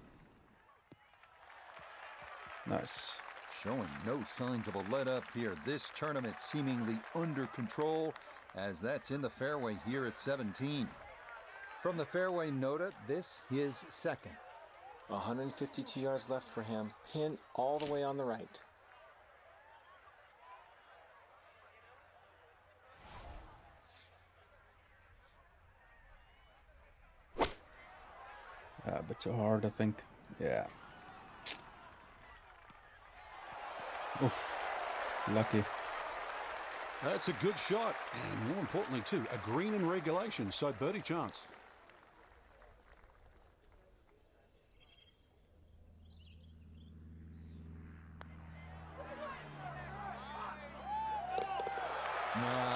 Nice. Showing no signs of a let-up here. This tournament seemingly under control, as that's in the fairway here at 17. From the fairway nota, this his second. 152 yards left for him. Pin all the way on the right. A bit too hard, I think. Yeah. Oof. Lucky. That's a good shot, and more importantly too, a green in regulation, so birdie chance.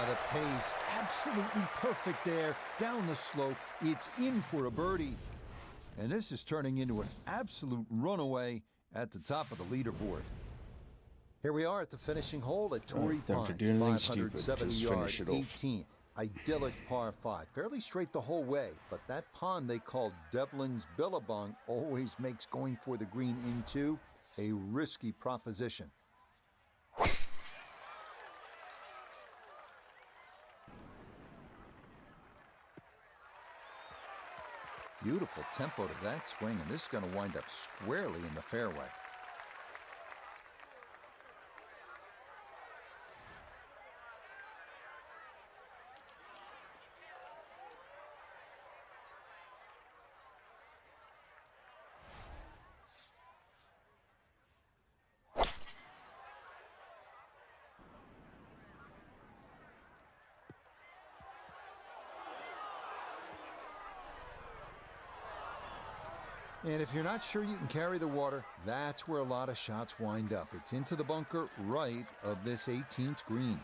The pace absolutely perfect there. Down the slope, it's in for a birdie. And this is turning into an absolute runaway at the top of the leaderboard. Here we are at the finishing hole at Torrey don't Pines, do anything stupid, 570 just yards, finish it off. 18th. Idyllic par 5, fairly straight the whole way, but that pond they call Devlin's Billabong always makes going for the green into a risky proposition. Beautiful tempo to that swing, and this is going to wind up squarely in the fairway. And if you're not sure you can carry the water, that's where a lot of shots wind up. It's into the bunker right of this 18th green.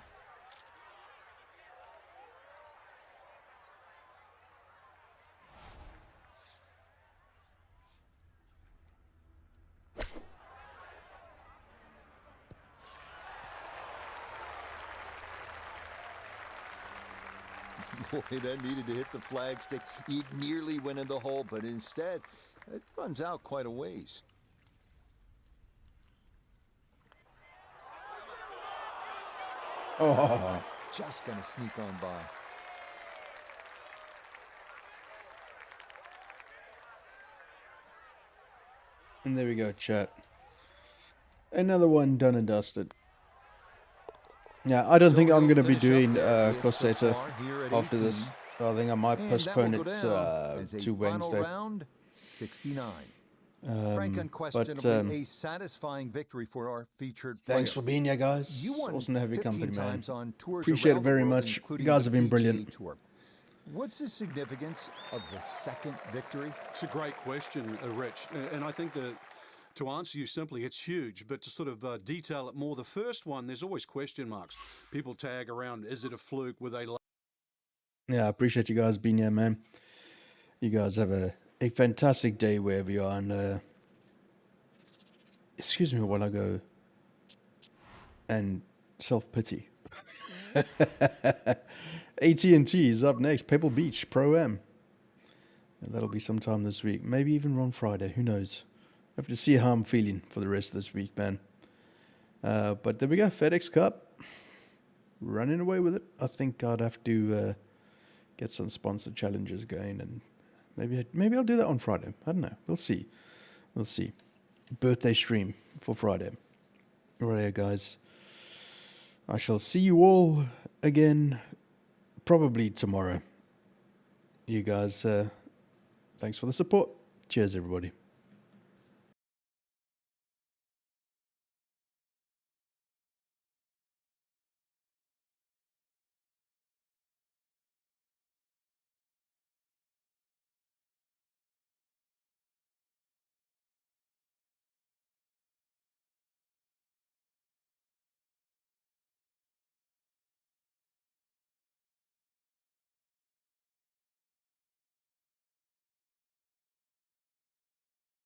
Boy, that needed to hit the flagstick. It nearly went in the hole, but instead, it runs out quite a ways. Oh. Just gonna sneak on by. And there we go, chat. Another one done and dusted. Yeah, I don't think I'm going to be doing Corsetta after this. I think I might And that postpone will go it down as a to final Wednesday. round, 69. Frank, But unquestionably a satisfying victory for our featured player. thanks for being here, guys. You won Awesome to have your 15 company, man. times on tours Appreciate around it the very world, much. You including guys the have been PGA brilliant. Tour. What's the significance of the second victory? It's a great question, Rich, and I think that to answer you simply, it's huge, but to sort of detail it more, the first one, there's always question marks. People tag around, is it a fluke? Were they Yeah, I appreciate you guys being here, man. You guys have a fantastic day wherever you are. And excuse me while I go and self-pity. AT&T is up next. Pebble Beach Pro-Am. And that'll be sometime this week. Maybe even on Friday. Who knows? I have to see how I'm feeling for the rest of this week, man. But there we go. FedEx Cup. Running away with it. I think I'd have to get some sponsored challenges going. And maybe I'll do that on Friday. I don't know. We'll see. We'll see. Birthday stream for Friday. Alright, guys. I shall see you all again probably tomorrow. You guys, thanks for the support. Cheers, everybody.